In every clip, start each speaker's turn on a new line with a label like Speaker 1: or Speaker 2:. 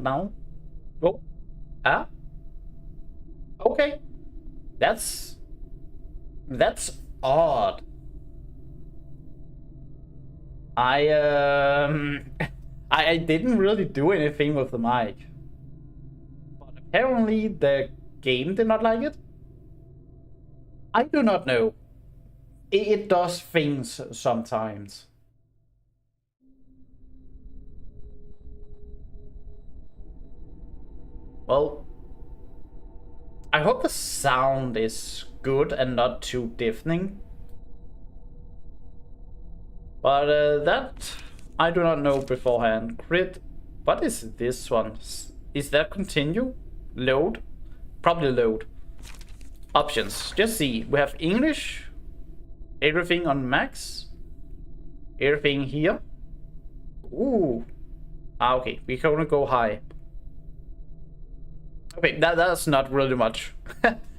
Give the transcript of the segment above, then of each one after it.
Speaker 1: Now. Oh. Ah. Okay. That's odd. I didn't really do anything with the mic. But apparently the game did not like it. I do not know. It does things sometimes. Well, I hope the sound is good and not too deafening. But that I do not know beforehand. Grid. What is this one? Is that continue? Load? Probably load. Options. Just see. We have English. Everything on max. Everything here. Ooh. Ah, okay. We can only go high. Okay, that's not really much.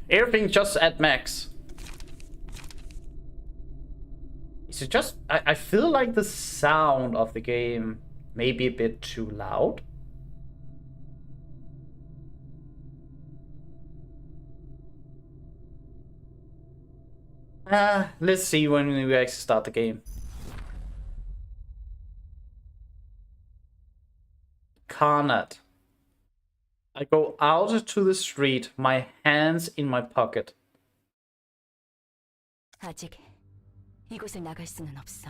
Speaker 1: Everything just at max. Is it just... I feel like the sound of the game may be a bit too loud. Let's see when we actually start the game. Carnot. I go out to the street, my hands in my pocket.
Speaker 2: 아직 이곳을 나갈 수는 없어.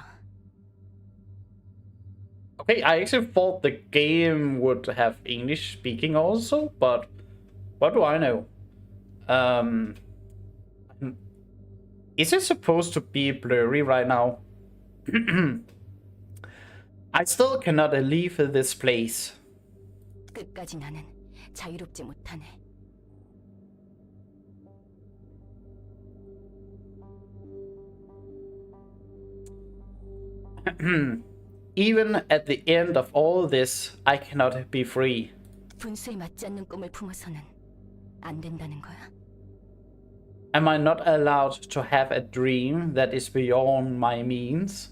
Speaker 1: Okay, I actually thought the game would have English speaking also, but what do I know? Is it supposed to be blurry right now? I still cannot leave this place.
Speaker 2: 끝까지 나는 자유롭지 못하네.
Speaker 1: Even at the end of all this, I cannot be free.
Speaker 2: 분수에 맞지 않는 꿈을 품어서는 안 된다는 거야.
Speaker 1: Am I not allowed to have a dream that is beyond my means?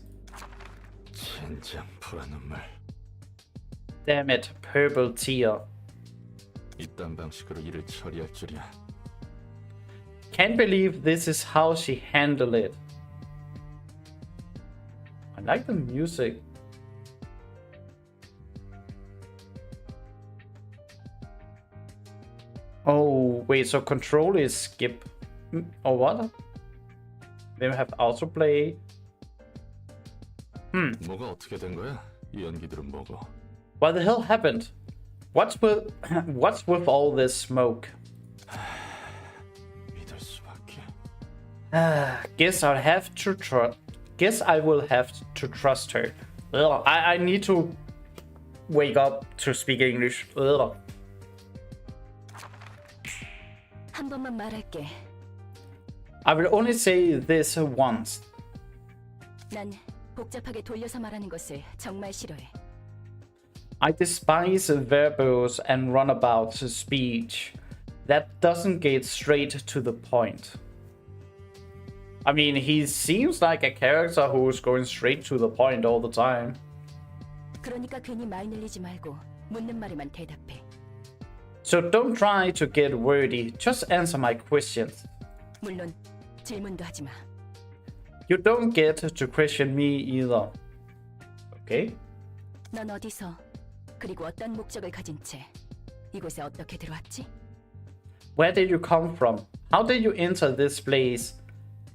Speaker 3: 젠장 불안 눈물.
Speaker 1: Damn it, purple tear.
Speaker 3: 이딴 방식으로 일을 처리할 줄이야.
Speaker 1: Can't believe this is how she handled it. I like the music. Oh, wait, so control is skip. Or what? Then we have autoplay.
Speaker 3: 뭐가 어떻게 된 거야? 이 연기들은 뭐고?
Speaker 1: What the hell happened? What's with all this smoke?
Speaker 3: 믿을 수밖에.
Speaker 1: Guess I'll have to trust. Guess I will have to trust her. Ugh, I need to wake up to speak English. Ugh.
Speaker 2: 한 번만 말할게.
Speaker 1: I will only say this once.
Speaker 2: 난 복잡하게 돌려서 말하는 것을 정말 싫어해.
Speaker 1: I despise verbose and runabout speech that doesn't get straight to the point. I mean, he seems like a character who's going straight to the point all the time.
Speaker 2: 그러니까 괜히 말 늘리지 말고 묻는 말에만 대답해.
Speaker 1: So don't try to get wordy, just answer my questions.
Speaker 2: 물론 질문도 하지 마.
Speaker 1: You don't get to question me either. Okay?
Speaker 2: 넌 어디서 그리고 어떤 목적을 가진 채 이곳에 어떻게 들어왔지?
Speaker 1: Where did you come from? How did you enter this place?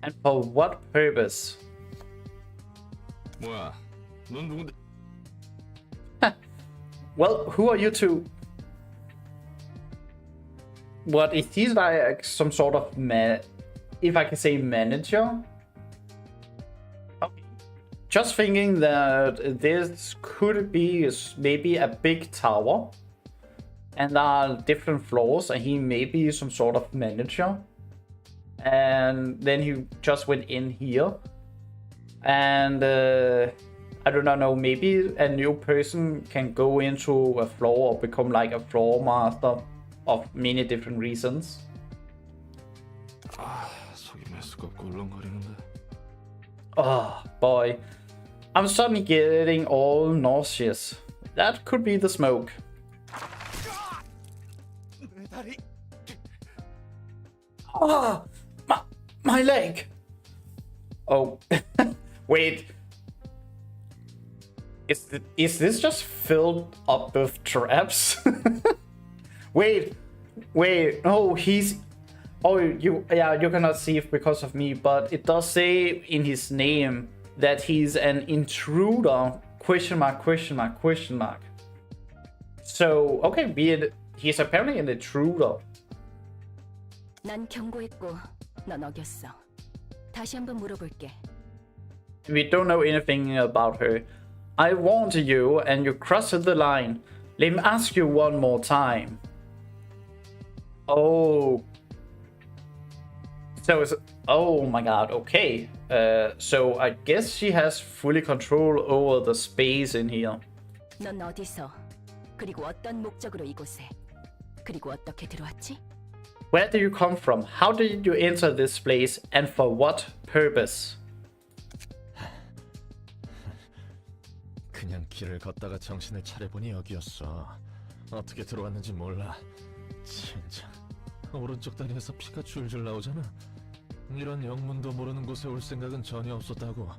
Speaker 1: And for what purpose?
Speaker 3: 뭐야? 넌 누군데?
Speaker 1: Well, who are you two? What is he like some sort of if I can say manager? Okay. Just thinking that this could be maybe a big tower. And there are different floors and he may be some sort of manager. And then he just went in here. And I do not know, maybe a new person can go into a floor or become like a floor master of many different reasons.
Speaker 3: 속이 메스껍고 울렁거리는데.
Speaker 1: Oh boy, I'm suddenly getting all nauseous. That could be the smoke. Oh, my leg. Oh, wait. Is this just filled up with traps? Wait. Oh, he's. Oh, you cannot see it because of me, but it does say in his name that he's an intruder. Question mark, question mark, question mark. So, okay, he's apparently an intruder.
Speaker 2: 난 경고했고 넌 어겼어. 다시 한번 물어볼게.
Speaker 1: We don't know anything about her. I warned you and you crossed the line. Let me ask you one more time. Oh. So it's, oh my god, okay. So I guess she has fully control over the space in here.
Speaker 2: 넌 어디서? 그리고 어떤 목적으로 이곳에? 그리고 어떻게 들어왔지?
Speaker 1: Where do you come from? How did you enter this place and for what purpose?
Speaker 3: 그냥 길을 걷다가 정신을 차려보니 여기였어. 어떻게 들어왔는지 몰라. 진짜 오른쪽 다리에서 피가 줄줄 나오잖아. 이런 영문도 모르는 곳에 올 생각은 전혀 없었다고.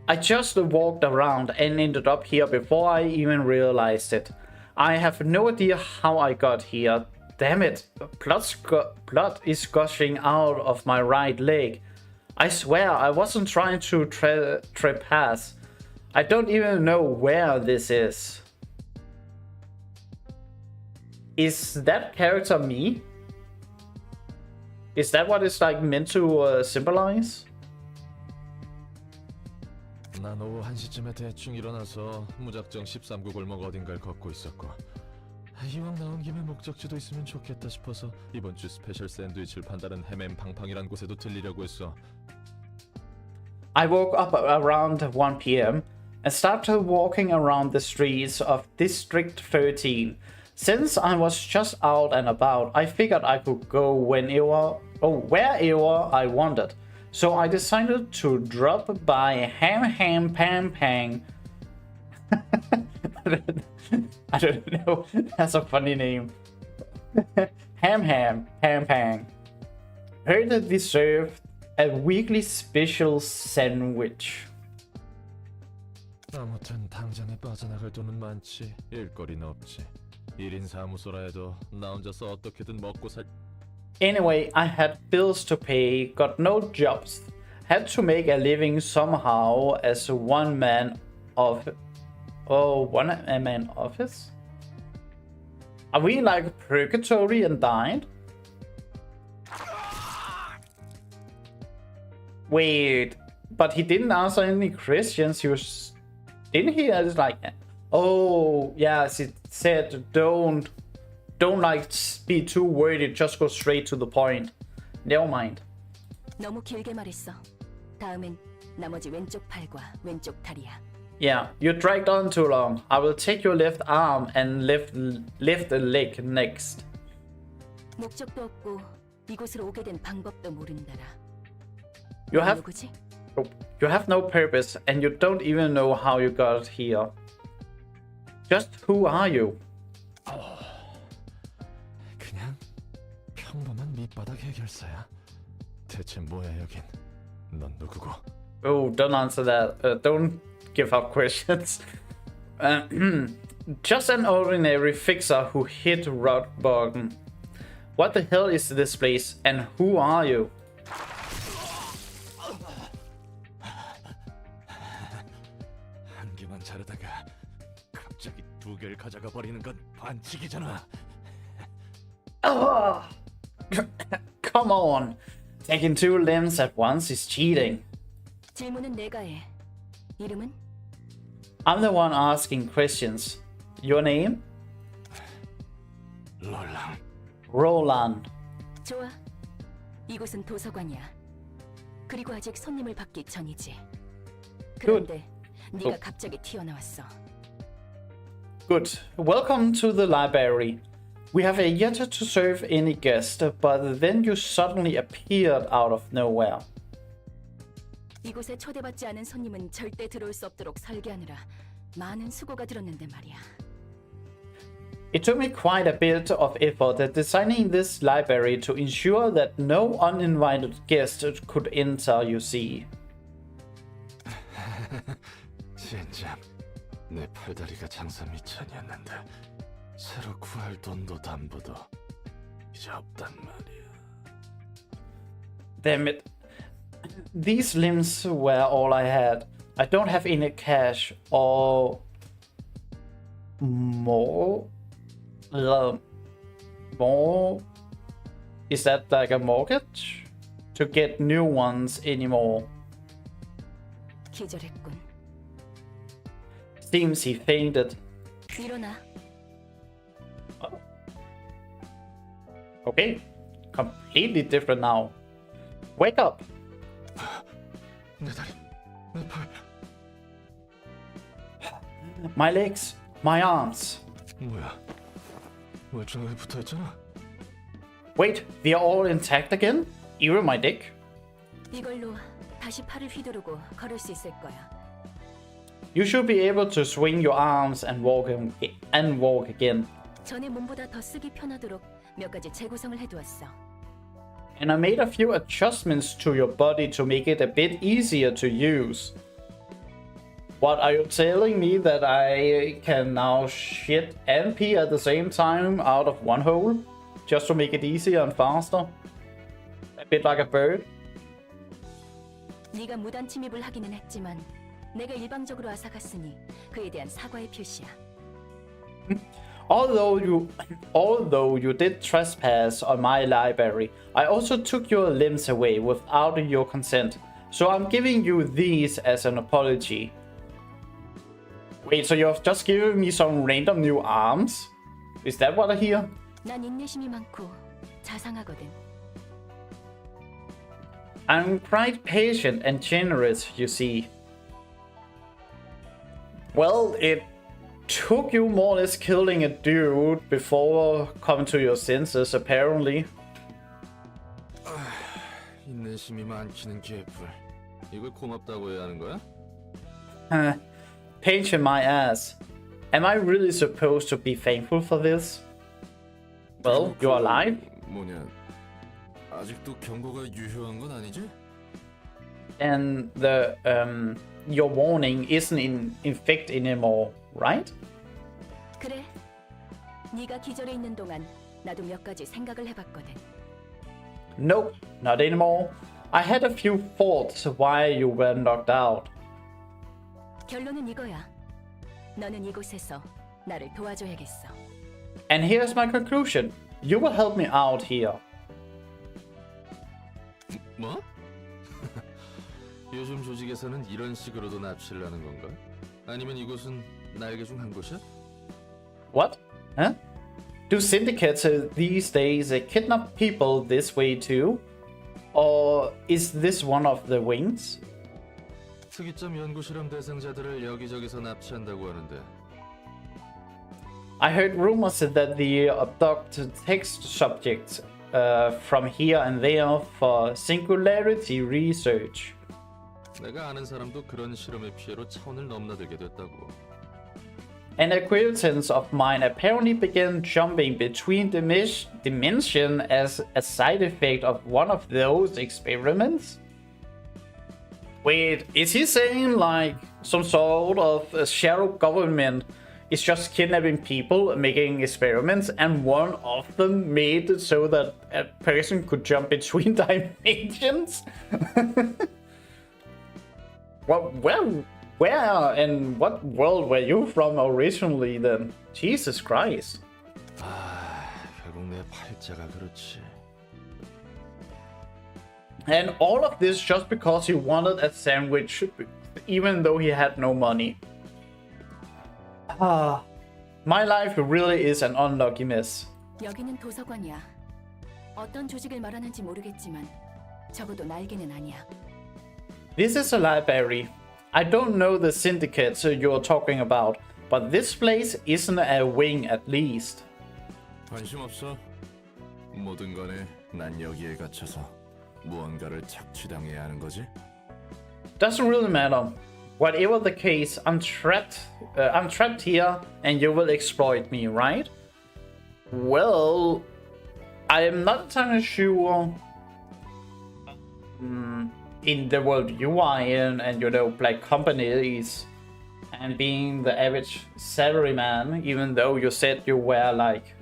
Speaker 1: I just walked around and ended up here before I even realized it. I have no idea how I got here. Damn it, blood is gushing out of my right leg. I swear I wasn't trying to trespass. I don't even know where this is. Is that character me? Is that what it's like meant to symbolize?
Speaker 3: 난 오후 1시쯤에 대충 일어나서 무작정 13구 골목 어딘가를 걷고 있었고 이왕 나온 김에 목적지도 있으면 좋겠다 싶어서 이번 주 스페셜 샌드위치를 판다는 헤맨 팡팡이란 곳에도 들리려고 했어.
Speaker 1: I woke up around 1 p.m. and started walking around the streets of District 13. Since I was just out and about, I figured I could go wherever I wanted. So I decided to drop by Ham Pam Pang. I don't know. That's a funny name. Ham Pam Pang. Heard that they served a weekly special sandwich.
Speaker 3: 아무튼 당장에 빠져나갈 돈은 많지. 일거리는 없지. 1인 사무소라 해도 나 혼자서 어떻게든 먹고 살.
Speaker 1: Anyway, I had bills to pay, got no jobs, had to make a living somehow as a one-man office. Are we like purgatory and died? Wait, but he didn't answer any questions. He was, didn't he? I was like, oh yes, it said don't like be too worried. Just go straight to the point. Never mind.
Speaker 2: 너무 길게 말했어. 다음엔 나머지 왼쪽 팔과 왼쪽 다리야.
Speaker 1: Yeah, you dragged on too long. I will take your left arm and lift the leg next.
Speaker 2: 목적도 없고 이곳으로 오게 된 방법도 모른다라.
Speaker 1: You have
Speaker 2: 누구지?
Speaker 1: no purpose and you don't even know how you got here. Just who are you?
Speaker 3: 그냥 평범한 밑바닥 해결사야. 대체 뭐야 여긴? 넌 누구고?
Speaker 1: Oh, don't answer that. Don't give up questions. Just an ordinary fixer who hit rock bottom. What the hell is this place and who are you?
Speaker 3: 한 개만 자르다가 갑자기 두 개를 가져가 버리는 건 반칙이잖아.
Speaker 1: Oh, come on. Taking 2 limbs at once is cheating.
Speaker 2: 질문은 내가 해. 이름은?
Speaker 1: I'm the one asking questions. Your name?
Speaker 3: 롤랑.
Speaker 1: Roland.
Speaker 2: 좋아. 이곳은 도서관이야. 그리고 아직 손님을 받기 전이지. 그런데 네가 갑자기 튀어나왔어.
Speaker 1: Good. Welcome to the library. We have yet to serve any guest, but then you suddenly appeared out of nowhere.
Speaker 2: 이곳에 초대받지 않은 손님은 절대 들어올 수 없도록 설계하느라 많은 수고가 들었는데 말이야.
Speaker 1: It took me quite a bit of effort at designing this library to ensure that no uninvited guest could enter, you see.
Speaker 3: 진짜 내 팔다리가 장사 미천이었는데 새로 구할 돈도 담보도 이제 없단 말이야.
Speaker 1: Damn it. These limbs were all I had. I don't have any cash or more. More? Is that like a mortgage? To get new ones anymore.
Speaker 2: 기절했군.
Speaker 1: Seems he fainted.
Speaker 2: 일어나.
Speaker 1: Okay. Completely different now. Wake up.
Speaker 3: 내 다리, 내 팔.
Speaker 1: My legs. My arms.
Speaker 3: 뭐야? 멀쩡하게 붙어있잖아.
Speaker 1: Wait, they are all intact again? Even my dick?
Speaker 2: 이걸로 다시 팔을 휘두르고 걸을 수 있을 거야.
Speaker 1: You should be able to swing your arms and walk again.
Speaker 2: 전에 몸보다 더 쓰기 편하도록 몇 가지 재구성을 해두었어.
Speaker 1: And I made a few adjustments to your body to make it a bit easier to use. What, are you telling me that I can now shit and pee at the same time out of one hole? Just to make it easier and faster? A bit like a bird?
Speaker 2: 네가 무단 침입을 하기는 했지만 내가 일방적으로 앗아갔으니 그에 대한 사과의 표시야.
Speaker 1: Although you did trespass on my library, I also took your limbs away without your consent. So I'm giving you these as an apology. Wait, so you're just giving me some random new arms? Is that what I hear?
Speaker 2: 난 인내심이 많고 자상하거든.
Speaker 1: I'm quite patient and generous, you see. Well, it took you more or less killing a dude before coming to your senses, apparently.
Speaker 3: 인내심이 많기는 개뿔. 이걸 고맙다고 해야 하는 거야?
Speaker 1: Pain in my ass. Am I really supposed to be thankful for this? Well, you're alive.
Speaker 3: 뭐냐? 아직도 경고가 유효한 건 아니지?
Speaker 1: And your warning isn't in effect anymore, right?
Speaker 2: 그래. 네가 기절해 있는 동안 나도 몇 가지 생각을 해봤거든.
Speaker 1: Nope, not anymore. I had a few thoughts while you were knocked out.
Speaker 2: 결론은 이거야. 너는 이곳에서 나를 도와줘야겠어.
Speaker 1: And here's my conclusion. You will help me out here.
Speaker 3: 뭐? 요즘 조직에서는 이런 식으로도 납치를 하는 건가? 아니면 이곳은 날개 중 한 곳이야?
Speaker 1: What? Huh? Do syndicates these days kidnap people this way too? Or is this one of the wings?
Speaker 3: 특이점 연구실험 대상자들을 여기저기서 납치한다고 하는데
Speaker 1: I heard rumors that they abduct text subjects from here and there for singularity research.
Speaker 3: 내가 아는 사람도 그런 실험의 피해로 차원을 넘나들게 됐다고.
Speaker 1: An acquaintance of mine apparently began jumping between dimensions as a side effect of one of those experiments? Wait, is he saying like some sort of a shadow government is just kidnapping people, making experiments, and one of them made it so that a person could jump between dimensions? Where and what world were you from originally then? Jesus Christ.
Speaker 3: 결국 내 팔자가 그렇지.
Speaker 1: And all of this just because he wanted a sandwich, even though he had no money. My life really is an unlucky mess.
Speaker 2: 여기는 도서관이야. 어떤 조직을 말하는지 모르겠지만 적어도 날개는 아니야.
Speaker 1: This is a library. I don't know the syndicates you're talking about, but this place isn't a wing at least.
Speaker 3: 관심 없어. 뭐든 간에 난 여기에 갇혀서 무언가를 착취당해야 하는 거지.
Speaker 1: Doesn't really matter. Whatever the case, I'm trapped here and you will exploit me, right? Well, I am not entirely sure in the world you are in, and you know, black companies, and being the average salaryman, even though you said you were like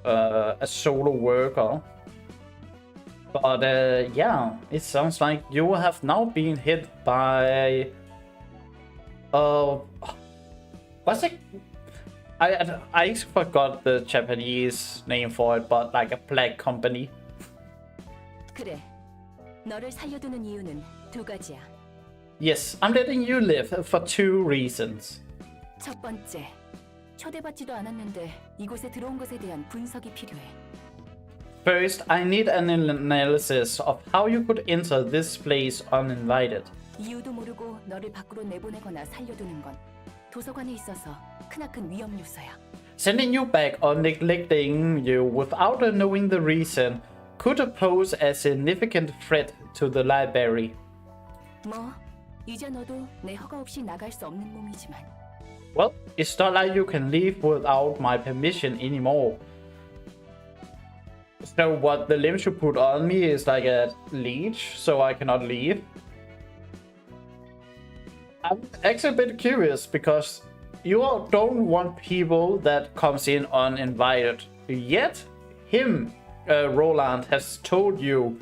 Speaker 1: a solo worker. But yeah, it sounds like you have now been hit by what's it? I forgot the Japanese name for it, but like a black company.
Speaker 2: 그래. 너를 살려두는 이유는 두 가지야.
Speaker 1: Yes, I'm letting you live for two reasons.
Speaker 2: 첫 번째, 초대받지도 않았는데 이곳에 들어온 것에 대한 분석이 필요해.
Speaker 1: First, I need an analysis of how you could enter this place uninvited.
Speaker 2: 이유도 모르고 너를 밖으로 내보내거나 살려두는 건 도서관에 있어서 크나큰 위험 요소야.
Speaker 1: Sending you back or neglecting you without knowing the reason could pose a significant threat to the library.
Speaker 2: 뭐, 이제 너도 내 허가 없이 나갈 수 없는 몸이지만.
Speaker 1: Well, it's not like you can leave without my permission anymore. So what the limbs you put on me is like a leech, so I cannot leave. I'm actually a bit curious because you don't want people that comes in uninvited. Yet, Roland has told you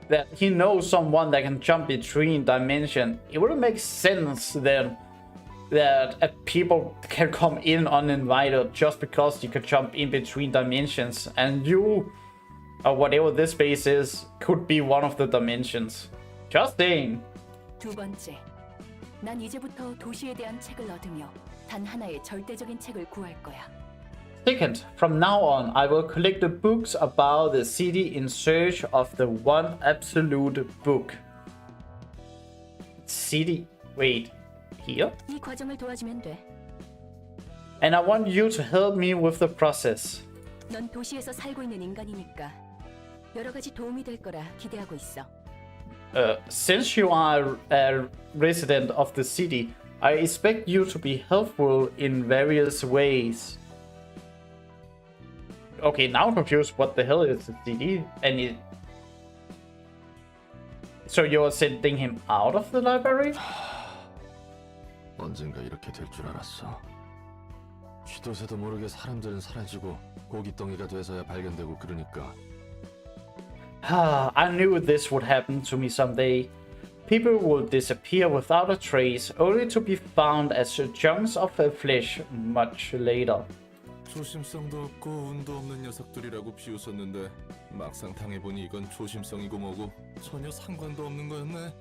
Speaker 1: that he knows someone that can jump between dimensions. It wouldn't make sense then that people can come in uninvited just because you could jump in between dimensions, and you, or whatever this space is, could be one of the dimensions. Just saying.
Speaker 2: 두 번째, 난 이제부터 도시에 대한 책을 얻으며 단 하나의 절대적인 책을 구할 거야.
Speaker 1: Second, from now on, I will collect the books about the city in search of the one absolute book. City, wait, here?
Speaker 2: 이 과정을 도와주면 돼.
Speaker 1: And I want you to help me with the process.
Speaker 2: 넌 도시에서 살고 있는 인간이니까 여러 가지 도움이 될 거라 기대하고 있어.
Speaker 1: Since you are a resident of the city, I expect you to be helpful in various ways. Okay, now I'm confused. What the hell is the city? So you're sending him out of the library?
Speaker 3: 언젠가 이렇게 될 줄 알았어. 쥐도 새도 모르게 사람들은 사라지고 고깃덩이가 돼서야 발견되고 그러니까.
Speaker 1: I knew this would happen to me someday. People will disappear without a trace, only to be found as chunks of flesh much later.
Speaker 3: 조심성도 없고 운도 없는 녀석들이라고 비웃었는데 막상 당해보니 이건 조심성이고 뭐고 전혀 상관도 없는 거였네.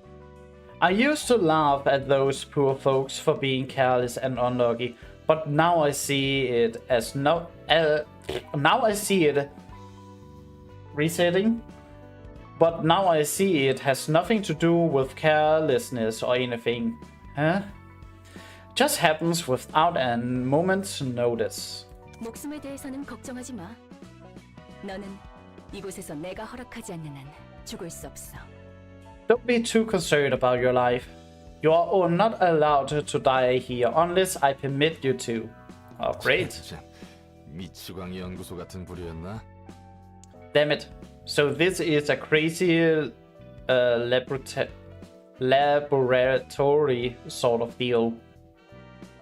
Speaker 1: I used to laugh at those poor folks for being careless and unlucky, but now I see it as resetting. But now I see it has nothing to do with carelessness or anything. Huh? Just happens without a moment's notice.
Speaker 2: 목숨에 대해서는 걱정하지 마. 너는 이곳에서 내가 허락하지 않는 한 죽을 수 없어.
Speaker 1: Don't be too concerned about your life. You are not allowed to die here unless I permit you to. Oh, great.
Speaker 3: 미치광이 연구소 같은 부류였나?
Speaker 1: Damn it. So this is a crazy laboratory sort of deal.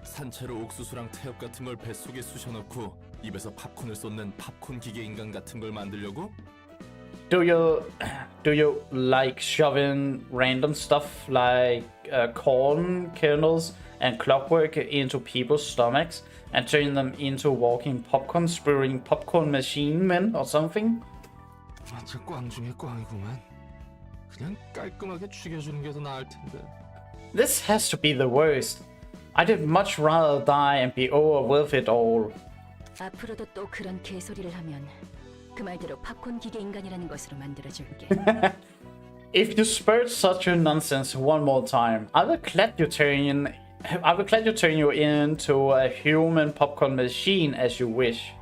Speaker 3: 산채로 옥수수랑 태엽 같은 걸 뱃속에 쑤셔넣고 입에서 팝콘을 쏟는 팝콘 기계 인간 같은 걸 만들려고?
Speaker 1: Do you like shoving random stuff like corn kernels and clockwork into people's stomachs and turning them into walking popcorn spewing popcorn machine men or something?
Speaker 3: 완전 꽝 중에 꽝이구만. 그냥 깔끔하게 죽여주는 게 더 나을 텐데.
Speaker 1: This has to be the worst. I'd much rather die and be over with it all.
Speaker 2: 앞으로도 또 그런 개소리를 하면 그 말대로 팝콘 기계 인간이라는 것으로 만들어줄게.
Speaker 1: If you spurt such a nonsense one more time, I will gladly turn you into a human popcorn machine as you wish.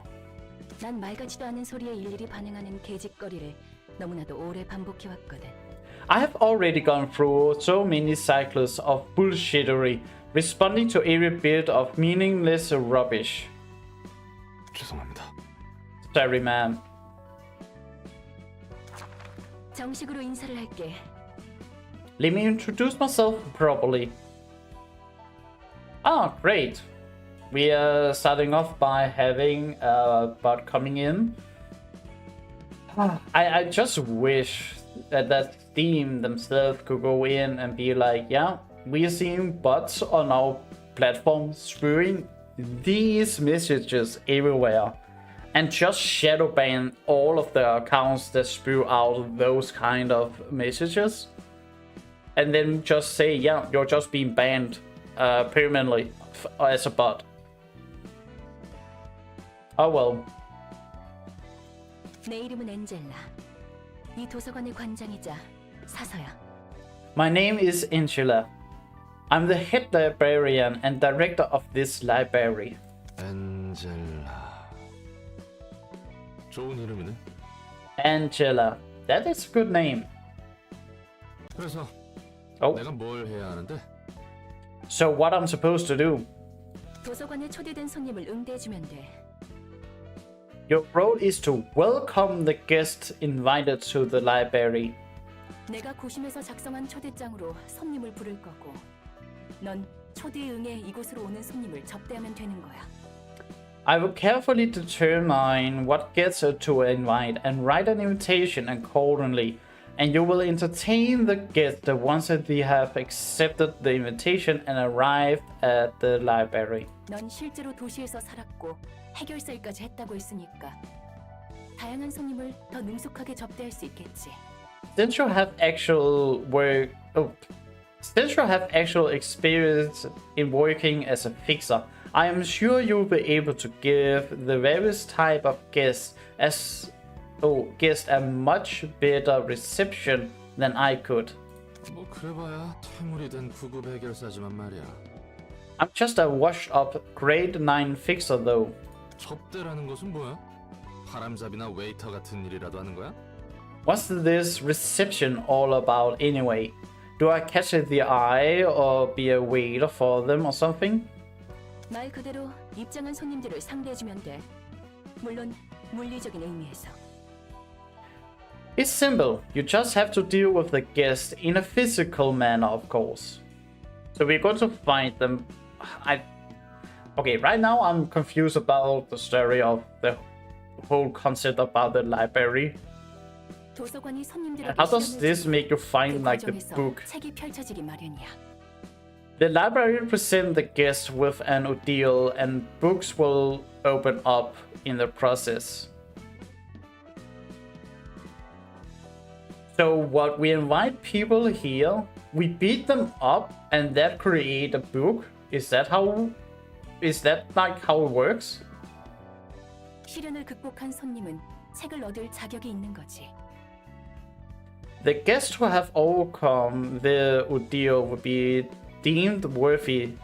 Speaker 2: 난 말 같지도 않은 소리에 일일이 반응하는 개짓거리를 너무나도 오래 반복해왔거든.
Speaker 1: I have already gone through so many cycles of bullshittery, responding to every bit of meaningless rubbish.
Speaker 3: 죄송합니다.
Speaker 1: Sorry, ma'am.
Speaker 2: 정식으로 인사를 할게.
Speaker 1: Let me introduce myself properly. Ah, great. We are starting off by having a bot coming in. I just wish that Steam themselves could go in and be like, yeah, we are seeing bots on our platform spewing these messages everywhere, and just shadow ban all of the accounts that spew out those kind of messages, and then just say, yeah, you're just being banned permanently as a bot. Oh well.
Speaker 2: 내 이름은 엔젤라. 이 도서관의 관장이자 사서야.
Speaker 1: My name is Angela. I'm the head librarian and director of this library.
Speaker 3: 엔젤라. 좋은 이름이네.
Speaker 1: Angela. That is a good name.
Speaker 3: 그래서
Speaker 1: Oh,
Speaker 3: 내가 뭘 해야 하는데?
Speaker 1: so what I'm supposed to do?
Speaker 2: 도서관에 초대된 손님을 응대해주면 돼.
Speaker 1: Your role is to welcome the guests invited to the library.
Speaker 2: 내가 고심해서 작성한 초대장으로 손님을 부를 거고, 넌 초대에 응해 이곳으로 오는 손님을 접대하면 되는 거야.
Speaker 1: I will carefully determine what guests to invite and write an invitation accordingly, and you will entertain the guests once they have accepted the invitation and arrived at the library.
Speaker 2: 넌 실제로 도시에서 살았고 해결사 일까지 했다고 했으니까 다양한 손님을 더 능숙하게 접대할 수 있겠지.
Speaker 1: Since you have actual experience in working as a fixer, I am sure you'll be able to give the various type of guests a much better reception than I could.
Speaker 3: 뭐 그래봐야 퇴물이 된 9급 해결사지만 말이야.
Speaker 1: I'm just a washed-up grade 9 fixer though.
Speaker 3: 접대라는 것은 뭐야? 바람잡이나 웨이터 같은 일이라도 하는 거야?
Speaker 1: What's this reception all about anyway? Do I catch the eye or be a waiter for them or something?
Speaker 2: 말 그대로 입장한 손님들을 상대해주면 돼. 물론 물리적인 의미에서.
Speaker 1: It's simple. You just have to deal with the guests in a physical manner, of course. So we're going to find them. Okay, right now I'm confused about the story of the whole concept about the library.
Speaker 2: 도서관이 손님들에게
Speaker 1: How does this make you find like the
Speaker 2: 과정에서
Speaker 1: book?
Speaker 2: 책이 펼쳐지기 마련이야.
Speaker 1: The library presents the guests with an ordeal and books will open up in the process. So what, we invite people here, we beat them up and that create a book? Is that like how it works?
Speaker 2: 시련을 극복한 손님은 책을 얻을 자격이 있는 거지.
Speaker 1: The guests who have overcome the ordeal will be deemed worthy.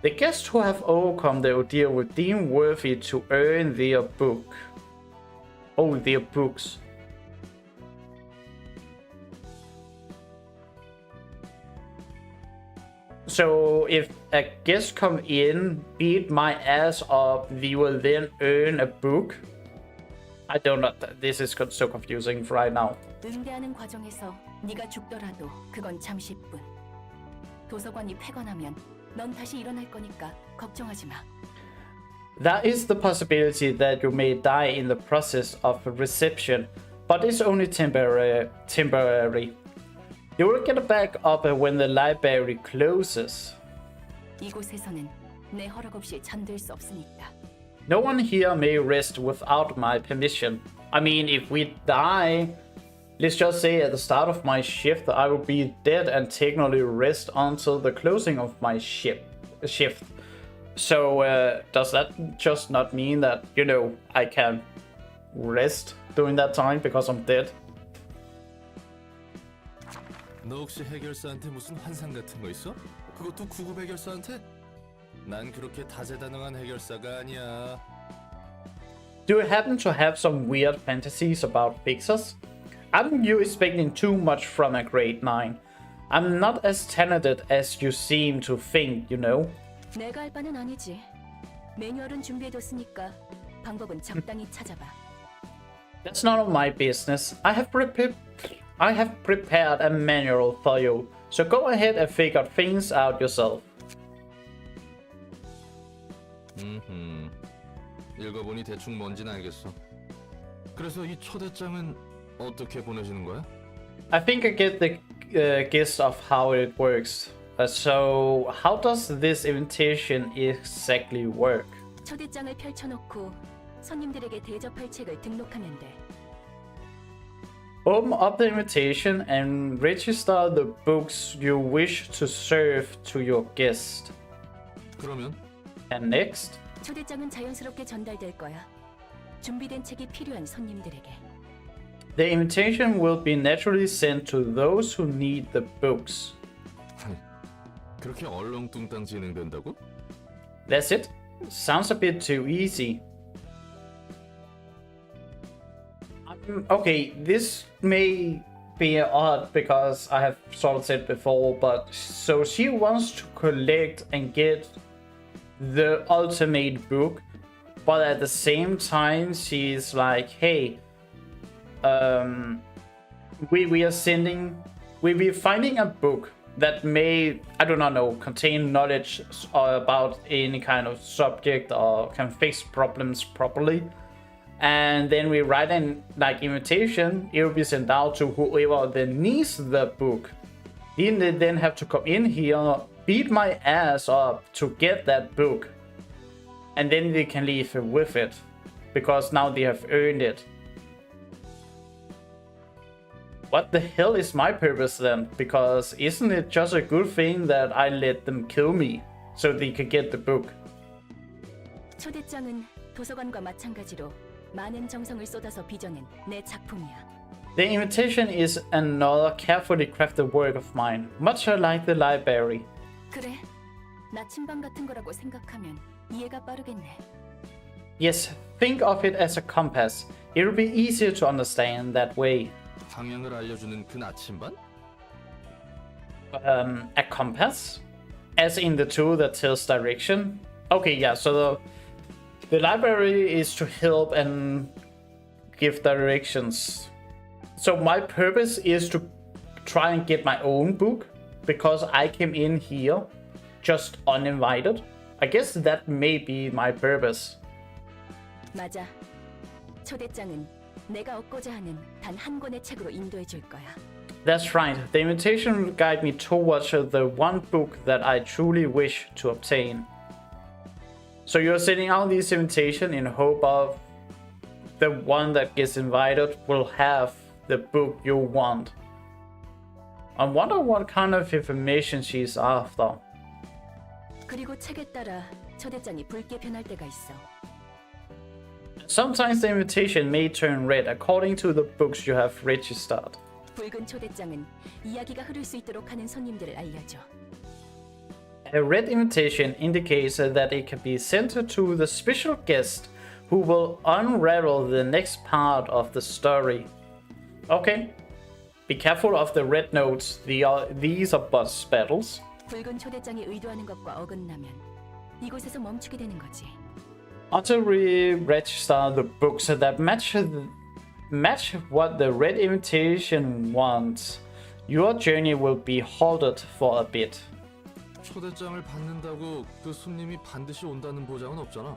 Speaker 1: The guests who have overcome the ordeal will deem worthy to earn their book. Oh, their books. So if a guest come in, beat my ass up, we will then earn a book. I don't know. This is so confusing right now.
Speaker 2: 응대하는 과정에서 네가 죽더라도 그건 잠시뿐. 도서관이 폐관하면 넌 다시 일어날 거니까 걱정하지 마.
Speaker 1: There is the possibility that you may die in the process of reception, but it's only temporary. You will get back up when the library closes.
Speaker 2: 이곳에서는 내 허락 없이 잠들 수 없으니까.
Speaker 1: No one here may rest without my permission. I mean, if we die, let's just say at the start of my shift, I will be dead and technically rest until the closing of my shift. So does that just not mean that, you know, I can rest during that time because I'm dead?
Speaker 3: 너 혹시 해결사한테 무슨 환상 같은 거 있어? 그것도 9급 해결사한테? 난 그렇게 다재다능한 해결사가 아니야.
Speaker 1: Do you happen to have some weird fantasies about fixers? Aren't you expecting too much from a grade 9? I'm not as talented as you seem to think, you know.
Speaker 2: 내가 할 바는 아니지. 매뉴얼은 준비해뒀으니까 방법은 적당히 찾아봐.
Speaker 1: That's none of my business. I have prepared a manual for you, so go ahead and figure things out yourself.
Speaker 3: 읽어보니 대충 뭔진 알겠어. 그래서 이 초대장은 어떻게 보내시는 거야?
Speaker 1: I think I get the gist of how it works. So, how does this invitation exactly work?
Speaker 2: 초대장을 펼쳐놓고 손님들에게 대접할 책을 등록하면 돼.
Speaker 1: Open up the invitation and register the books you wish to serve to your guest.
Speaker 3: 그러면?
Speaker 1: And next?
Speaker 2: 초대장은 자연스럽게 전달될 거야. 준비된 책이 필요한 손님들에게.
Speaker 1: The invitation will be naturally sent to those who need the books.
Speaker 3: 그렇게 얼렁뚱땅 진행된다고?
Speaker 1: That's it? Sounds a bit too easy. Okay, this may be odd because I have sort of said before, but so she wants to collect and get the ultimate book, but at the same time she's like, hey, we're finding a book that may, I do not know, contain knowledge about any kind of subject or can fix problems properly. And then we write an invitation. It will be sent out to whoever that needs the book. They then have to come in here, beat my ass up to get that book. And then they can leave with it. Because now they have earned it. What the hell is my purpose then? Because isn't it just a good thing that I let them kill me so they could get the book?
Speaker 2: 초대장은 도서관과 마찬가지로 많은 정성을 쏟아서 빚어낸 내 작품이야.
Speaker 1: The invitation is another carefully crafted work of mine, much like the library.
Speaker 2: 그래, 나침반 같은 거라고 생각하면 이해가 빠르겠네.
Speaker 1: Yes, think of it as a compass. It will be easier to understand that way.
Speaker 3: 방향을 알려주는 그 나침반?
Speaker 1: A compass? As in the tool that tells direction? Okay, yeah, so the library is to help and give directions. So my purpose is to try and get my own book, because I came in here just uninvited. I guess that may be my purpose.
Speaker 2: 맞아. 초대장은 내가 얻고자 하는 단 한 권의 책으로 인도해 줄 거야.
Speaker 1: That's right. The invitation will guide me towards the one book that I truly wish to obtain. So you're sending out this invitation in hope of the one that gets invited will have the book you want. I wonder what kind of information she's after.
Speaker 2: 그리고 책에 따라 초대장이 붉게 변할 때가 있어.
Speaker 1: Sometimes the invitation may turn red according to the books you have registered.
Speaker 2: 붉은 초대장은 이야기가 흐를 수 있도록 하는 손님들을 알려줘.
Speaker 1: A red invitation indicates that it can be sent to the special guest who will unravel the next part of the story. Okay. Be careful of the red notes. These are bus battles.
Speaker 2: 붉은 초대장이 의도하는 것과 어긋나면 이곳에서 멈추게 되는 거지.
Speaker 1: Until we register the books that match what the red invitation wants, your journey will be halted for a bit.
Speaker 3: 초대장을 받는다고 그 손님이 반드시 온다는 보장은 없잖아.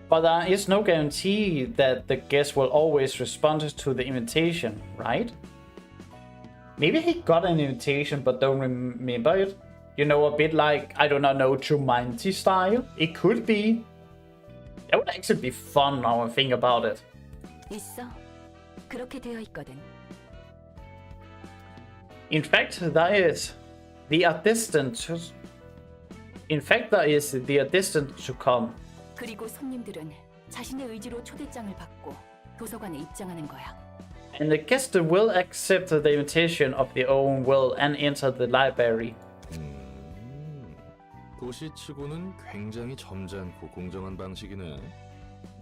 Speaker 1: But there is no guarantee that the guest will always respond to the invitation, right? Maybe he got an invitation but don't remember it. You know, a bit like, I do not know, Jumanji style. It could be. That would actually be fun now I think about it.
Speaker 2: 있어. 그렇게 되어 있거든.
Speaker 1: In fact, there is. They are destined to come.
Speaker 2: 그리고 손님들은 자신의 의지로 초대장을 받고 도서관에 입장하는 거야.
Speaker 1: And the guest will accept the invitation of their own will and enter the library.
Speaker 3: 도시치고는 굉장히 점잖고 공정한 방식이네.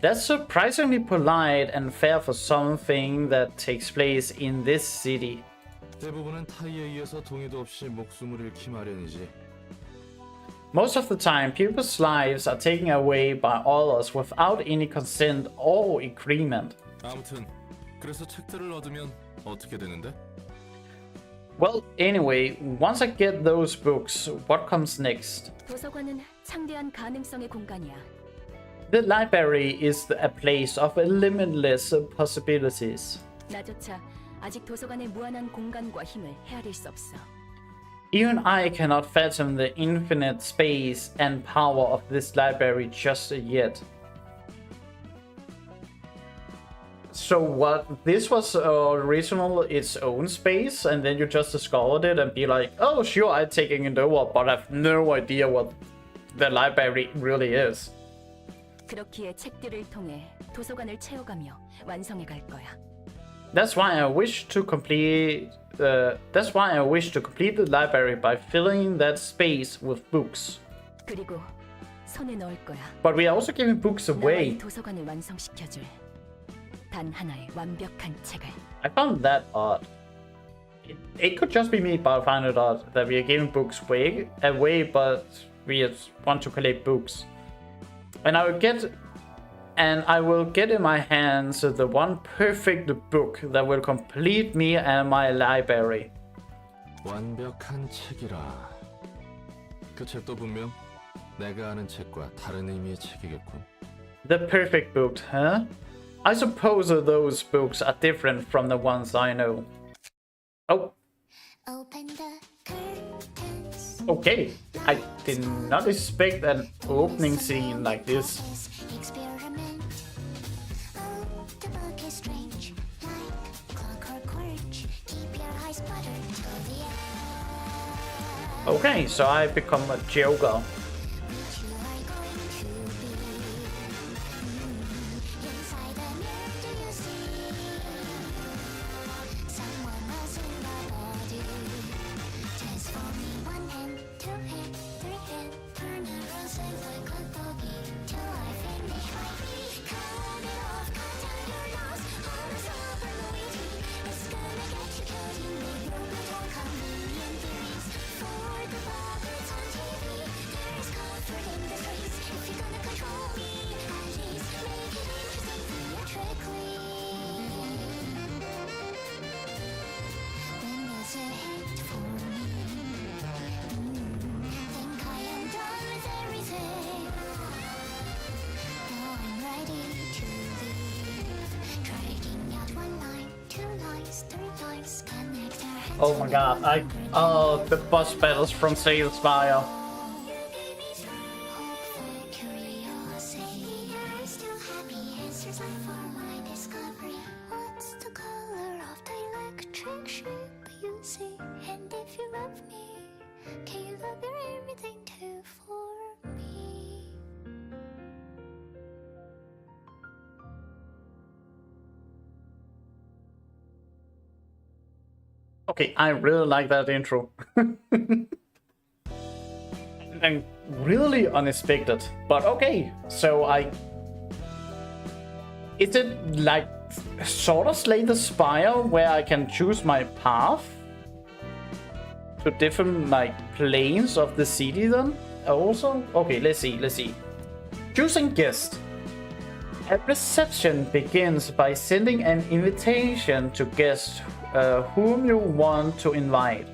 Speaker 1: That's surprisingly polite and fair for something that takes place in this city.
Speaker 3: 대부분은 타이에 의해서 동의도 없이 목숨을 잃기 마련이지.
Speaker 1: Most of the time, people's lives are taken away by others without any consent or agreement.
Speaker 3: 아무튼 그래서 책들을 얻으면 어떻게 되는데?
Speaker 1: Well, anyway, once I get those books, what comes next?
Speaker 2: 도서관은 창대한 가능성의 공간이야.
Speaker 1: The library is a place of limitless possibilities.
Speaker 2: 나조차 아직 도서관의 무한한 공간과 힘을 헤아릴 수 없어.
Speaker 1: Even I cannot fathom the infinite space and power of this library just yet. So what, this was original its own space and then you just discovered it and be like, oh sure, I'm taking it over, but I have no idea what the library really is.
Speaker 2: 그렇기에 책들을 통해 도서관을 채워가며 완성해 갈 거야.
Speaker 1: That's why I wish to complete the library by filling that space with books.
Speaker 2: 그리고 손에 넣을 거야.
Speaker 1: But we are also giving books
Speaker 2: 나와 이
Speaker 1: away.
Speaker 2: 도서관을 완성시켜줄 단 하나의 완벽한 책을.
Speaker 1: I found that odd. It could just be me, but I find it odd that we are giving books away, but we want to collect books. And I will get in my hands the one perfect book that will complete me and my library.
Speaker 3: 완벽한 책이라. 그 책도 분명 내가 아는 책과 다른 의미의 책이겠군.
Speaker 1: The perfect book, huh? I suppose those books are different from the ones I know. Oh.
Speaker 4: Open the curtains.
Speaker 1: Okay. I did not expect an opening scene like this.
Speaker 4: Experiment. Oh, the book is strange. Like clockwork orange. Keep your eyes buttered to the end.
Speaker 1: Okay, so I become a joker.
Speaker 4: Which you are going to be. Inside the mirror, do you see someone else in the body? Transforming one hand, two hand, three hand, turn around, swing like a doggy till I finish my feet. Cut it off, cut down your loss. All the super Luigi is gonna get you killed. You make no little convenient theories for the puppets on TV. There's comfort in the streets if you're gonna control me. At least make it interesting theatrically. When there's a hate for me, think I am done with everything. Now I'm ready to leave. Writing out one line, two lines, three lines, connect our hands.
Speaker 1: Oh my god, the boss battles from Sailspire.
Speaker 4: You gave me strong hope for curiosity. You're still happy answers are for my discovery. What's the color of the electric ship you see? And if you love me, can you love your everything too for me?
Speaker 1: Okay, I really like that intro. And really unexpected, but okay. So is it like sort of Slay the Spire where I can choose my path to different like planes of the city then? Also, okay, let's see. Choosing guest. A reception begins by sending an invitation to guests whom you want to invite.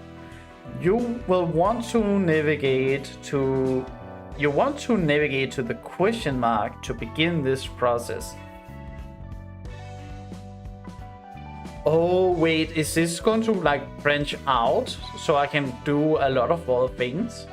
Speaker 1: You will want to navigate to the question mark to begin this process. Oh wait, is this going to like branch out so I can do a lot of other things?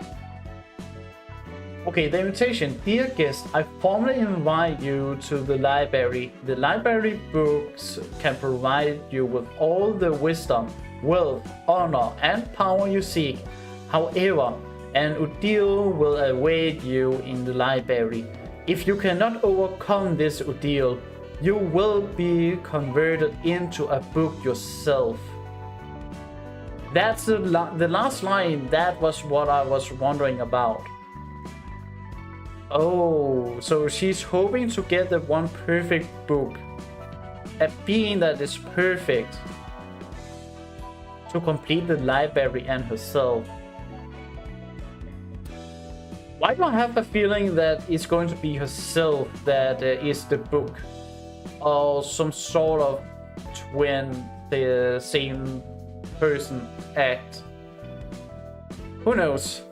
Speaker 1: Okay, the invitation. Dear guest, I formally invite you to the library. The library books can provide you with all the wisdom, wealth, honor, and power you seek. However, an ordeal will await you in the library. If you cannot overcome this ordeal, you will be converted into a book yourself. That's the last line. That was what I was wondering about. Oh, so she's hoping to get the one perfect book. A being that is perfect. To complete the library and herself. Why do I have a feeling that it's going to be herself that is the book? Or some sort of twin, the same person act? Who knows?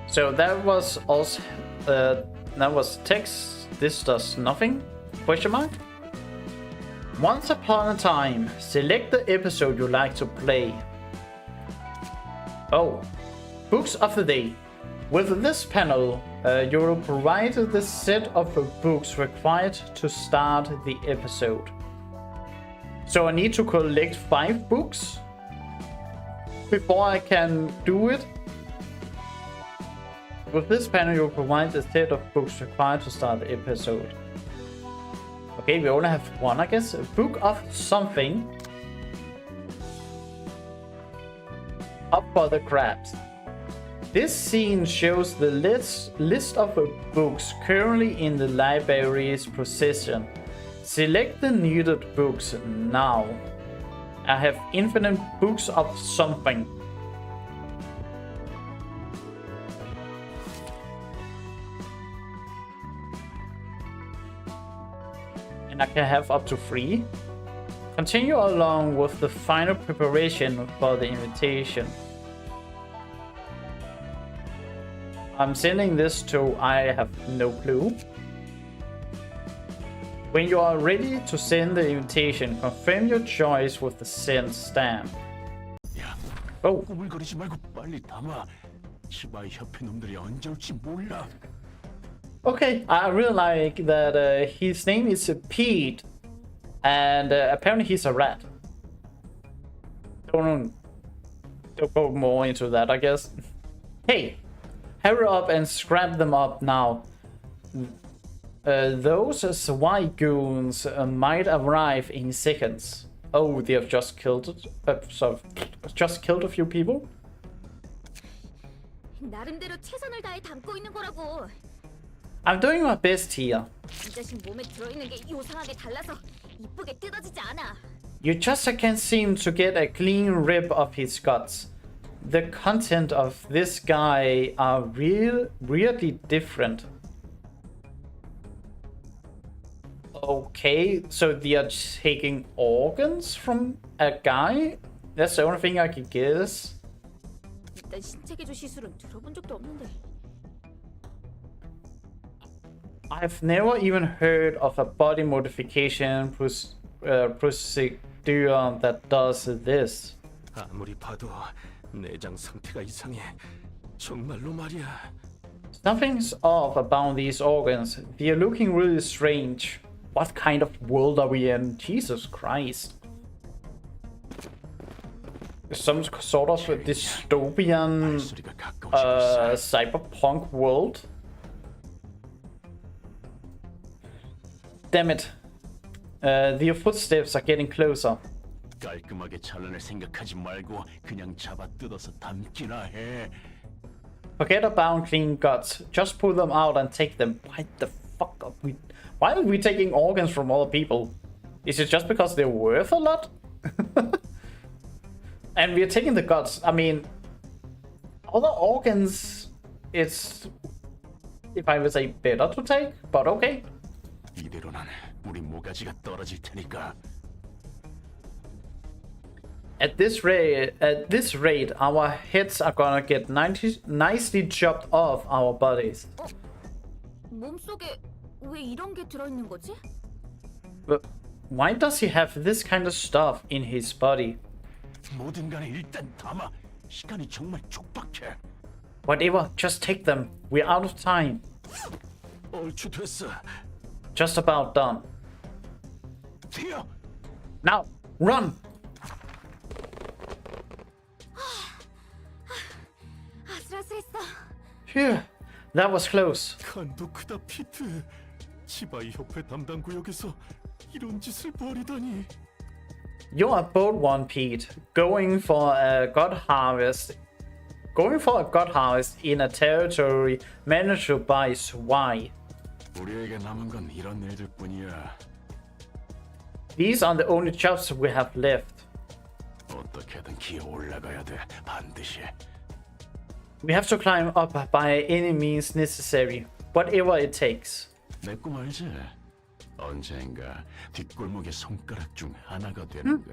Speaker 1: So that was also that was text. This does nothing? Question mark. Once upon a time, select the episode you like to play. Oh, books of the day. With this panel, you will provide the set of books required to start the episode. So I need to collect 5 books before I can do it. With this panel, you'll provide the set of books required to start the episode. Okay, we only have one, I guess. A book of something. Up for the grabs. This scene shows the list of books currently in the library's possession. Select the needed books now. I have infinite books of something. And I can have up to 3. Continue along with the final preparation for the invitation. I'm sending this to I have no clue. When you are ready to send the invitation, confirm your choice with the send stamp. Oh.
Speaker 5: 꾸물거리지 말고 빨리 담아. 시바이 협회 놈들이 언제 올지 몰라.
Speaker 1: Okay, I really like that his name is Pete, and apparently he's a rat. Don't go more into that, I guess. Hey, hurry up and scrap them up now. Those SWAT goons might arrive in seconds. Oh, they have just killed a few people.
Speaker 6: 나름대로 최선을 다해 담고 있는 거라고.
Speaker 1: I'm doing my best here.
Speaker 6: 이 자식 몸에 들어있는 게 요상하게 달라서 이쁘게 뜯어지지 않아.
Speaker 1: You just can't seem to get a clean rip of his guts. The content of this guy are really different. Okay, so they are taking organs from a guy? That's the only thing I can guess.
Speaker 6: 일단 신체 개조 시술은 들어본 적도 없는데.
Speaker 1: I've never even heard of a body modification procedure that does this.
Speaker 5: 아무리 봐도 내장 상태가 이상해. 정말로 말이야.
Speaker 1: Something's off about these organs. They're looking really strange. What kind of world are we in? Jesus Christ. Some sort of dystopian cyberpunk world? Damn it. Their footsteps are getting closer.
Speaker 5: 깔끔하게 잘라낼 생각하지 말고 그냥 잡아 뜯어서 담기나 해.
Speaker 1: Forget about clean guts. Just pull them out and take them. Why the fuck are we... Why are we taking organs from other people? Is it just because they're worth a lot? And we're taking the guts. I mean, other organs, it's, if I would say, better to take, but okay.
Speaker 5: 이대로는 우리 모가지가 떨어질 테니까.
Speaker 1: At this rate, our heads are gonna get nicely chopped off our bodies.
Speaker 6: 몸속에 왜 이런 게 들어있는 거지?
Speaker 1: But why does he have this kind of stuff in his body?
Speaker 5: 뭐든 간에 일단 담아. 시간이 정말 촉박해.
Speaker 1: Whatever, just take them. We're out of time.
Speaker 5: 얼추 됐어.
Speaker 1: Just about done.
Speaker 5: 튀어.
Speaker 1: Now, run!
Speaker 6: 아슬아슬했어.
Speaker 1: Phew, that was close.
Speaker 5: 간도 크다 피트. 치바이 협회 담당 구역에서 이런 짓을 벌이다니.
Speaker 1: You are bold one, Pete. Going for a god harvest in a territory managed by SWAT.
Speaker 5: 우리에게 남은 건 이런 일들뿐이야.
Speaker 1: These are the only jobs we have left.
Speaker 5: 어떻게든 기어 올라가야 돼. 반드시.
Speaker 1: We have to climb up by any means necessary, whatever it takes.
Speaker 5: 내 꿈 알지? 언젠가 뒷골목의 손가락 중 하나가 되는 거.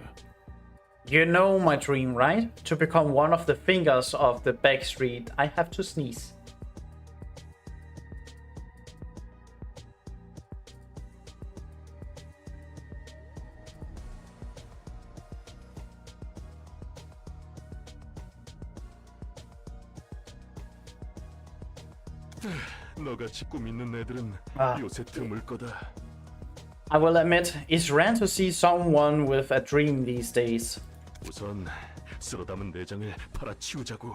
Speaker 1: You know my dream, right? To become one of the fingers of the back street. I have to sneeze.
Speaker 5: 너같이 꿈 있는 애들은 요새 드물 거다.
Speaker 1: I will admit, it's rare to see someone with a dream these days.
Speaker 5: 우선 쓸어 담은 내장을 팔아치우자고.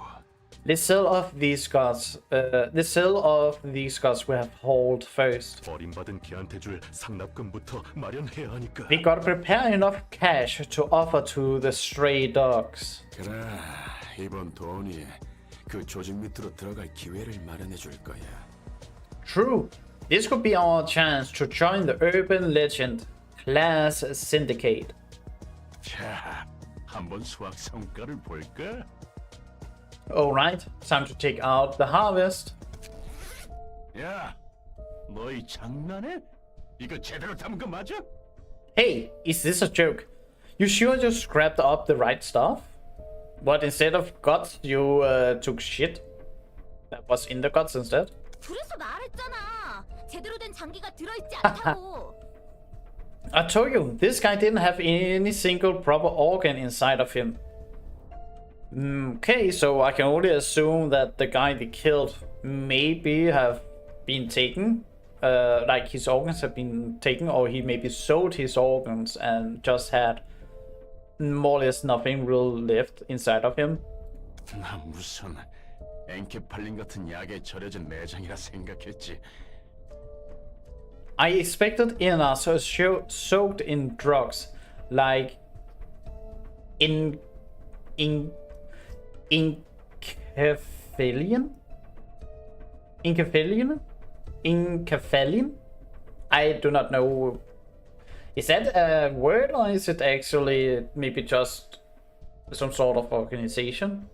Speaker 1: Let's sell off these gods. Let's sell off these gods we have hauled first.
Speaker 5: 버림받은 개한테 줄 상납금부터 마련해야 하니까.
Speaker 1: We gotta prepare enough cash to offer to the stray dogs.
Speaker 7: 그래, 이번 돈이 그 조직 밑으로 들어갈 기회를 마련해 줄 거야.
Speaker 1: True. This could be our chance to join the urban legend class syndicate.
Speaker 5: 자, 한번 수학 성과를 볼까?
Speaker 1: Alright, time to take out the harvest.
Speaker 5: 야, 너희 장난해? 이거 제대로 담은 거 맞아?
Speaker 1: Hey, is this a joke? You sure you scrapped up the right stuff? What, instead of guts, you took shit? That was in the guts instead?
Speaker 6: 그래서 말했잖아. 제대로 된 장기가 들어있지 않다고.
Speaker 1: I told you, this guy didn't have any single proper organ inside of him. Okay, so I can only assume that the guy they killed maybe have been taken. Like his organs have been taken, or he maybe sold his organs and just had more or less nothing real left inside of him.
Speaker 5: 나 무슨 엔케팔린 같은 약에 절여진 내장이라 생각했지.
Speaker 1: I expected innards soaked in drugs, like Incaphalion? I do not know. Is that a word, or is it actually maybe just some sort of organization?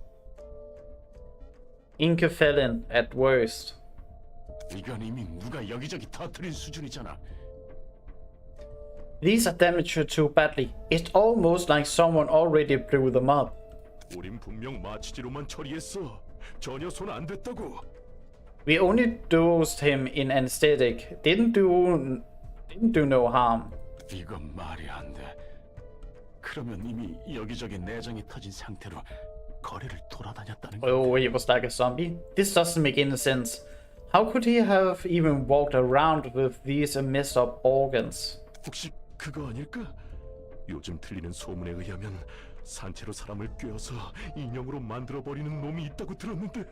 Speaker 1: Incaphalion at worst.
Speaker 5: 이건 이미 누가 여기저기 터뜨린 수준이잖아.
Speaker 1: These are damaged too badly. It's almost like someone already blew them up.
Speaker 5: 우린 분명 마취제로만 처리했어. 전혀 손 안 댔다고.
Speaker 1: We only dosed him in anesthetic. Didn't do no harm.
Speaker 5: 이건 말이 안 돼. 그러면 이미 여기저기 내장이 터진 상태로 거리를 돌아다녔다는 거야.
Speaker 1: Oh, he was like a zombie? This doesn't make any sense. How could he have even walked around with these messed up organs?
Speaker 5: 혹시 그거 아닐까? 요즘 들리는 소문에 의하면 산채로 사람을 꿰어서 인형으로 만들어버리는 놈이 있다고 들었는데.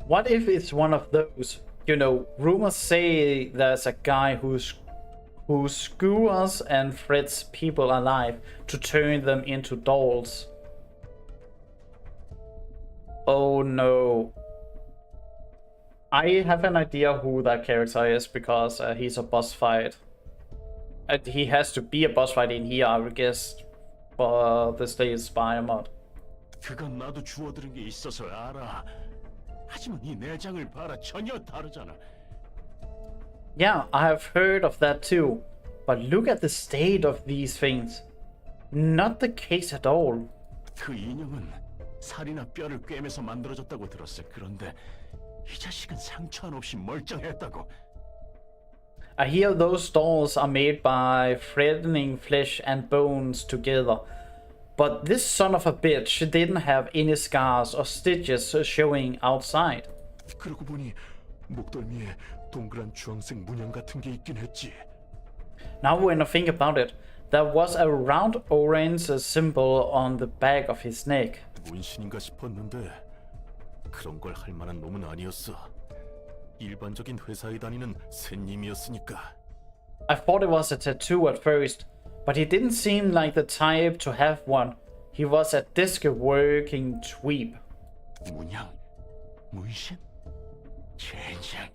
Speaker 1: What if it's one of those? You know, rumors say there's a guy who skewers and threats people alive to turn them into dolls. Oh no. I have an idea who that character is because he's a boss fight. He has to be a boss fight in here, I would guess, for the Slay Spire mod.
Speaker 5: 그건 나도 주워들은 게 있어서 알아. 하지만 이 내장을 봐라, 전혀 다르잖아.
Speaker 1: Yeah, I have heard of that too. But look at the state of these things. Not the case at all.
Speaker 5: 그 인형은 살이나 뼈를 꿰매서 만들어졌다고 들었어. 그런데 이 자식은 상처 한 없이 멀쩡했다고.
Speaker 1: I hear those dolls are made by threading flesh and bones together. But this son of a bitch didn't have any scars or stitches showing outside.
Speaker 5: 그러고 보니 목덜미에 동그란 주황색 문양 같은 게 있긴 했지.
Speaker 1: Now when I think about it, there was a round orange symbol on the back of his neck.
Speaker 5: 문신인가 싶었는데 그런 걸 할 만한 놈은 아니었어. 일반적인 회사에 다니는 새님이었으니까.
Speaker 1: I thought it was a tattoo at first, but he didn't seem like the type to have one. He was a desk-working dweeb.
Speaker 5: 문양? 문신? 젠장.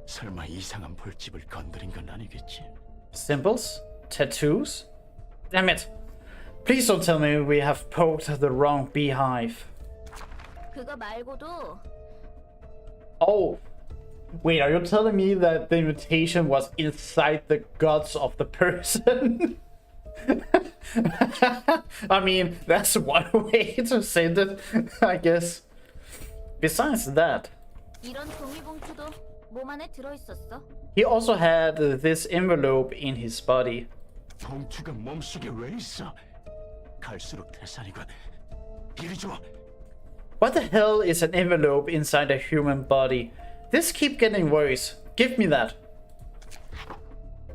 Speaker 5: 설마 이상한 벌집을 건드린 건 아니겠지?
Speaker 1: Symbols? Tattoos? Damn it. Please don't tell me we have poked the wrong beehive.
Speaker 6: 그거 말고도
Speaker 1: Oh, wait, are you telling me that the invitation was inside the guts of the person? I mean, that's one way to send it, I guess. Besides that,
Speaker 6: 이런 종이 봉투도 몸 안에 들어 있었어.
Speaker 1: he also had this envelope in his body.
Speaker 5: 봉투가 몸속에 왜 있어? 갈수록 대살이군. 이리 줘.
Speaker 1: What the hell is an envelope inside a human body? This keep getting worse. Give me that.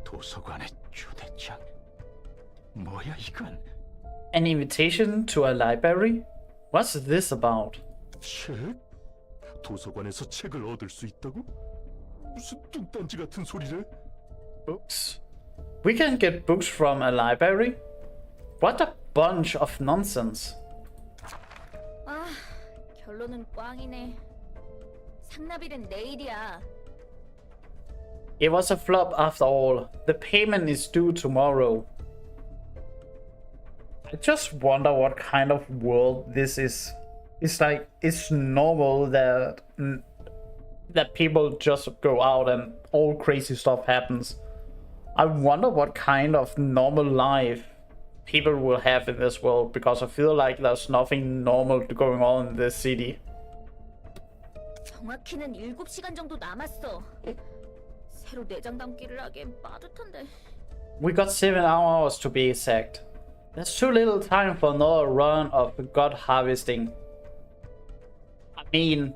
Speaker 5: 도서관의 초대장. 뭐야 이건?
Speaker 1: An invitation to a library? What's this about?
Speaker 5: 책? 도서관에서 책을 얻을 수 있다고? 무슨 뚱딴지 같은 소리래?
Speaker 1: Books? We can get books from a library? What a bunch of nonsense.
Speaker 6: 아, 결론은 꽝이네. 상납일은 내일이야.
Speaker 1: It was a flop after all. The payment is due tomorrow. I just wonder what kind of world this is. It's like, it's normal that people just go out and all crazy stuff happens. I wonder what kind of normal life people will have in this world, because I feel like there's nothing normal going on in this city.
Speaker 6: 정확히는 7시간 정도 남았어. 새로 내장 담기를 하기엔 빠듯한데.
Speaker 1: We got 7 hours to be exact. There's too little time for another run of god harvesting. I mean,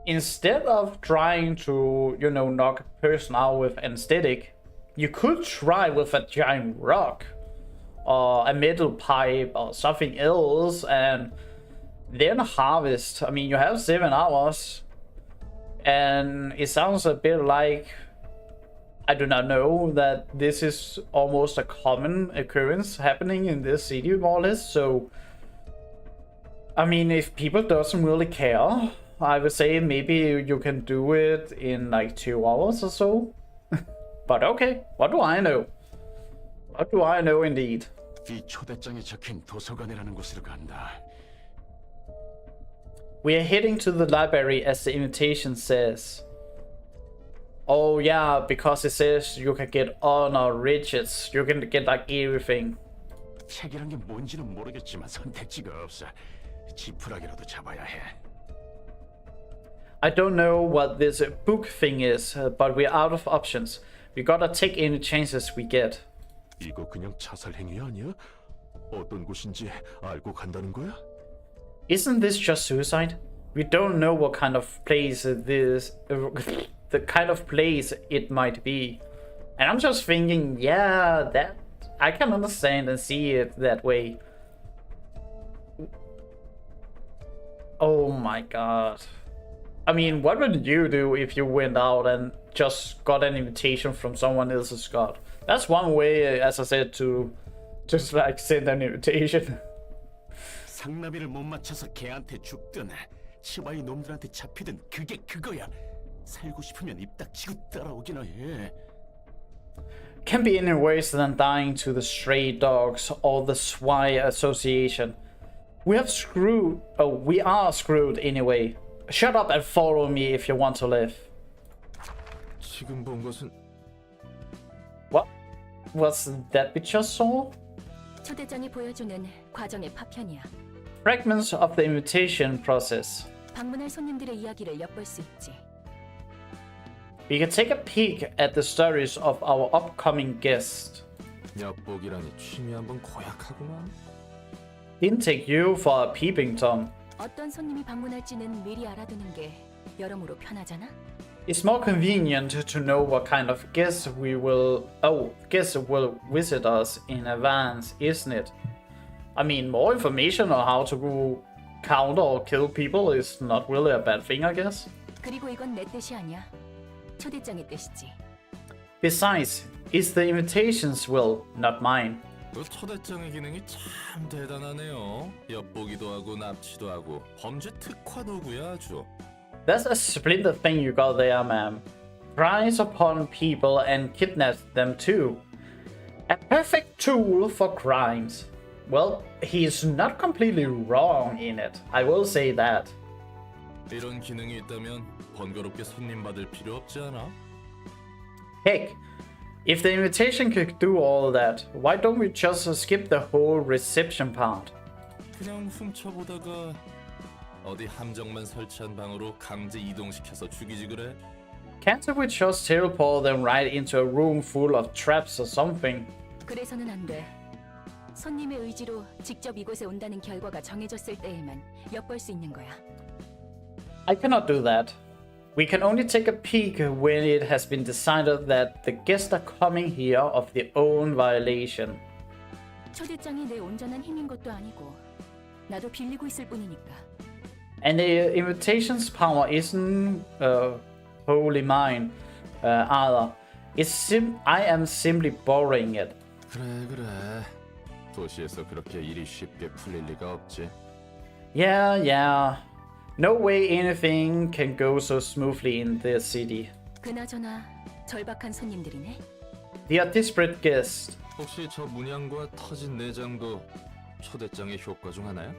Speaker 1: instead of trying to, you know, knock a person out with anesthetic, you could try with a giant rock or a metal pipe or something else and then harvest. I mean, you have 7 hours and it sounds a bit like, I do not know, that this is almost a common occurrence happening in this city more or less. So, I mean, if people doesn't really care, I would say maybe you can do it in like 2 hours or so. But okay, what do I know? What do I know indeed?
Speaker 5: 이 초대장에 적힌 도서관이라는 곳으로 간다.
Speaker 1: We are heading to the library as the invitation says. Oh yeah, because it says you can get honor, riches, you can get like everything.
Speaker 5: 책이란 게 뭔지는 모르겠지만 선택지가 없어. 지푸라기라도 잡아야 해.
Speaker 1: I don't know what this book thing is, but we're out of options. We gotta take any chances we get.
Speaker 5: 이거 그냥 자살 행위 아니야? 어떤 곳인지 알고 간다는 거야?
Speaker 1: Isn't this just suicide? We don't know what kind of place this, the kind of place it might be. And I'm just thinking, yeah, that I can understand and see it that way. Oh my god. I mean, what would you do if you went out and just got an invitation from someone else's god? That's one way, as I said, to just like send an invitation.
Speaker 5: 상나비를 못 맞춰서 걔한테 죽든 치와이 놈들한테 잡히든 그게 그거야. 살고 싶으면 입 닥치고 따라오기나 해.
Speaker 1: Can be any worse than dying to the stray dogs or the Swine Association. We are screwed anyway. Shut up and follow me if you want to live.
Speaker 3: 지금 본 것은
Speaker 1: What was that we just saw?
Speaker 2: 초대장이 보여주는 과정의 파편이야.
Speaker 1: Fragments of the invitation process.
Speaker 2: 방문할 손님들의 이야기를 엿볼 수 있지.
Speaker 1: We can take a peek at the stories of our upcoming guests.
Speaker 3: 엿보기라니 취미 한번 고약하구만.
Speaker 1: Didn't take you for a peeping Tom.
Speaker 2: 어떤 손님이 방문할지는 미리 알아두는 게 여러모로 편하잖아.
Speaker 1: It's more convenient to know what kind of guests will visit us in advance, isn't it? I mean, more information on how to counter or kill people is not really a bad thing, I guess.
Speaker 2: 그리고 이건 내 뜻이 아니야. 초대장의 뜻이지.
Speaker 1: Besides, it's the invitation's will, not mine.
Speaker 3: 그 초대장의 기능이 참 대단하네요. 엿보기도 하고 납치도 하고 범죄 특화 도구야 아주.
Speaker 1: That's a splendid thing you got there, ma'am. Prize upon people and kidnap them too. A perfect tool for crimes. Well, he's not completely wrong in it. I will say that.
Speaker 3: 이런 기능이 있다면 번거롭게 손님 받을 필요 없지 않아?
Speaker 1: Heck, if the invitation could do all that, why don't we just skip the whole reception part?
Speaker 3: 그냥 훔쳐보다가 어디 함정만 설치한 방으로 강제 이동시켜서 죽이지 그래?
Speaker 1: Can't we just teleport them right into a room full of traps or something?
Speaker 2: 그래서는 안 돼. 손님의 의지로 직접 이곳에 온다는 결과가 정해졌을 때에만 엿볼 수 있는 거야.
Speaker 1: I cannot do that. We can only take a peek when it has been decided that the guests are coming here of their own violation.
Speaker 2: 초대장이 내 온전한 힘인 것도 아니고 나도 빌리고 있을 뿐이니까.
Speaker 1: And the invitation's power isn't wholly mine either. I am simply borrowing it.
Speaker 3: 그래. 도시에서 그렇게 일이 쉽게 풀릴 리가 없지.
Speaker 1: Yeah. No way anything can go so smoothly in this city.
Speaker 2: 그나저나 절박한 손님들이네.
Speaker 1: They are desperate guests.
Speaker 3: 혹시 저 문양과 터진 내장도 초대장의 효과 중 하나야?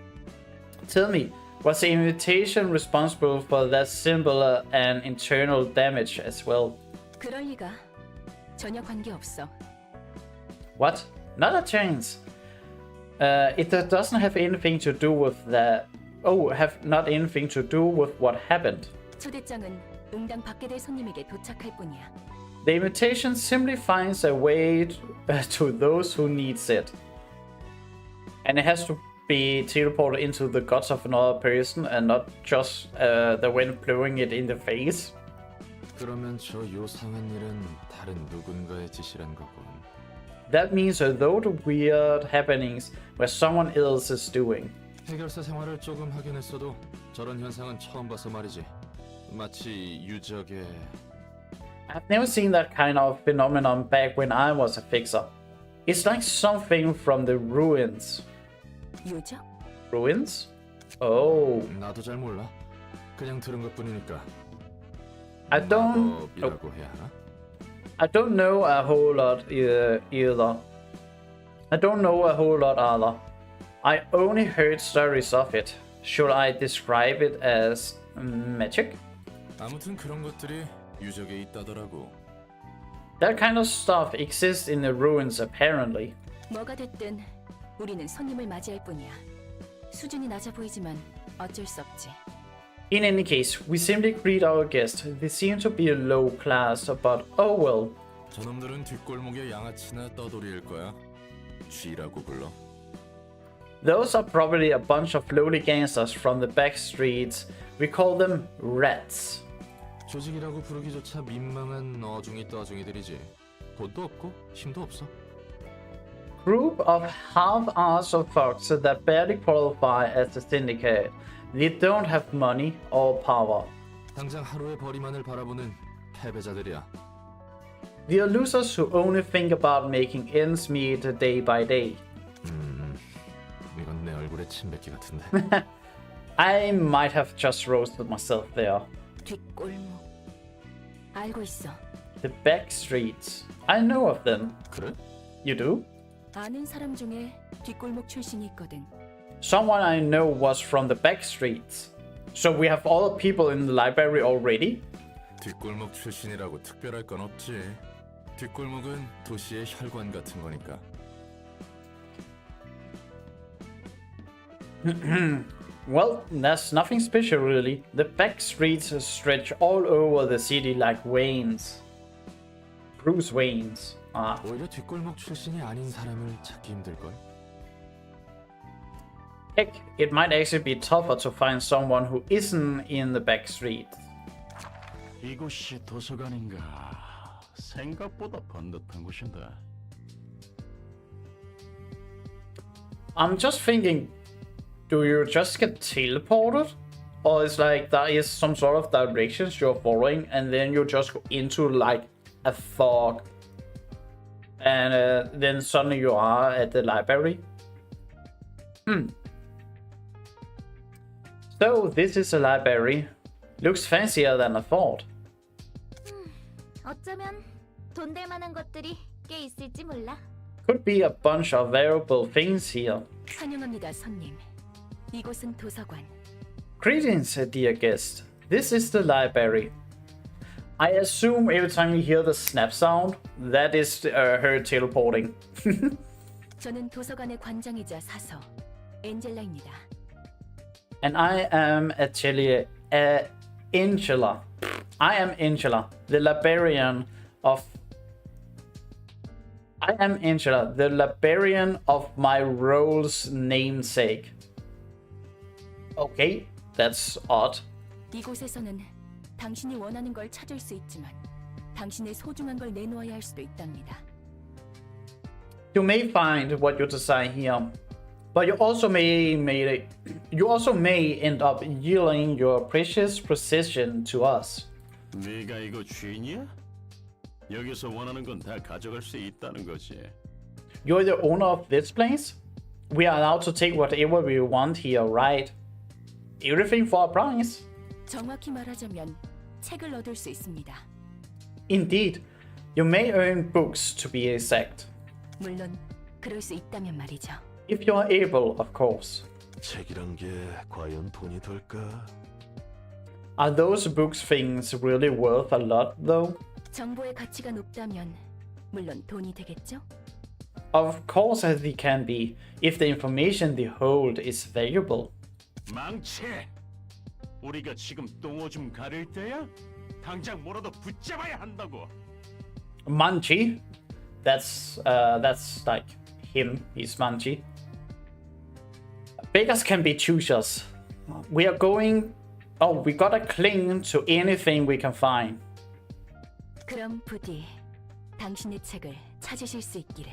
Speaker 1: Tell me, was the invitation responsible for that symbol and internal damage as well?
Speaker 2: 그럴 리가. 전혀 관계없어.
Speaker 1: What? Not a chance. It doesn't have anything to do with that. Oh, have not anything to do with what happened.
Speaker 2: 초대장은 응당 받게 될 손님에게 도착할 뿐이야.
Speaker 1: The invitation simply finds a way to those who needs it. And it has to be teleported into the guts of another person and not just the wind blowing it in the face.
Speaker 3: 그러면 저 요상한 일은 다른 누군가의 짓이란 거군.
Speaker 1: That means though the weird happenings where someone else is doing.
Speaker 3: 해결사 생활을 조금 하긴 했어도 저런 현상은 처음 봐서 말이지. 마치 유적의...
Speaker 1: I've never seen that kind of phenomenon back when I was a fixer. It's like something from the ruins.
Speaker 2: 유적?
Speaker 1: Ruins? Oh.
Speaker 3: 나도 잘 몰라. 그냥 들은 것뿐이니까.
Speaker 1: I don't...
Speaker 3: 마법이라고 해야 하나?
Speaker 1: I don't know a whole lot either. I don't know a whole lot either. I only heard stories of it. Should I describe it as magic?
Speaker 3: 아무튼 그런 것들이 유적에 있다더라고.
Speaker 1: That kind of stuff exists in the ruins apparently.
Speaker 2: 뭐가 됐든 우리는 손님을 맞이할 뿐이야. 수준이 낮아 보이지만 어쩔 수 없지.
Speaker 1: In any case, we simply greet our guests. They seem to be low class, but oh well.
Speaker 3: 저놈들은 뒷골목의 양아치나 떠돌이일 거야. 쥐라고 불러.
Speaker 1: Those are probably a bunch of lowly gangsters from the back streets. We call them rats.
Speaker 3: 조직이라고 부르기조차 민망한 어중이 떠중이들이지. 돈도 없고 힘도 없어.
Speaker 1: Group of half-assed thugs that barely qualify as a syndicate. They don't have money or power.
Speaker 3: 당장 하루의 벌이만을 바라보는 패배자들이야.
Speaker 1: They are losers who only think about making ends meet day by day.
Speaker 3: 이건 내 얼굴에 침 뱉기 같은데.
Speaker 1: I might have just roasted myself there.
Speaker 2: 뒷골목. 알고 있어.
Speaker 1: The back streets. I know of them.
Speaker 3: 그래?
Speaker 1: You do?
Speaker 2: 아는 사람 중에 뒷골목 출신이 있거든.
Speaker 1: Someone I know was from the back streets. So we have all the people in the library already?
Speaker 3: 뒷골목 출신이라고 특별할 건 없지. 뒷골목은 도시의 혈관 같은 거니까.
Speaker 1: Well, there's nothing special really. The back streets stretch all over the city like veins. Bruce Wayne's.
Speaker 3: 오히려 뒷골목 출신이 아닌 사람을 찾기 힘들걸.
Speaker 1: Heck, it might actually be tougher to find someone who isn't in the back streets.
Speaker 5: 이곳이 도서관인가? 생각보다 번듯한 곳인데.
Speaker 1: I'm just thinking, do you just get teleported? Or is like there is some sort of directions you're following and then you just go into like a fog and then suddenly you are at the library? So this is a library. Looks fancier than I thought.
Speaker 6: 어쩌면 돈 될 만한 것들이 꽤 있을지 몰라.
Speaker 1: Could be a bunch of variable things here.
Speaker 2: 환영합니다, 손님. 이곳은 도서관.
Speaker 1: Greetings, dear guest. This is the library. I assume every time you hear the snap sound, that is her teleporting.
Speaker 2: 저는 도서관의 관장이자 사서 엔젤라입니다.
Speaker 1: And I am actually Angela. I am Angela, the librarian of. I am Angela, the librarian of my role's namesake. Okay, that's odd.
Speaker 2: 이곳에서는 당신이 원하는 걸 찾을 수 있지만 당신의 소중한 걸 내놓아야 할 수도 있답니다.
Speaker 1: You may find what you desire here, but you also may end up yielding your precious possession to us.
Speaker 5: 네가 이거 주인이야? 여기서 원하는 건 다 가져갈 수 있다는 거지.
Speaker 1: You're the owner of this place? We are allowed to take whatever we want here, right? Everything for a price.
Speaker 2: 정확히 말하자면 책을 얻을 수 있습니다.
Speaker 1: Indeed, you may earn books to be exact.
Speaker 2: 물론 그럴 수 있다면 말이죠.
Speaker 1: If you are able, of course.
Speaker 3: 책이란 게 과연 돈이 될까?
Speaker 1: Are those books things really worth a lot, though?
Speaker 2: 정보의 가치가 높다면 물론 돈이 되겠죠?
Speaker 1: Of course they can be, if the information they hold is valuable.
Speaker 5: 망치! 우리가 지금 똥오줌 가릴 때야? 당장 뭐라도 붙잡아야 한다고.
Speaker 1: Manchi? That's like him. He's Manchi. Beggars can be choosers. We are going. Oh, we gotta cling to anything we can find.
Speaker 2: 그럼 부디 당신의 책을 찾으실 수 있기를.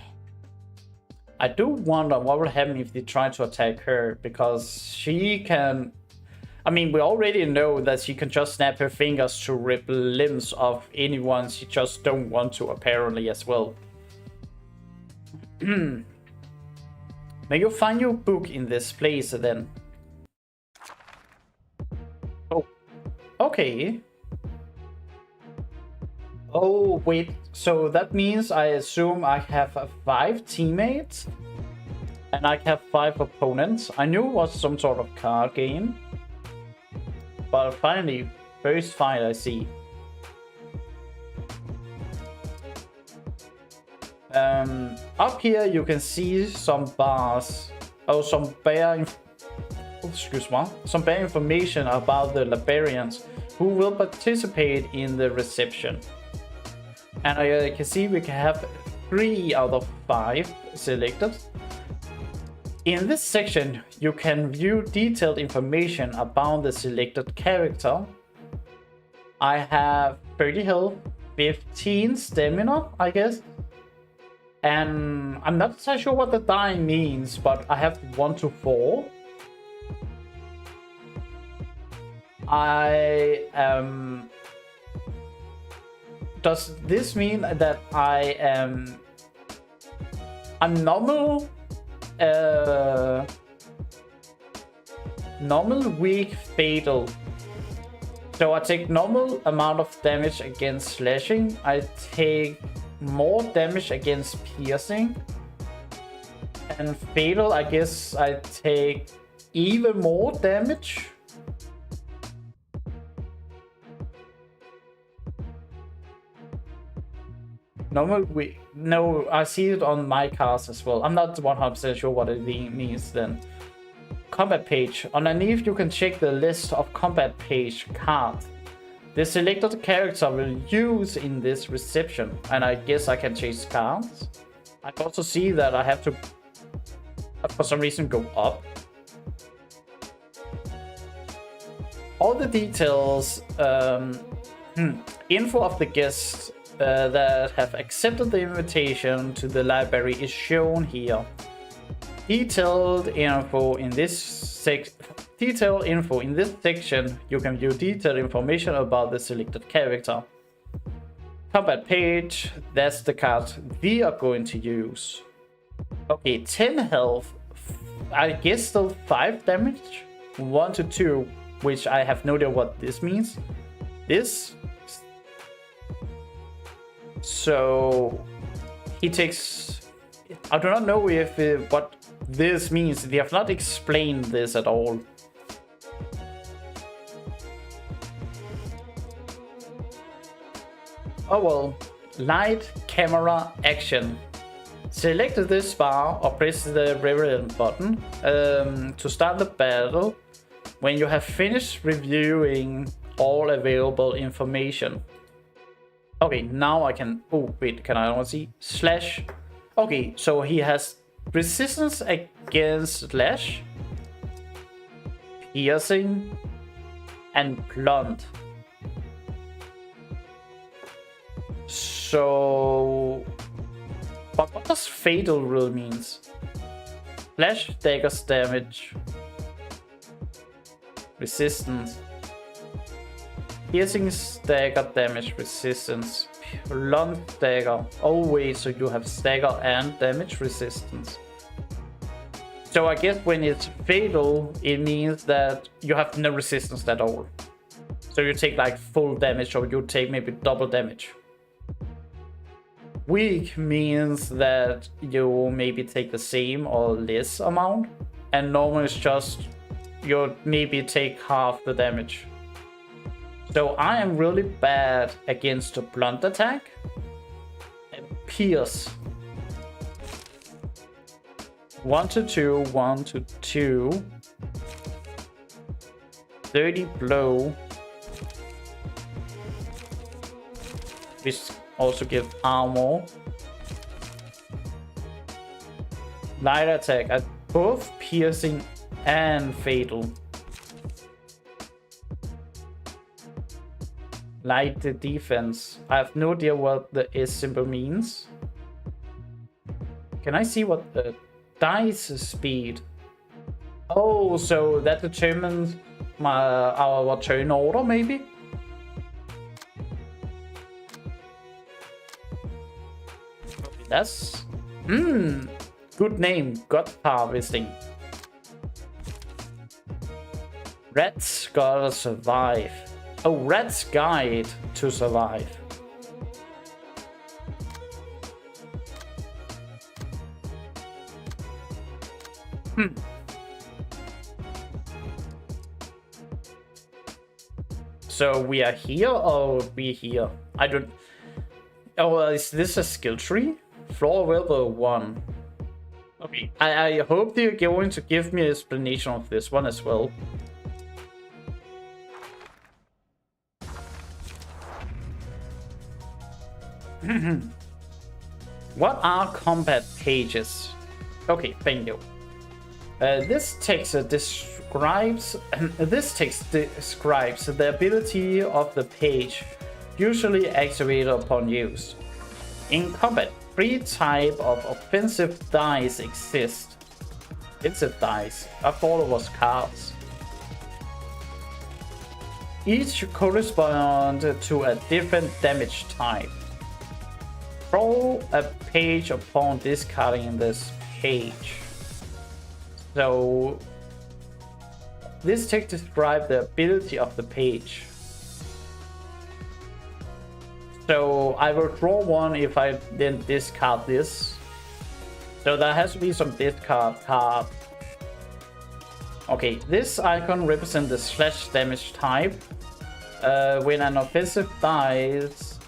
Speaker 1: I do wonder what will happen if they try to attack her, because she can. I mean, we already know that she can just snap her fingers to rip limbs of anyone she just don't want to, apparently, as well. May you find your book in this place, then. Oh, okay. Oh, wait. So that means I assume I have 5 teammates? And I have 5 opponents. I knew it was some sort of card game. But finally, first fight I see. Up here you can see some bars. Oh, some bare information about the librarians who will participate in the reception. And I can see we can have 3 out of 5 selected. In this section, you can view detailed information about the selected character. I have 30 health, 15 stamina, I guess. And I'm not so sure what the dying means, but I have 1 to 4. I am... Does this mean that I am... I'm normal? Normal, weak, fatal. So I take normal amount of damage against slashing. I take more damage against piercing. And fatal, I guess I take even more damage. Normal, no, I see it on my cards as well. I'm not 100% sure what it means then. Combat page. Underneath you can check the list of combat page cards the selected character will use in this reception. And I guess I can change cards. I can also see that I have to, for some reason, go up. All the details, info of the guests that have accepted the invitation to the library is shown here. Detailed info in this section. You can view detailed information about the selected character. Combat page. That's the card we are going to use. Okay, 10 health. I guess still 5 damage. 1 to 2, which I have no idea what this means. This. So he takes I do not know if what this means. They have not explained this at all. Oh well. Light, camera, action. Select this bar or press the relevant button to start the battle when you have finished reviewing all available information. Okay, now I can... Oh, wait, can I not see? Slash. Okay, so he has resistance against slash, piercing, and blunt. So... But what does fatal really means? Slash daggers damage. Resistance. Piercing stagger damage resistance. Blunt stagger. Oh wait, so you have stagger and damage resistance. So I guess when it's fatal, it means that you have no resistance at all. So you take like full damage, or you take maybe double damage. Weak means that you maybe take the same or less amount, and normal is just you maybe take half the damage. So I am really bad against a blunt attack and pierce. 1 to 2, 1 to 2. 30 blow. Which also give armor. Light attack at both piercing and fatal. Light defense. I have no idea what the S symbol means. Can I see what the dice speed? Oh, so that determines our turn order, maybe? That's... good name. Gut harvesting. Rats gotta survive. Oh, Rat's Guide to Survive. So we are here or we here? I don't... Oh, is this a skill tree? Floor level 1. Okay, I hope they're going to give me an explanation of this one as well. What are combat pages? Okay, thank you. This text describes the ability of the page, usually activated upon use. In combat, 3 types of offensive dice exist. Offensive dice. I thought it was cards. Each corresponds to a different damage type. Draw a page upon discarding this page. So this text describes the ability of the page. So I will draw one if I then discard this. So there has to be some discard card. Okay, this icon represents the slash damage type. When an offensive dice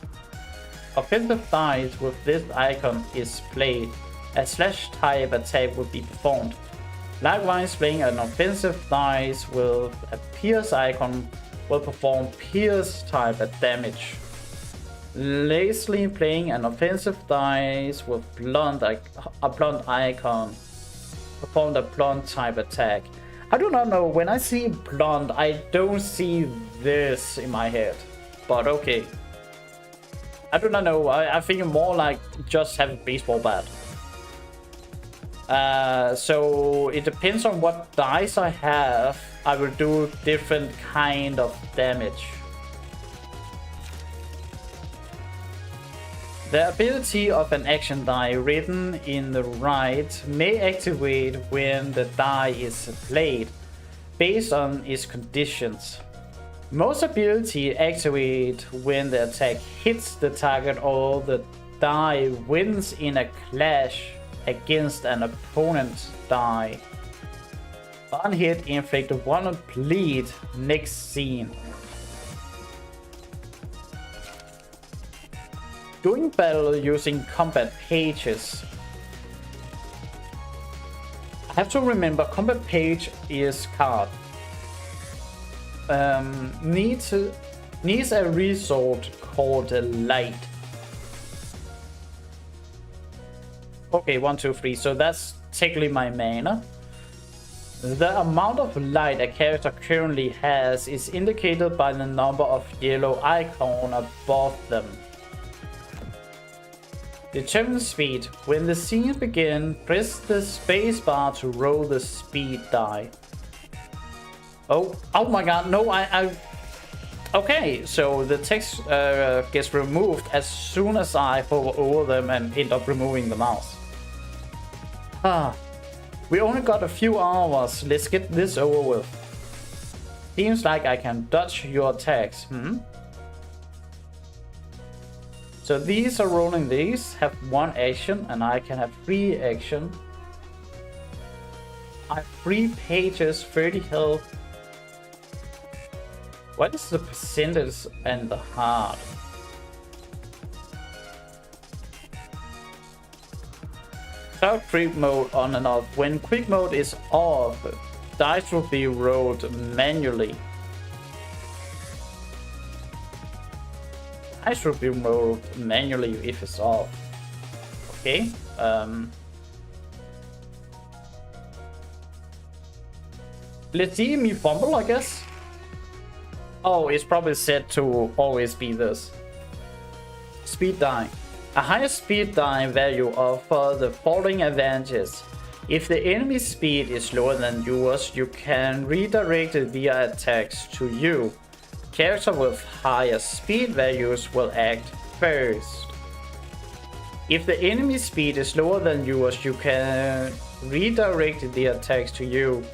Speaker 1: with this icon is played, a slash type attack will be performed. Likewise, playing an offensive dice with a pierce icon will perform pierce type damage. Lastly, playing an offensive dice with a blunt icon perform a blunt type attack. I do not know, when I see blunt, I don't see this in my head, but okay. I do not know, I think more like just have a baseball bat. So it depends on what dice I have, I will do different kind of damage. The ability of an action die written in the right may activate when the die is played, based on its conditions. Most abilities activate when the attack hits the target or the die wins in a clash against an opponent die. On hit, inflict 1 bleed. Next scene. Doing battle using combat pages. I have to remember combat page is card. Needs a resort called light. Okay, 1, 2, 3. So that's technically my mana. The amount of light a character currently has is indicated by the number of yellow icons above them. Determine speed. When the scene begins, press the spacebar to roll the speed die. Oh my god, no, Okay, so the text gets removed as soon as I hover over them and end up removing the mouse. We only got a few hours, let's get this over with. Seems like I can dodge your attacks, So these are rolling these, have 1 action, and I can have 3 action. I have 3 pages, 30 health. What is the percentage and the hard? Start quick mode on and off. When quick mode is off, dice will be rolled manually. Dice will be rolled manually if it's off. Okay. Let's see me fumble, I guess. Oh, it's probably set to always be this. Speed die. A higher speed die value offers the following advantages. If the enemy's speed is lower than yours, you can redirect their attacks to you. Characters with higher speed values will act first. If the enemy's speed is lower than yours, you can redirect the attacks to you.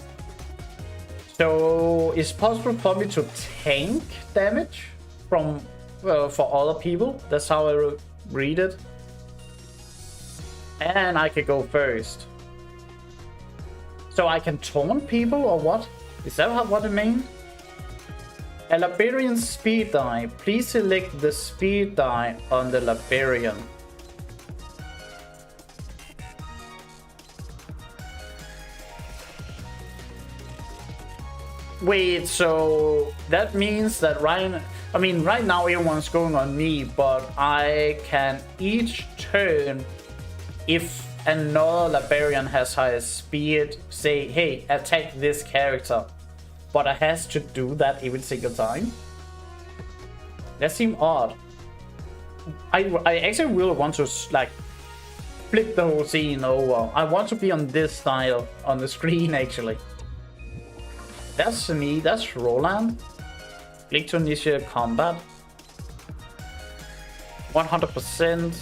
Speaker 1: So it's possible for me to tank damage from for other people. That's how I read it. And I can go first. So I can taunt people or what? Is that what it means? A Librarian speed die. Please select the speed die on the Librarian. Wait, so that means that right now everyone's going on me, but I can each turn, if another Librarian has higher speed, say, hey, attack this character. But I has to do that every single time? That seems odd. I actually really want to like flip the whole scene over. I want to be on this style on the screen actually. That's me, that's Roland. Click to initiate combat. 100%.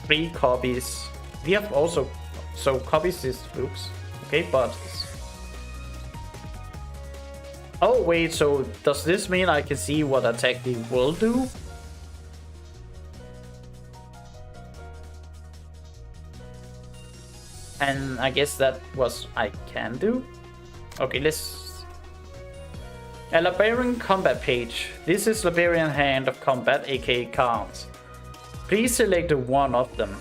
Speaker 1: 3 copies. We have also, so copies is oops. Okay, but oh wait, so does this mean I can see what attack they will do? And I guess that was I can do. Okay, let's. A Librarian combat page. This is Librarian Hand of Combat, aka cards. Please select one of them.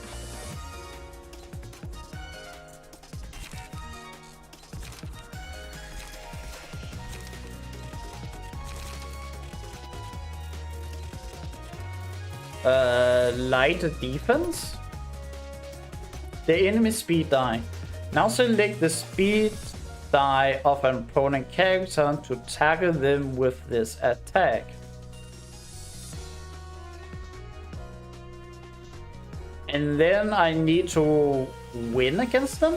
Speaker 1: Light defense. The enemy speed die. Now select the speed die of an opponent character to tackle them with this attack. And then I need to win against them?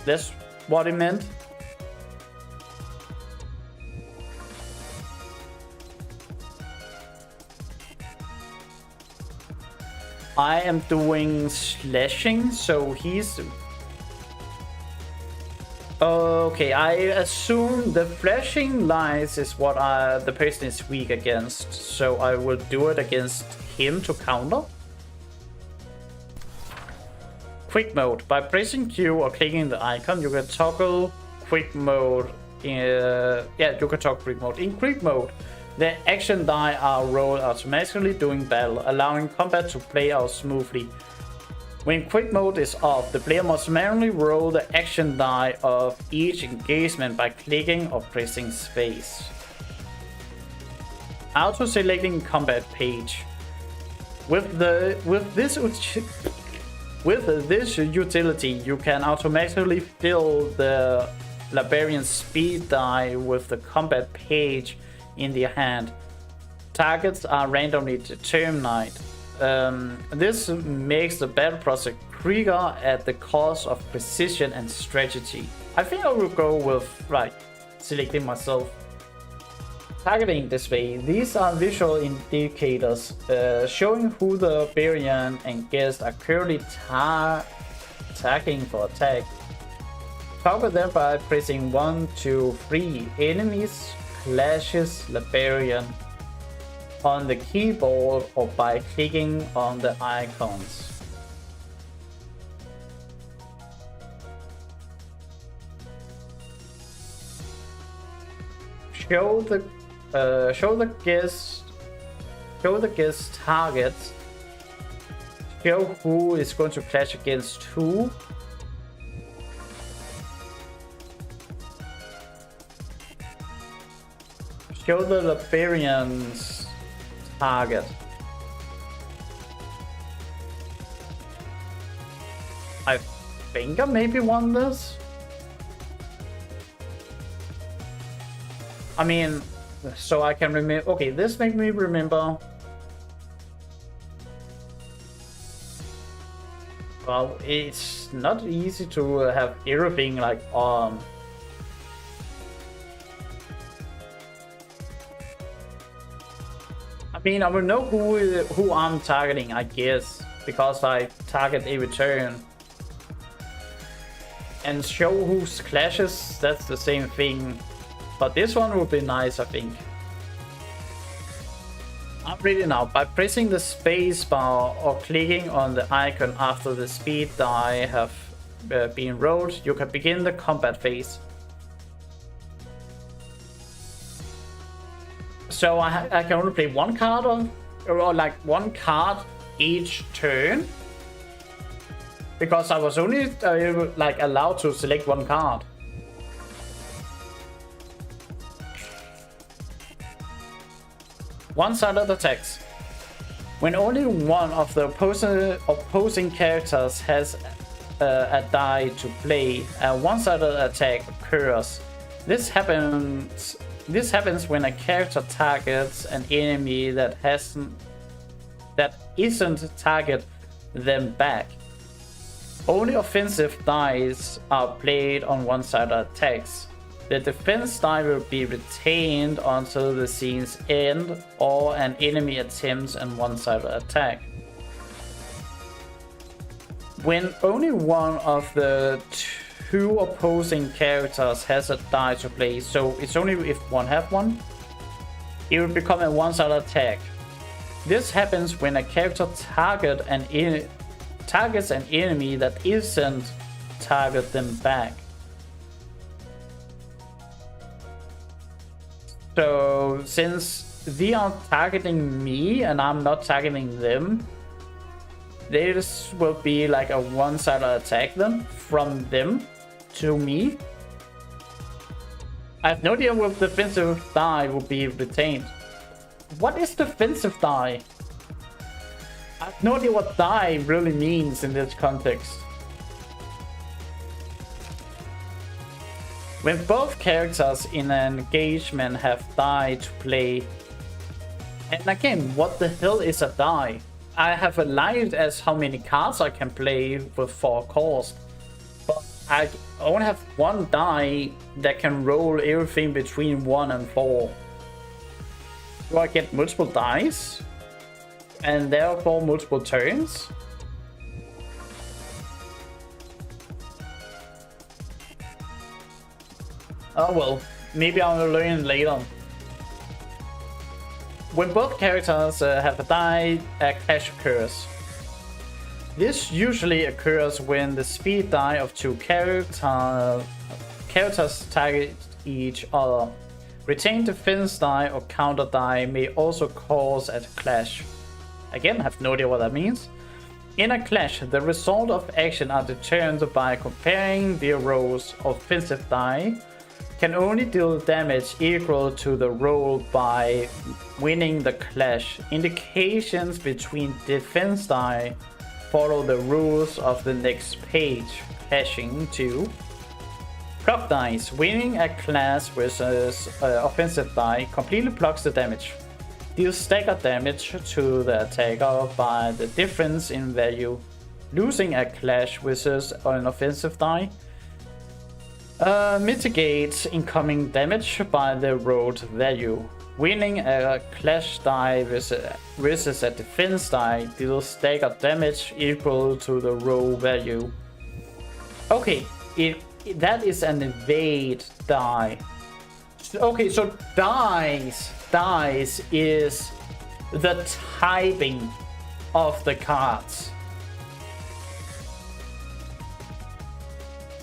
Speaker 1: That's what it meant. I am doing slashing, so he's... Okay, I assume the flashing lines is what the person is weak against, so I will do it against him to counter. Quick mode. By pressing Q or clicking the icon, you can toggle quick mode. You can toggle quick mode. In quick mode, the action die are rolled automatically during battle, allowing combat to play out smoothly. When quick mode is off, the player must manually roll the action die of each engagement by clicking or pressing space. Auto-selecting combat page. With this utility, you can automatically fill the librarian speed die with the combat page in the hand. Targets are randomly determined. This makes the battle process quicker at the cost of precision and strategy. I think I will go with selecting myself. Targeting display. These are visual indicators showing who the librarian and guest are currently attacking for attack. Target them by pressing 1, 2, 3 enemies, clashes, librarian on the keyboard or by clicking on the icons. Show the guest targets. Show who is going to clash against who. Show the librarian's target. I think I maybe won this. I mean, so I can remember. Okay, this makes me remember. Well, it's not easy to have everything like I mean, I will know who I'm targeting, I guess, because I target every turn. And show who's clashes, that's the same thing. But this one would be nice, I think. I'm ready now. By pressing the space bar or clicking on the icon after the speed die have been rolled, you can begin the combat phase. So I can only play one card or like one card each turn, because I was only allowed to select one card. One-sided attacks. When only one of the opposing characters has a die to play, a one-sided attack occurs. This happens when a character targets an enemy that isn't target them back. Only offensive dice are played on one-sided attacks. The defense die will be retained until the scene's end or an enemy attempts a one-sided attack. When only one of the two opposing characters has a die to play, so it's only if one have one, it will become a one-sided attack. This happens when a character targets an enemy that isn't target them back. So since they are targeting me and I'm not targeting them, this will be like a one-sided attack then from them to me. I have no idea what defensive die will be retained. What is defensive die? I have no idea what die really means in this context. When both characters in an engagement have die to play. And again, what the hell is a die? I have aligned as how many cards I can play with 4 cost. But I only have one die that can roll everything between 1 and 4. Do I get multiple dice? And therefore multiple turns? Oh well, maybe I'll learn later. When both characters have a die, a clash occurs. This usually occurs when the speed die of two characters target each other. Retained defense die or counter die may also cause a clash. Again, I have no idea what that means. In a clash, the result of action are determined by comparing the rows. Offensive die can only deal damage equal to the roll by winning the clash. Indications between defense die follow the rules of the next page. Clashing 2. Block dice. Winning a clash versus offensive die completely blocks the damage. Deals stagger damage to the attacker by the difference in value. Losing a clash versus an offensive die mitigates incoming damage by the rolled value. Winning a clash die versus a defense die deals stagger damage equal to the roll value. Okay, that is an evade die. Okay, so dice is the typing of the cards.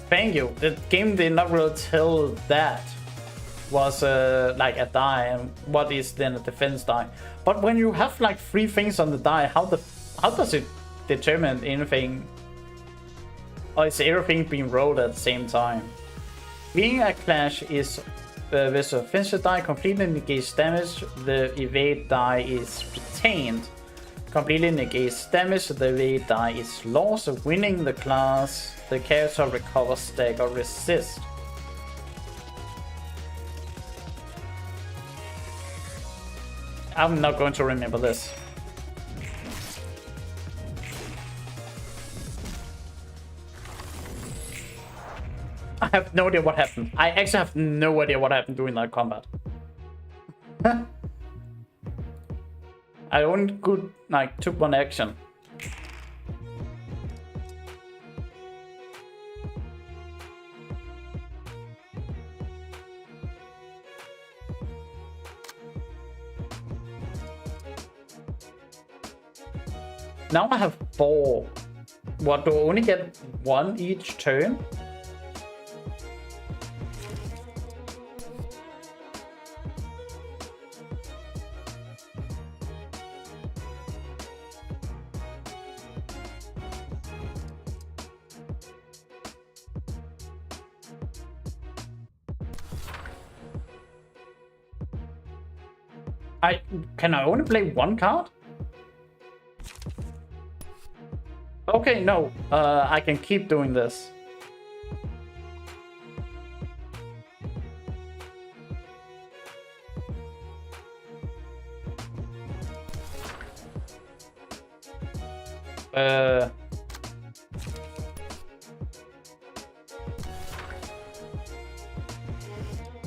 Speaker 1: Thank you. The game did not really tell that was like a die and what is then a defense die. But when you have like 3 things on the die, how does it determine anything? Or is everything being rolled at the same time? Being a clash is with offensive die completely negates damage. The evade die is retained. Completely negates damage. The evade die is lost. Winning the class, the character recovers stagger resist. I'm not going to remember this. I have no idea what happened. I actually have no idea what happened during that combat. I only could took one action. Now I have 4. What, do I only get 1 each turn? Can I only play 1 card? Okay, no. I can keep doing this.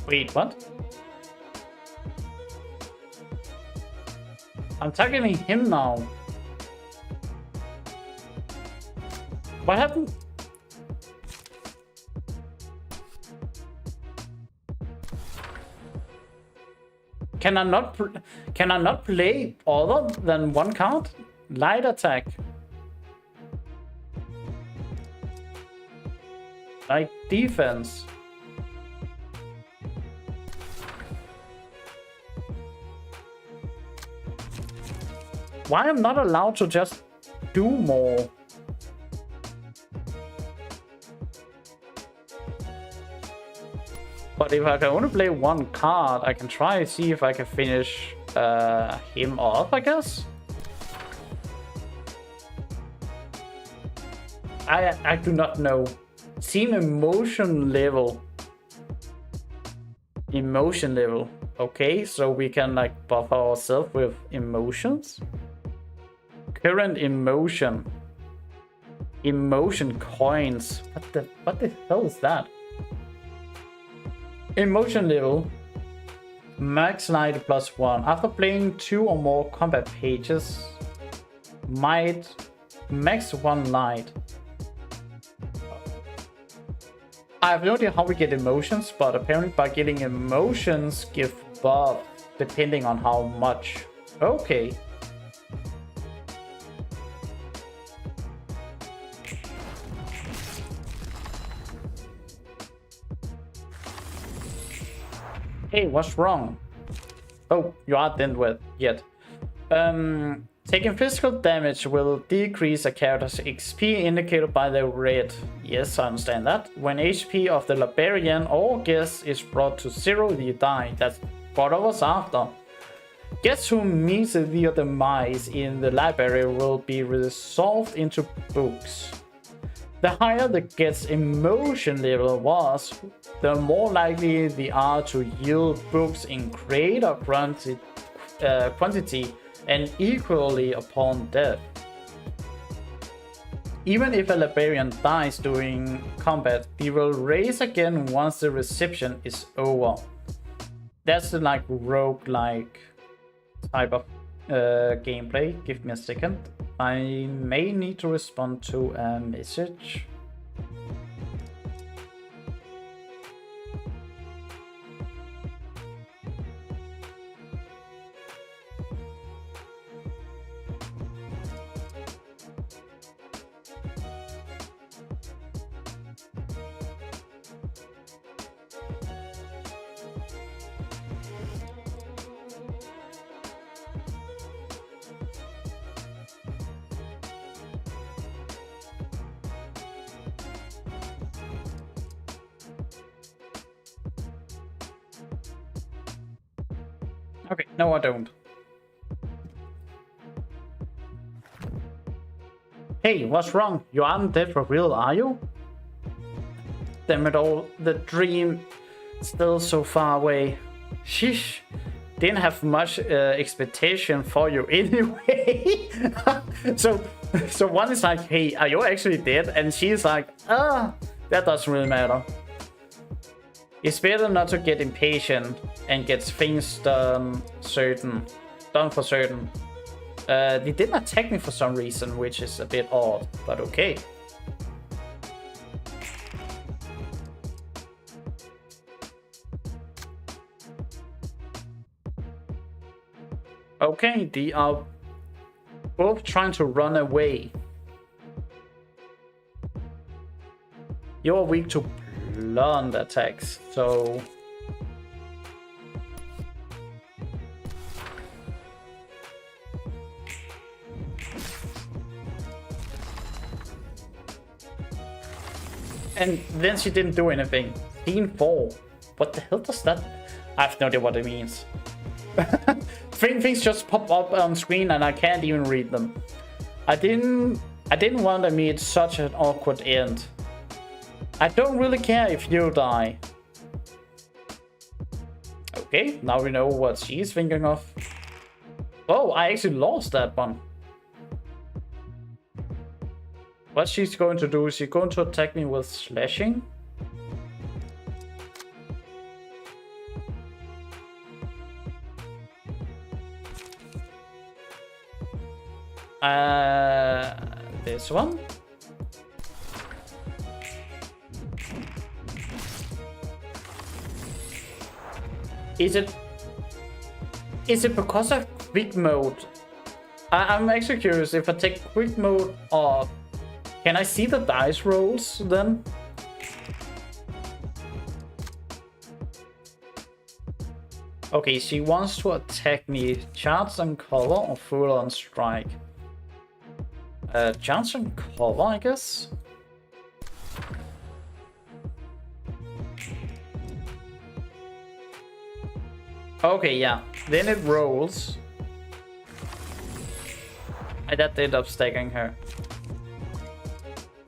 Speaker 1: Wait, what? I'm targeting him now. What happened? Can I not play other than 1 card? Light attack. Like defense. Why am I not allowed to just do more? But if I can only play 1 card, I can try to see if I can finish him off, I guess. I do not know. Team emotion level. Emotion level. Okay, so we can buff ourselves with emotions. Current emotion. Emotion coins. What the hell is that? Emotion level. Max light +1. After playing 2 or more combat pages, might max 1 light. I have no idea how we get emotions, but apparently by getting emotions give buff depending on how much. Okay. Hey, what's wrong? Oh, you aren't with yet. Taking physical damage will decrease a character's XP indicated by the red. Yes, I understand that. When HP of the librarian or guest is brought to 0, you die. That's what I was after. Guests who meet their demise in the library will be resolved into books. The higher the guest's emotion level was, the more likely they are to yield books in greater quantity and equally upon death. Even if a librarian dies during combat, they will raise again once the reception is over. That's the like roguelike type of gameplay. Give me a second. I may need to respond to a message. Okay, no I don't. Hey, what's wrong? You aren't dead for real, are you? Damn it all, the dream still so far away. Sheesh, didn't have much expectation for you anyway. So one is like, hey, are you actually dead? And she's like, that doesn't really matter. It's better not to get impatient and get things done for certain. They didn't attack me for some reason, which is a bit odd, but okay. Okay, they are both trying to run away. You're weak to blunt attacks, so... And then she didn't do anything. Scene 4. What the hell does that... I have no idea what it means. Things just pop up on screen and I can't even read them. I didn't want to meet such an awkward end. I don't really care if you die. Okay, now we know what she's thinking of. Oh, I actually lost that one. What she's going to do, is she's going to attack me with slashing. This one. Is it because of quick mode? I'm actually curious if I take quick mode off. Can I see the dice rolls then? Okay, she wants to attack me. Charge and cover or full on strike? Charge and cover, I guess. Okay, yeah. Then it rolls. And that ended up stacking her.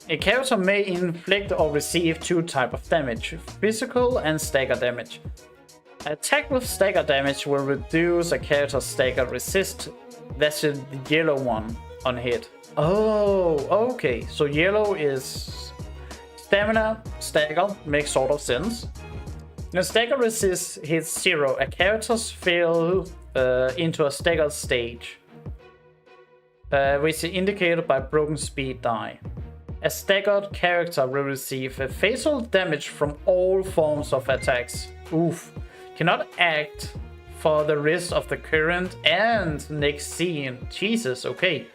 Speaker 1: A character may inflict or receive 2 types of damage, physical and stagger damage. Attack with stagger damage will reduce a character's stagger resist. That's the yellow one on hit. Oh, okay. So yellow is stamina, stagger, makes sort of sense. When stagger resist hits 0, a character's fall into a staggered stage, which is indicated by broken speed die. A staggered character will receive a facial damage from all forms of attacks. Oof. Cannot act for the rest of the current and next scene. Jesus, okay.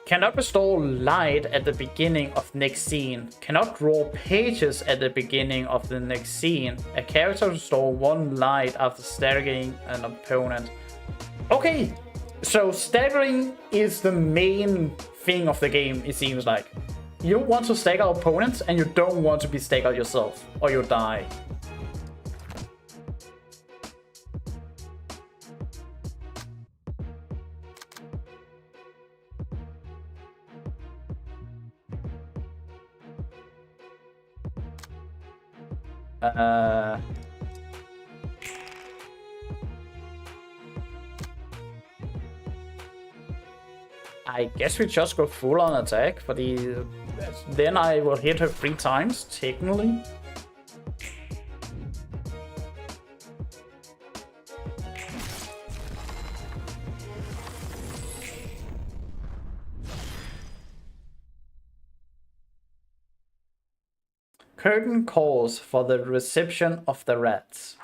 Speaker 1: Cannot restore light at the beginning of next scene. Cannot draw pages at the beginning of the next scene. A character restore 1 light after staggering an opponent. Okay, so staggering is the main thing of the game, it seems like. You want to stagger opponents and you don't want to be staggered yourself, or you die. I guess we just go full on attack, fordi then I will hit her 3 times, technically. Curtain calls for the reception of the rats.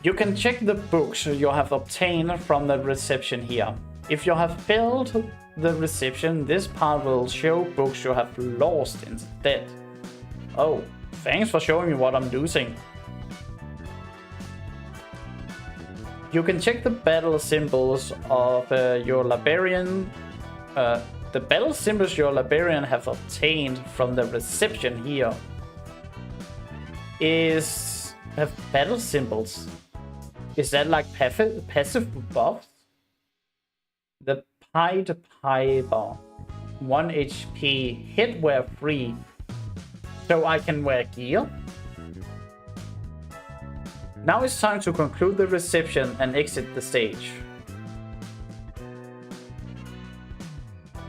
Speaker 1: You can check the books you have obtained from the reception here. If you have failed the reception, this part will show books you have lost instead. Oh, thanks for showing me what I'm losing. You can check the battle symbols of your librarian. The battle symbols your librarian have obtained from the reception here have battle symbols. Is that like passive buffs? The Pied Piper, 1 HP, headwear free, so I can wear gear. Now it's time to conclude the reception and exit the stage.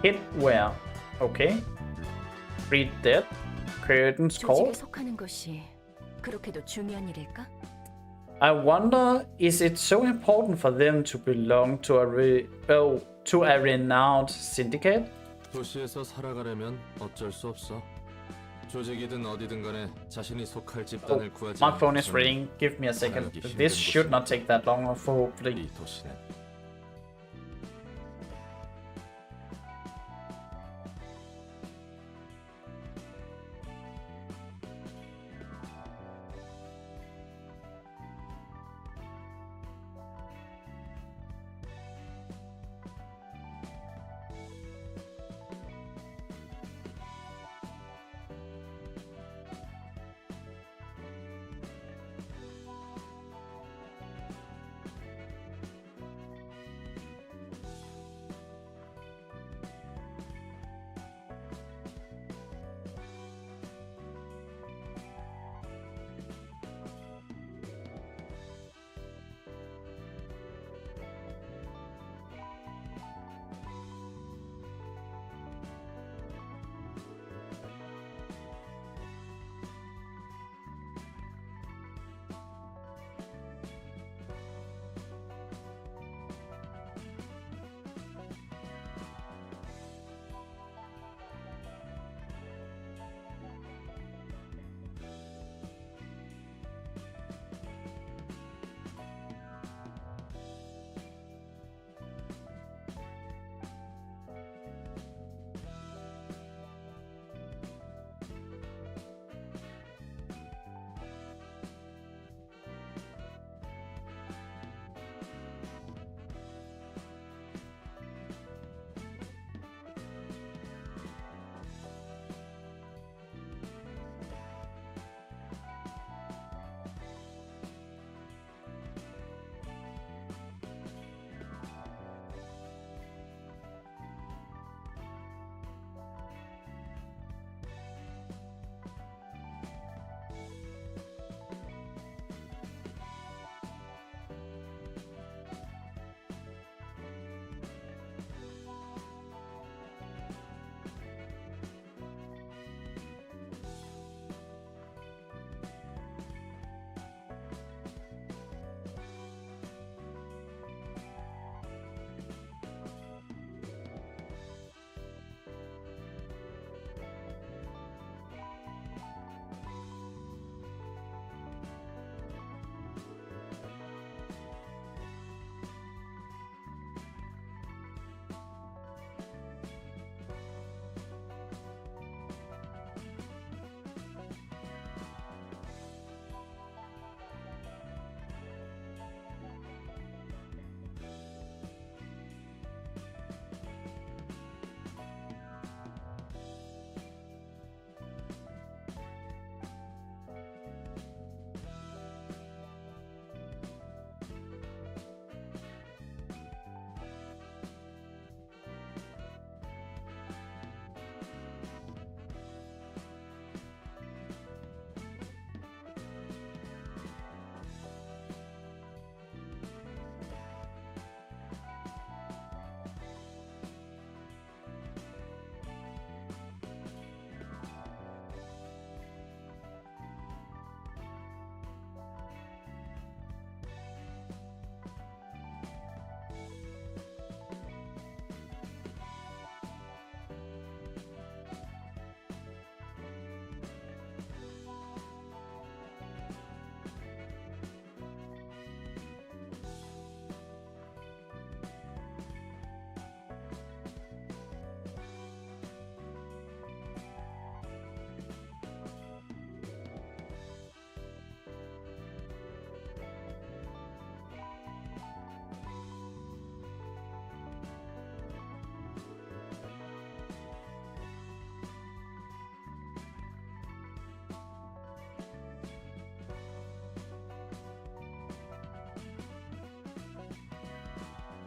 Speaker 1: Headwear, okay. Read that. Curtains call.
Speaker 2: 조직에 속하는 것이 그렇게도 중요한 일일까?
Speaker 1: I wonder, is it so important for them to belong to a renowned syndicate?
Speaker 3: 도시에서 살아가려면 어쩔 수 없어. 조직이든 어디든 간에 자신이 속할 집단을 구하지
Speaker 1: My phone is
Speaker 3: 않고서는
Speaker 1: ringing. Give me a second.
Speaker 3: 살아가기 힘든
Speaker 1: This should not
Speaker 3: 곳이니까.
Speaker 1: take that long, hopefully.
Speaker 3: 이 도시는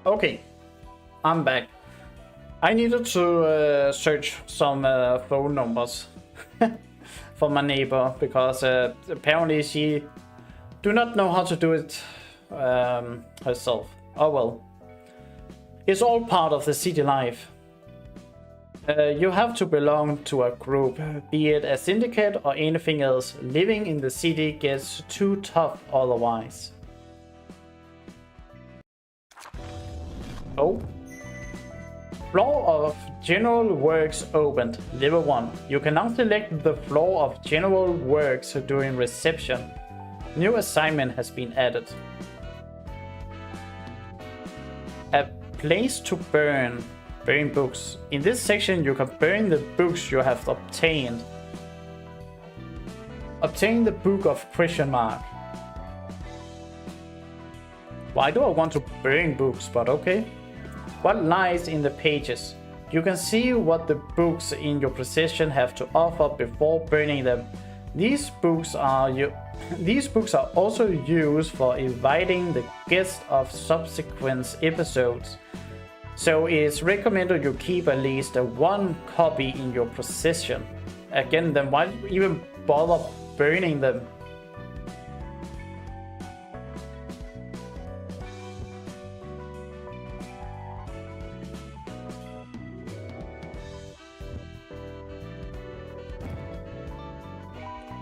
Speaker 1: Okay, I'm back. I needed to search some phone numbers for my neighbor because apparently she do not know how to do it herself. Oh well. It's all part of the city life. You have to belong to a group, be it a syndicate or anything else. Living in the city gets too tough otherwise. Oh. Floor of General Works opened. Level 1. You can now select the floor of General Works during reception. New assignment has been added. A place to burn. Burn books. In this section you can burn the books you have obtained. Obtain the book of ? Why do I want to burn books, but okay. What lies in the pages? You can see what the books in your possession have to offer before burning them. These books are also used for inviting the guests of subsequent episodes. So it's recommended you keep at least one copy in your possession. Again, then why even bother burning them?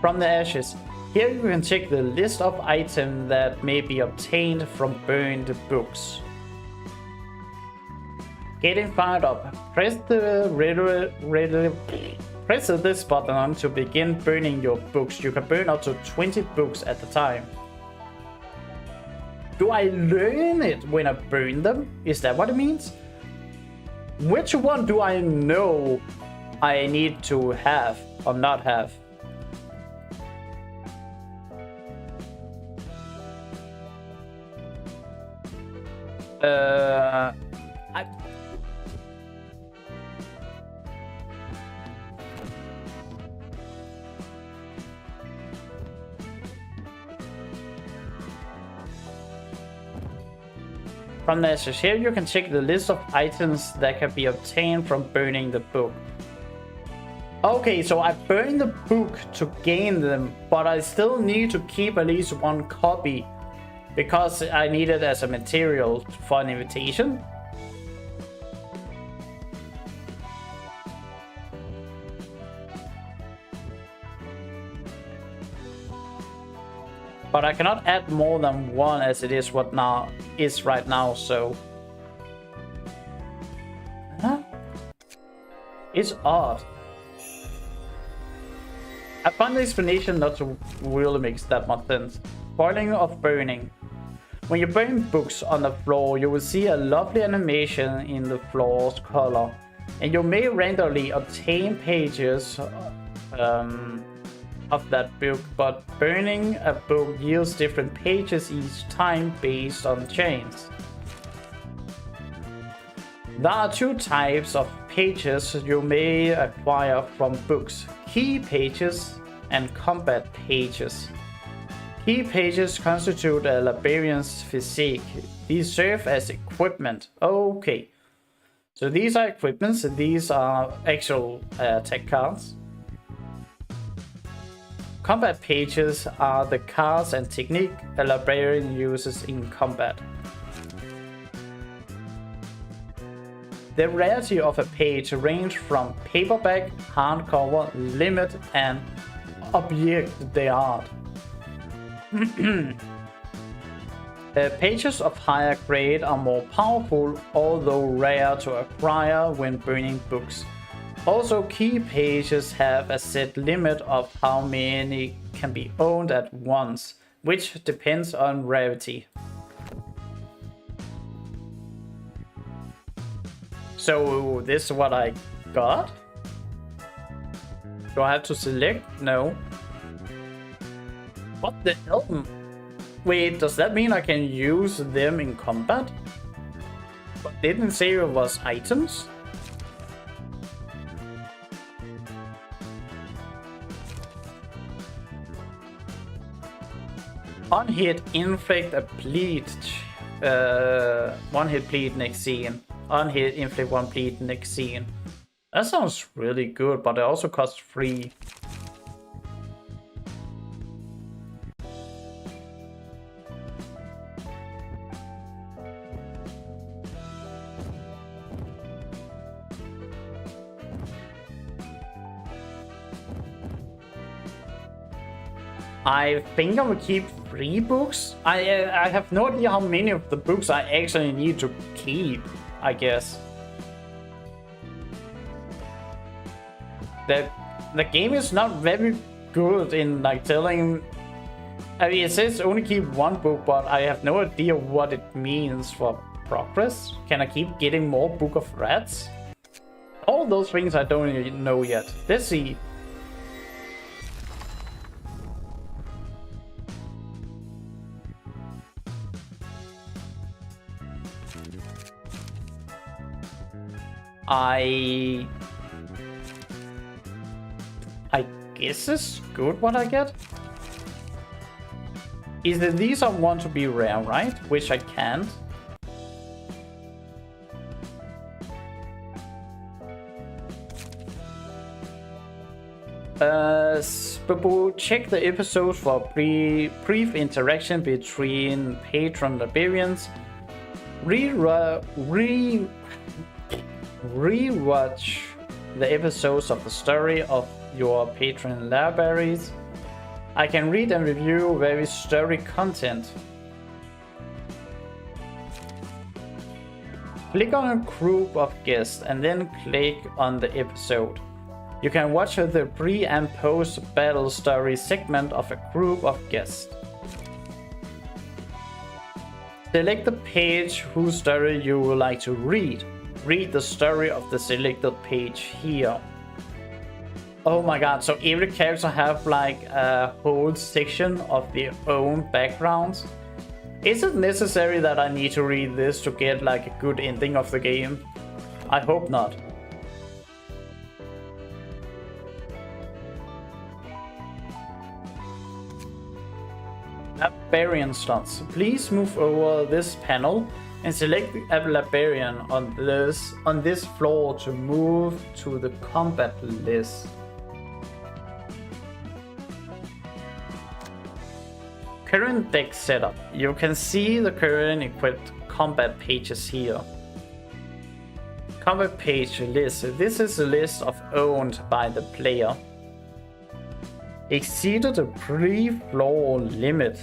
Speaker 1: From the ashes. Here you can check the list of items that may be obtained from burned books. Getting fired up. Press this button to begin burning your books. You can burn up to 20 books at a time. Do I learn it when I burn them? Is that what it means? Which one do I know I need to have or not have? From the ashes here you can check the list of items that can be obtained from burning the book. Okay, so I burned the book to gain them, but I still need to keep at least one copy because I need it as a material for an invitation. But I cannot add more than one as it is what now is right now, so. Huh? It's odd. I find the explanation not to really makes that much sense. Boiling of burning. When you burn books on the floor, you will see a lovely animation in the floor's color. And you may randomly obtain pages of that book, but burning a book yields different pages each time based on chains. There are two types of pages you may acquire from books: key pages and combat pages. Key pages constitute a librarian's physique. These serve as equipment. Okay, so these are equipments, and these are actual tech cards. Combat pages are the cards and technique a librarian uses in combat. The rarity of a page range from paperback, hardcover, limit, and object d'art. Pages of higher grade are more powerful, although rare to acquire when burning books. Also, key pages have a set limit of how many can be owned at once, which depends on rarity. So this is what I got? Do I have to select? No. What the hell? Wait, does that mean I can use them in combat? But didn't say it was items? On hit, inflict a bleed. one hit bleed next scene. Unhit, inflict 1 bleed next scene. That sounds really good, but it also costs 3. I think I will keep 3 books. I have no idea how many of the books I actually need to keep, I guess. The game is not very good in like telling. I mean, it says only keep 1 book, but I have no idea what it means for progress. Can I keep getting more Book of Rats? All those things I don't even know yet. Let's see. I guess it's good what I get. Is that these I want to be rare, right? Which I can't. Check the episode for brief interaction between patron librarians. Rewatch the episodes of the story of your patron libraries. I can read and review very story content. Click on a group of guests and then click on the episode. You can watch the pre and post battle story segment of a group of guests. Select the page whose story you would like to read. Read the story of the selected page here. Oh my god, so every character have like a whole section of their own backgrounds. Is it necessary that I need to read this to get like a good ending of the game? I hope not. Librarian slots. Please move over this panel and select a librarian on this floor to move to the combat list. Current deck setup. You can see the current equipped combat pages here. Combat page list. This is a list of owned by the player. Exceeded the pre-floor limit.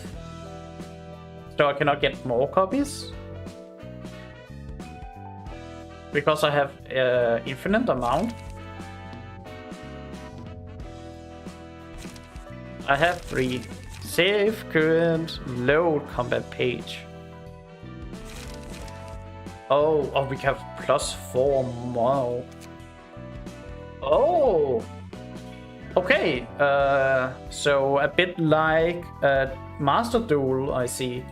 Speaker 1: So I cannot get more copies? Because I have infinite amount. I have 3. Save current load combat page. Oh, we have +4 more. Oh, okay. So a bit like Master Duel, I see.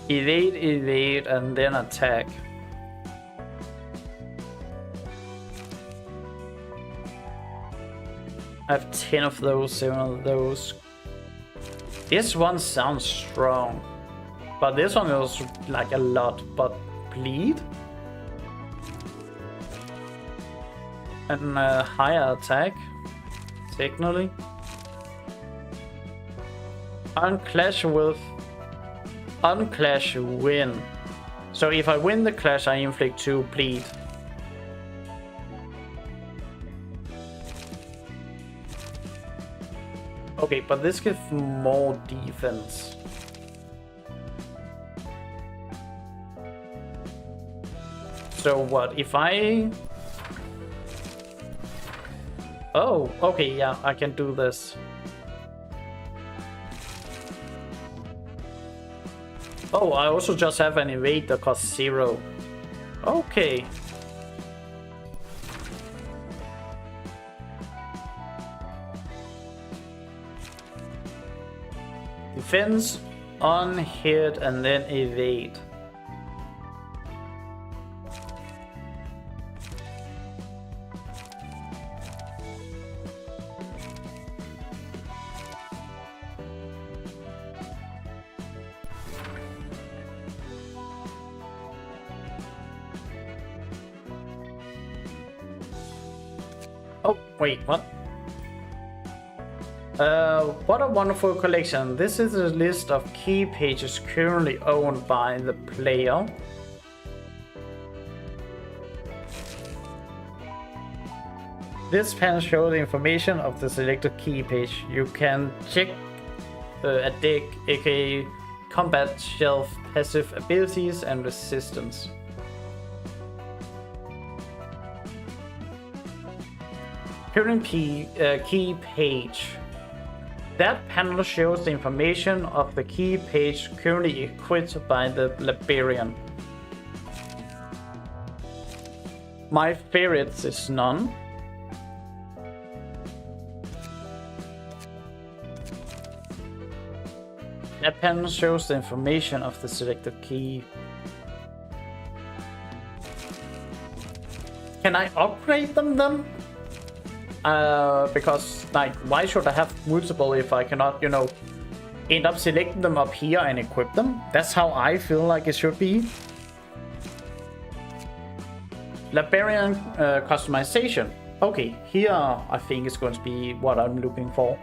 Speaker 1: Evade, and then attack. I have 10 of those, 7 of those. This one sounds strong, but this one is like a lot. But bleed and higher attack, technically. Unclash win. So if I win the clash, I inflict 2 bleed. Okay, but this gives more defense. So what if I... Oh, okay, yeah, I can do this. Oh, I also just have an evade that costs 0. Okay. Defense on, hit, and then evade. Oh, wait, what? What a wonderful collection. This is a list of key pages currently owned by the player. This panel shows the information of the selected key page. You can check a deck, aka combat shelf, passive abilities, and resistance. Current key page. That panel shows the information of the key page currently equipped by the Librarian. My favorites is none. That panel shows the information of the selected key. Can I upgrade them then? Because, like, why should I have multiple if I cannot, you know, end up selecting them up here and equip them? That's how I feel like it should be. Librarian customization. Okay, here I think is going to be what I'm looking for.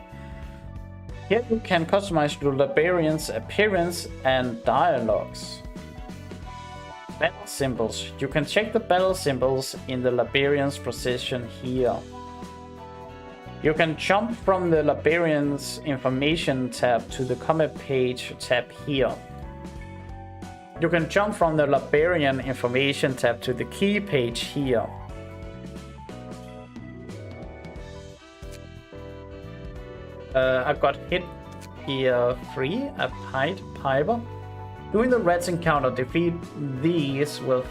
Speaker 1: Here you can customize the Librarian's appearance and dialogues. Battle symbols. You can check the battle symbols in the Librarian's position here. You can jump from the Librarian's information tab to the combat page tab here. You can jump from the Librarian information tab to the key page here. I got hit here 3, a Pied Piper. During the Reds encounter, defeat these with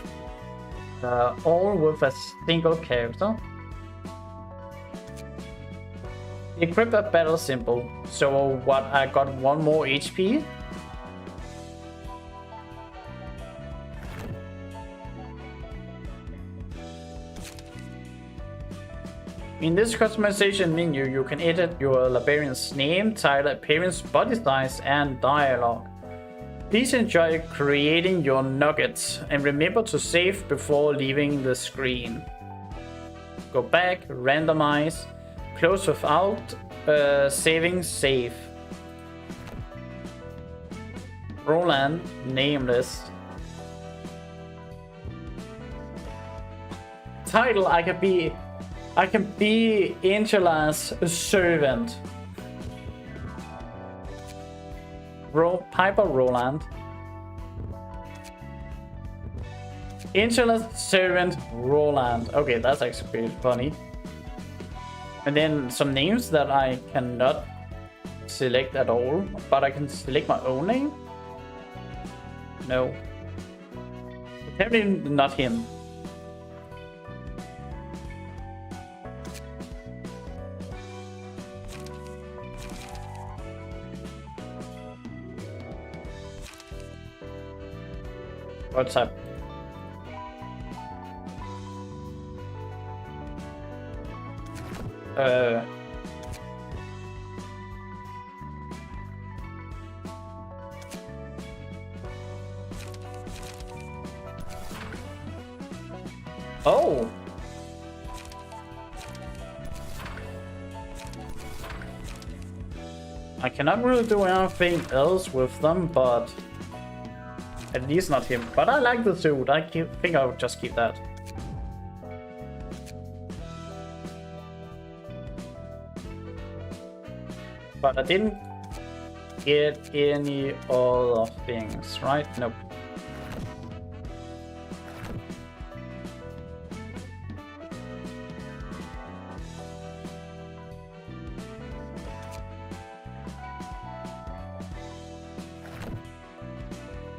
Speaker 1: all with a single character. Equip a battle symbol. So what, I got 1 more HP. In this customization menu, you can edit your Librarian's name, title, appearance, body size, and dialogue. Please enjoy creating your nuggets and remember to save before leaving the screen. Go back, randomize, close without saving, save. Roland, nameless. Title, I can be Angela's servant. Piper Roland. Angela's servant Roland. Okay, that's actually pretty funny. And then some names that I cannot select at all, but I can select my own name? No. Apparently not him. What's up? Oh! I cannot really do anything else with them, but at least not him. But I like the suit. I think I would just keep that. But I didn't get any other things, right? Nope.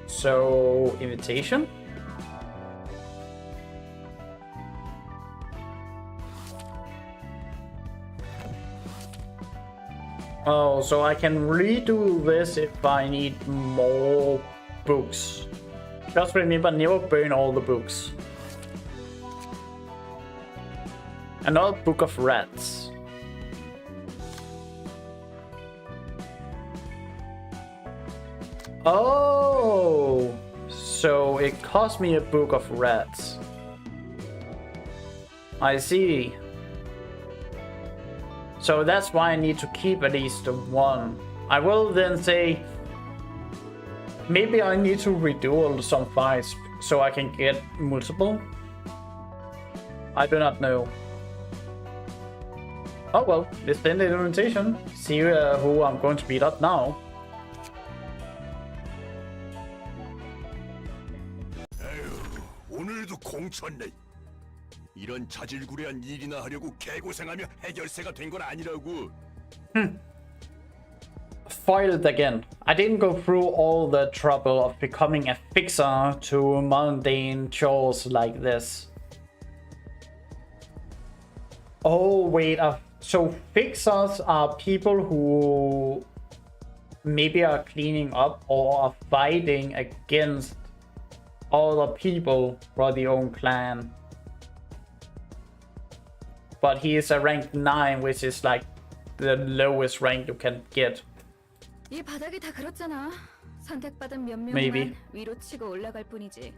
Speaker 1: So, invitation? Oh, so I can redo this if I need more books. Just remember, never burn all the books. Another book of rats. Oh, so it cost me a book of rats. I see. So that's why I need to keep at least one. I will then say, maybe I need to redo some files so I can get multiple. I do not know. Oh well, let's send the invitation. See who I'm going to beat up now.
Speaker 7: 오늘도 공쳤네. 이런 자질구레한 일이나 하려고 개고생하며 해결사가 된 건 아니라고.
Speaker 1: Foiled again. I didn't go through all the trouble of becoming a fixer to mundane chores like this. Oh wait, so fixers are people who maybe are cleaning up or are fighting against other people for their own clan. But he is a rank 9, which is like the lowest rank you can get.
Speaker 6: 이 바닥이 다 그렇잖아. 선택받은 몇
Speaker 1: Maybe.
Speaker 6: 명만 위로 치고 올라갈 뿐이지.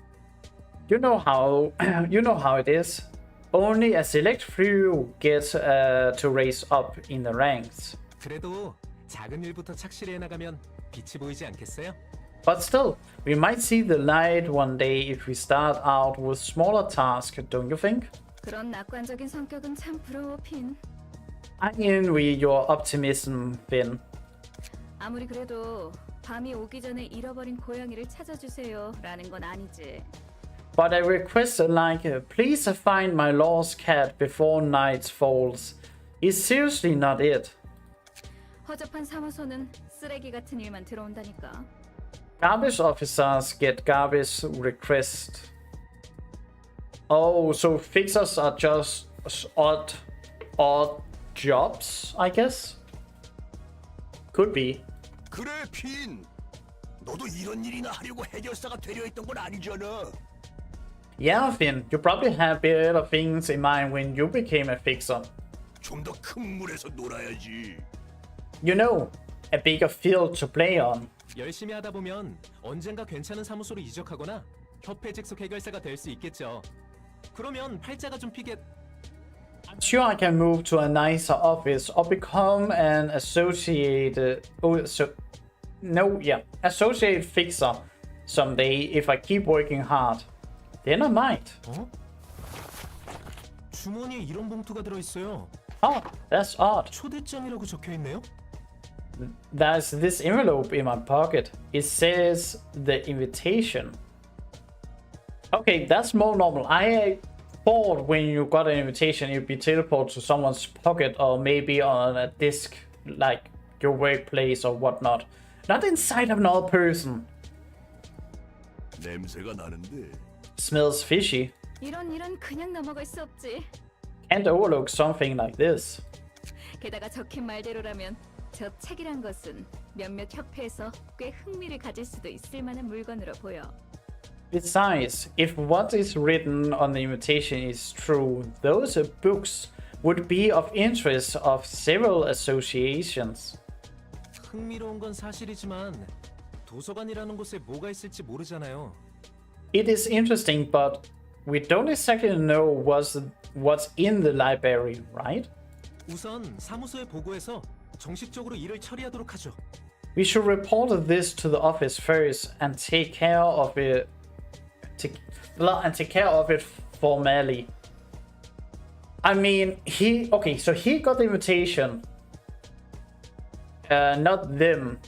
Speaker 1: You know how it is. Only a select few get to raise up in the ranks.
Speaker 8: 그래도 작은 일부터 착실히 해나가면 빛이 보이지 않겠어요?
Speaker 1: But still, we might see the light one day if we start out with smaller tasks, don't you think?
Speaker 6: 그런 낙관적인 성격은 참 부러워, 핀.
Speaker 1: I envy your optimism, Finn.
Speaker 6: 아무리 그래도 밤이 오기 전에 잃어버린 고양이를 찾아주세요라는 건 아니지.
Speaker 1: But a request like, please find my lost cat before night falls, is seriously not it.
Speaker 6: 허접한 사무소는 쓰레기 같은 일만 들어온다니까.
Speaker 1: Garbage officers get garbage requests. Oh, so fixers are just odd jobs, I guess? Could be.
Speaker 7: 그래, 핀. 너도 이런 일이나 하려고 해결사가 되려 했던 건 아니잖아.
Speaker 1: Yeah, Finn, you probably had better things in mind when you became a fixer.
Speaker 7: 좀 더 큰 물에서 놀아야지.
Speaker 1: You know, a bigger field to play on.
Speaker 8: 열심히 하다 보면 언젠가 괜찮은 사무소로 이적하거나 협회 직속 해결사가 될 수 있겠죠. 그러면 팔자가 좀 피게.
Speaker 1: I'm sure I can move to a nicer office or become an associate fixer someday if I keep working hard. Then I might.
Speaker 8: 어? 주머니에 이런 봉투가 들어 있어요.
Speaker 1: Oh, that's odd.
Speaker 8: 초대장이라고 적혀 있네요.
Speaker 1: There's this envelope in my pocket. It says the invitation. Okay, that's more normal. I thought when you got an invitation, it'd be teleported to someone's pocket or maybe on a disk, like your workplace or whatnot. Not inside of another person.
Speaker 7: 냄새가 나는데.
Speaker 1: Smells fishy.
Speaker 6: 이런 일은 그냥 넘어갈 수 없지.
Speaker 1: Can't overlook something like this.
Speaker 6: 게다가 적힌 말대로라면 저 책이란 것은 몇몇 협회에서 꽤 흥미를 가질 수도 있을 만한 물건으로 보여.
Speaker 1: Besides, if what is written on the invitation is true, those books would be of interest of several associations.
Speaker 8: 흥미로운 건 사실이지만 도서관이라는 곳에 뭐가 있을지 모르잖아요.
Speaker 1: It is interesting, but we don't exactly know what's in the library, right?
Speaker 8: 우선 사무소에 보고해서 정식적으로 일을 처리하도록 하죠.
Speaker 1: We should report this to the office first and take care of it. Take care of it formally. I mean, he got the invitation, not them,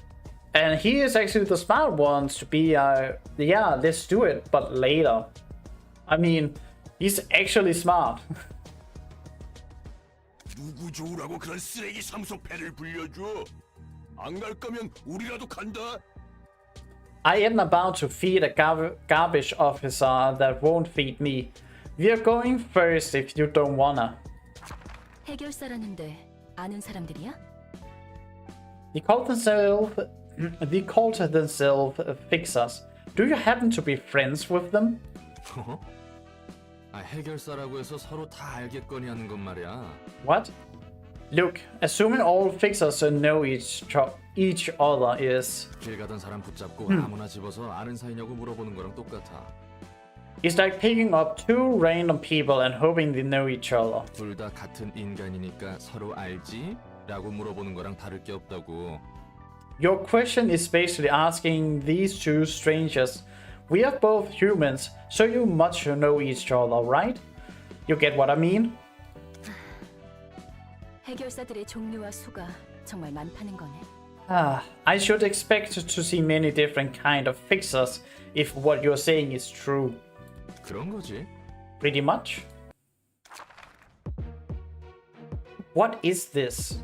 Speaker 1: and he is actually the smart ones to be. Yeah, let's do it, but later. I mean, he's actually smart.
Speaker 7: 누구 좋으라고 그런 쓰레기 사무소 배를 불려줘? 안 갈 거면 우리라도 간다.
Speaker 1: I am about to feed a garbage officer that won't feed me. We're going first if you don't wanna.
Speaker 2: 해결사라는데 아는 사람들이야?
Speaker 1: They called themselves fixers. Do you happen to be friends with them?
Speaker 3: 해결사라고 해서 서로 다 알겠거니 하는 건 말이야.
Speaker 1: What? Look, assuming all fixers know each other is...
Speaker 3: 길 가던 사람 붙잡고 아무나 집어서 아는 사이냐고 물어보는 거랑 똑같아.
Speaker 1: It's like picking up two random people and hoping they know each other.
Speaker 3: 둘 다 같은 인간이니까 서로 알지? 라고 물어보는 거랑 다를 게 없다고.
Speaker 1: Your question is basically asking these two strangers, we are both humans, so you must know each other, right? You get what I mean?
Speaker 2: 해결사들의 종류와 수가 정말 많다는 거네.
Speaker 1: I should expect to see many different kind of fixers if what you're saying is true.
Speaker 3: 그런 거지.
Speaker 1: Pretty much. What is this?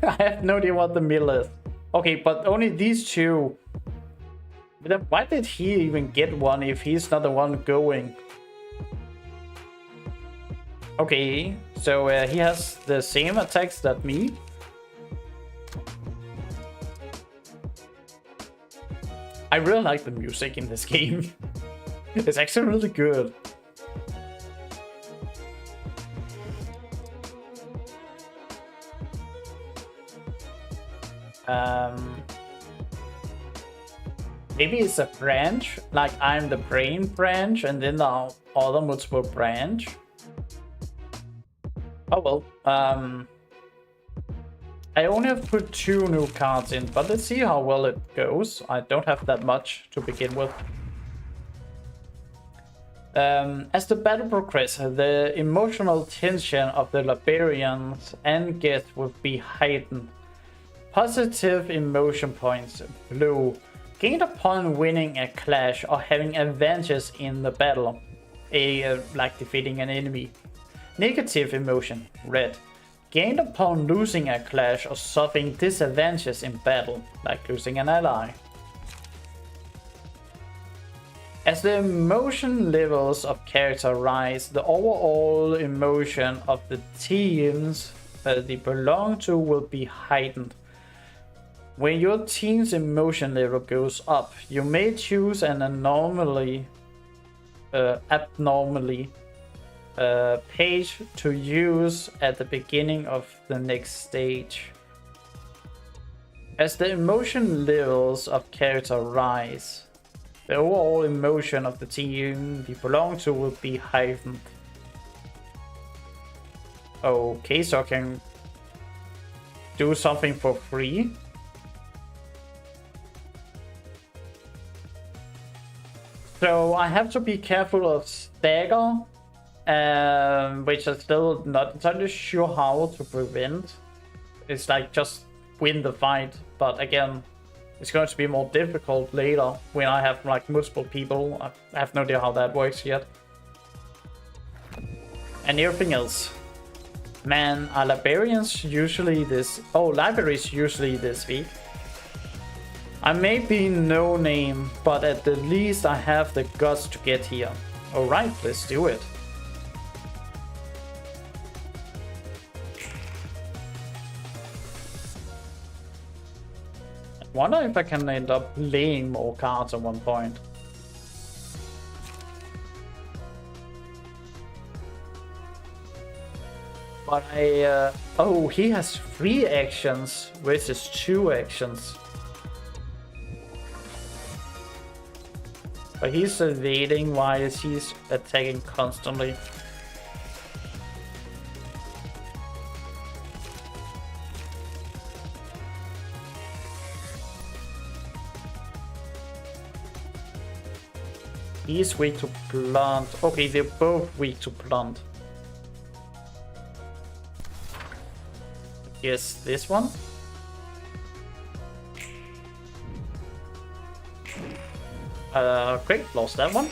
Speaker 1: I have no idea what the mill is. Okay, but only these two. But then why did he even get one if he's not the one going? Okay, so he has the same attacks that me. I really like the music in this game. It's actually really good. Maybe it's a branch, like I'm the brain branch and then the other multiple branch. Oh well, I only have put 2 new cards in, but let's see how well it goes. I don't have that much to begin with. As the battle progresses, the emotional tension of the librarians and guests will be heightened. Positive emotion points, blue, gained upon winning a clash or having advantages in the battle, like defeating an enemy. Negative emotion, red, gained upon losing a clash or suffering disadvantages in battle, like losing an ally. As the emotion levels of character rise, the overall emotion of the teams they belong to will be heightened. When your team's emotion level goes up, you may choose an abnormally page to use at the beginning of the next stage. As the emotion levels of character rise, the overall emotion of the team they belong to will be heightened. Okay, so I can do something for free. So I have to be careful of stagger, which I'm still not entirely sure how to prevent. It's like just win the fight, but again, it's going to be more difficult later when I have like multiple people. I have no idea how that works yet. And everything else. Man, are librarians usually this... Oh, libraries usually this week. I may be no name, but at the least I have the guts to get here. Alright, let's do it. I wonder if I can end up playing more cards at one point. But oh, he has 3 actions versus 2 actions. But he's evading while he's attacking constantly. He's weak to blunt. Okay, they're both weak to blunt. Yes, this one. Quick, lost that one.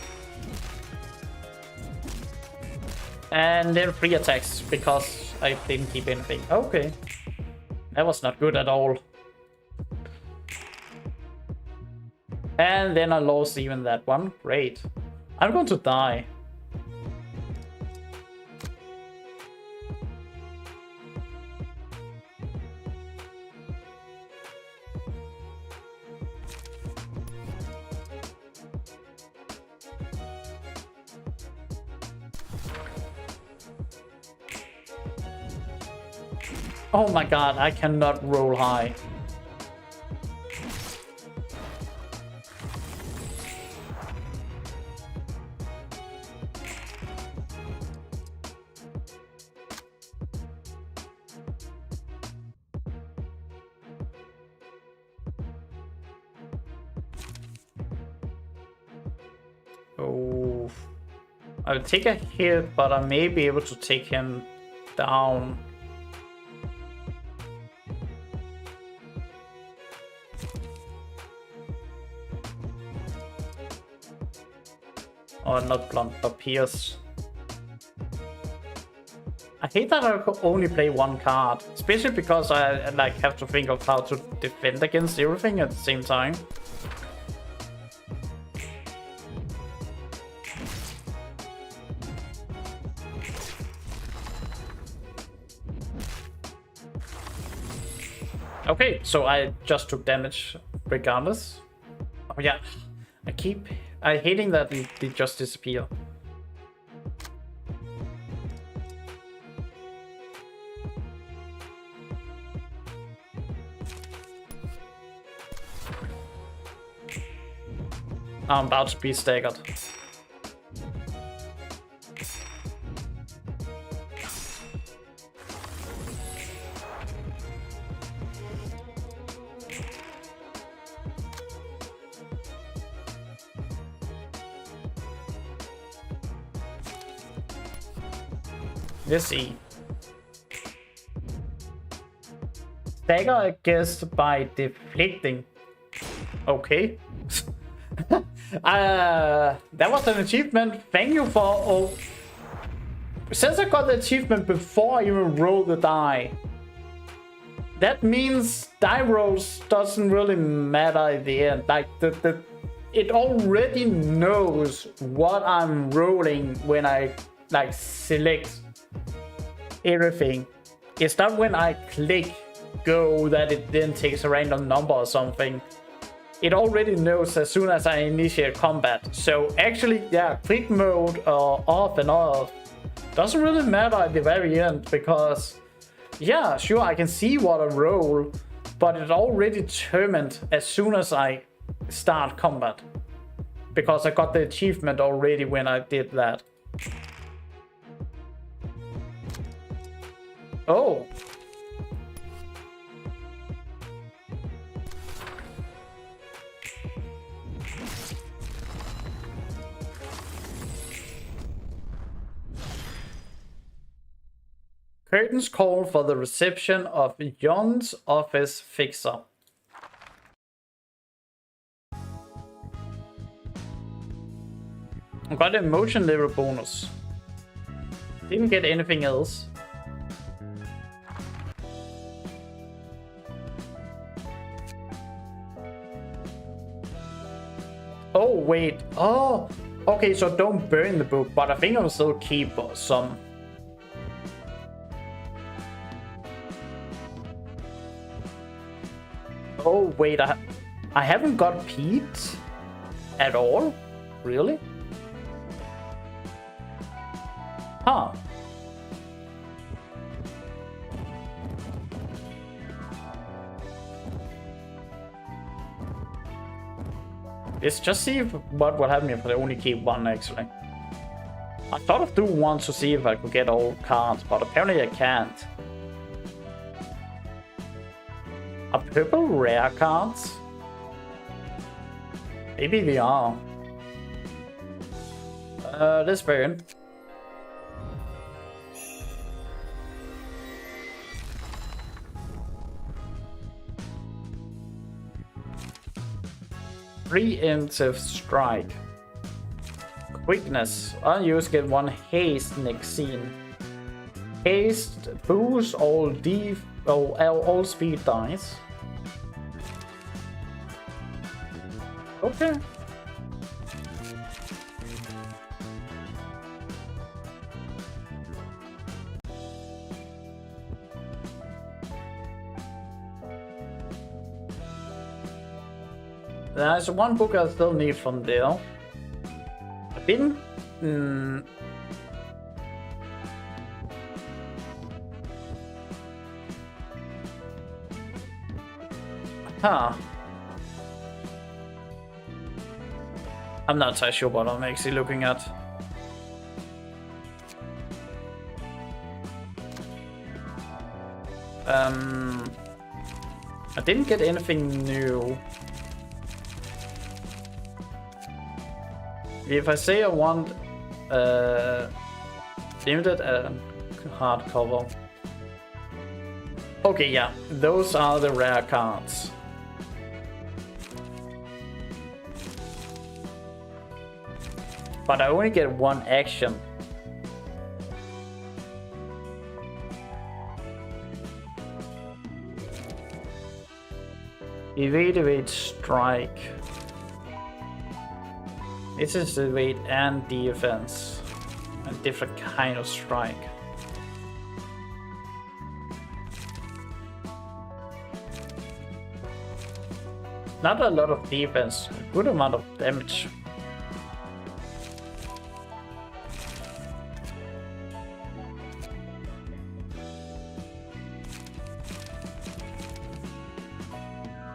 Speaker 1: And then 3 attacks because I didn't keep anything. Okay. That was not good at all. And then I lost even that one. Great. I'm going to die. Oh my god, I cannot roll high. Oh, I'll take a hit, but I may be able to take him down. Or not blunt, but pierce. I hate that I could only play one card, especially because I like have to think of how to defend against everything at the same time. Okay, so I just took damage regardless. Oh yeah, I hating that they just disappear. I'm about to be staggered. Let's see. Stagger against by deflecting. Okay. That was an achievement. Thank you for. Oh, since I got the achievement before I even rolled the die, that means die rolls doesn't really matter at the end. Like it already knows what I'm rolling when I like select everything. It's not when I click go that it then takes a random number or something. It already knows as soon as I initiate combat. So actually, yeah, click mode off and off doesn't really matter at the very end, because yeah, sure, I can see what I roll, but it already determined as soon as I start combat, because I got the achievement already when I did that. Oh. Curtains call for the reception of John's office fixer. I got an emotion level bonus. Didn't get anything else. Oh, wait. Oh, okay, so don't burn the book, but I think I'll still keep some. Oh, wait, I haven't got Pete at all? Really? Huh. Let's just see what will happen if I only keep one, actually. I thought of doing one to see if I could get all cards, but apparently I can't. Are purple rare cards? Maybe they are. Let's burn. Preemptive strike. Quickness. Unused, get one haste next scene. Haste boosts all all speed dice. Okay. There's one book I still need from there. I've been... Huh. I'm not so sure what I'm actually looking at. I didn't get anything new. If I say I want limited hardcover. Okay, yeah, those are the rare cards. But I only get one action. Evade, strike. This is evade and defense. A different kind of strike. Not a lot of defense, a good amount of damage.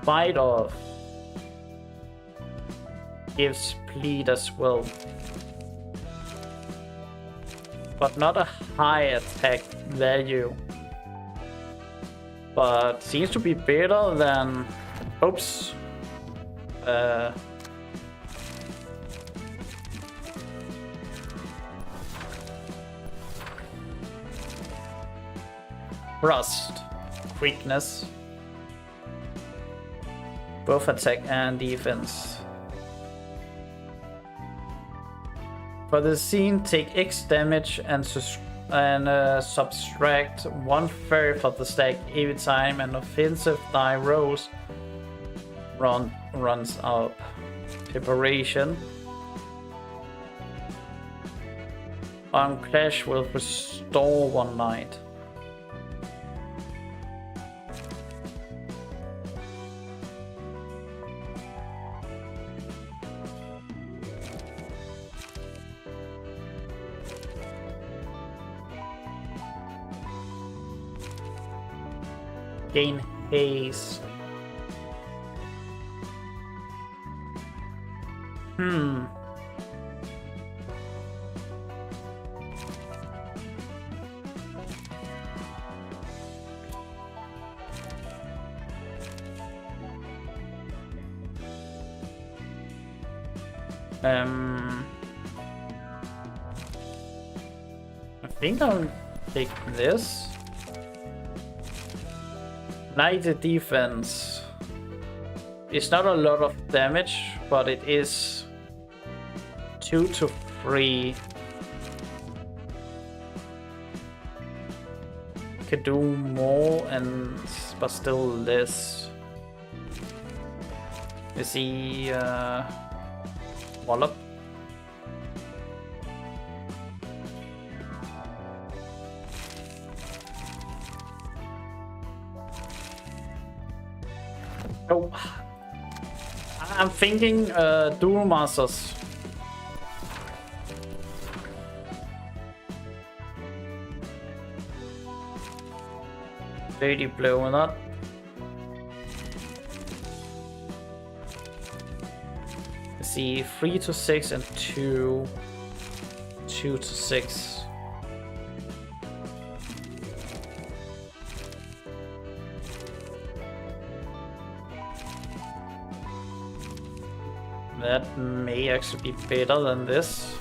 Speaker 1: Fight off. Gives bleed as well. But not a high attack value. But seems to be better than... Oops. Rust. Quickness. Both attack and defense. For the scene, take X damage and subtract 1/3 of the stack every time an offensive die rolls runs up. Preparation. On clash will restore 1 night. Gain haste. I think I'll take this. Knight defense. It's not a lot of damage, but it is 2 to 3. Could do more but still less. You see, wallop. Oh, I'm thinking dual masters. Lady blowing up. Let's see, 3 to 6 and 2 to 6. That may actually be better than this.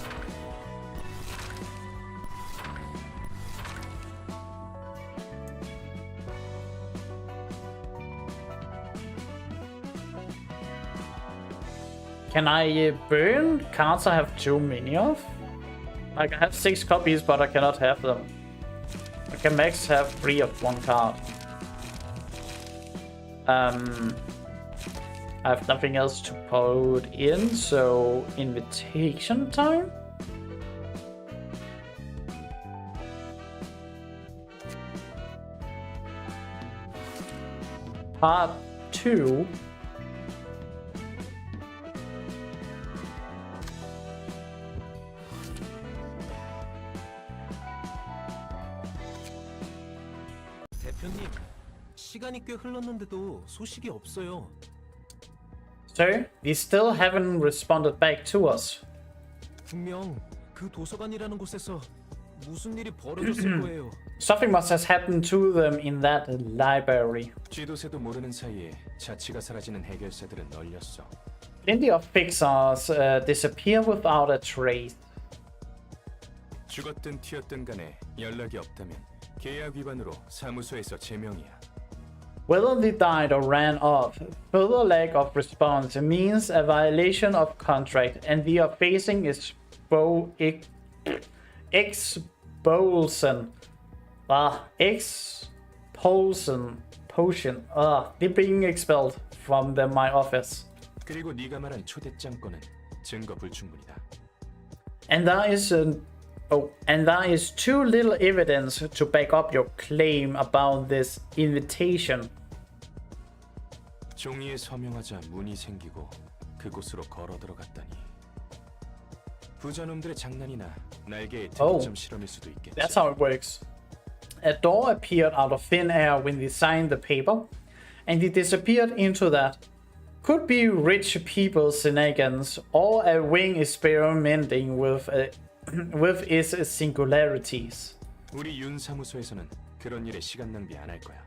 Speaker 1: Can I burn cards I have too many of? Like, I have 6 copies, but I cannot have them. I can max have 3 of one card. I have nothing else to put in, so invitation time? Part 2.
Speaker 8: 대표님, 시간이 꽤 흘렀는데도 소식이 없어요.
Speaker 1: Sir, they still haven't responded back to us.
Speaker 8: 분명 그 도서관이라는 곳에서 무슨 일이 벌어졌을 거예요.
Speaker 1: Something must have happened to them in that library.
Speaker 5: 쥐도새도 모르는 사이에 자취가 사라지는 해결사들은 널렸어.
Speaker 1: Plenty of fixers disappear without a trace.
Speaker 5: 죽었든 튀었든 간에 연락이 없다면 계약 위반으로 사무소에서 제명이야.
Speaker 1: Whether they died or ran off, further lack of response means a violation of contract, and they are facing expulsion. They're being expelled from my office.
Speaker 5: 그리고 네가 말한 초대장 건은 증거 불충분이다.
Speaker 1: And there is too little evidence to back up your claim about this invitation.
Speaker 5: 종이에 서명하자 문이 생기고 그곳으로 걸어 들어갔다니. 부자놈들의 장난이나 날개의 특이점 실험일 수도 있겠지.
Speaker 1: That's how it works. A door appeared out of thin air when they signed the paper, and they disappeared into that. Could be rich people's shenanigans, or a wing experimenting with its singularities.
Speaker 5: 우리 윤 사무소에서는 그런 일에 시간 낭비 안 할 거야.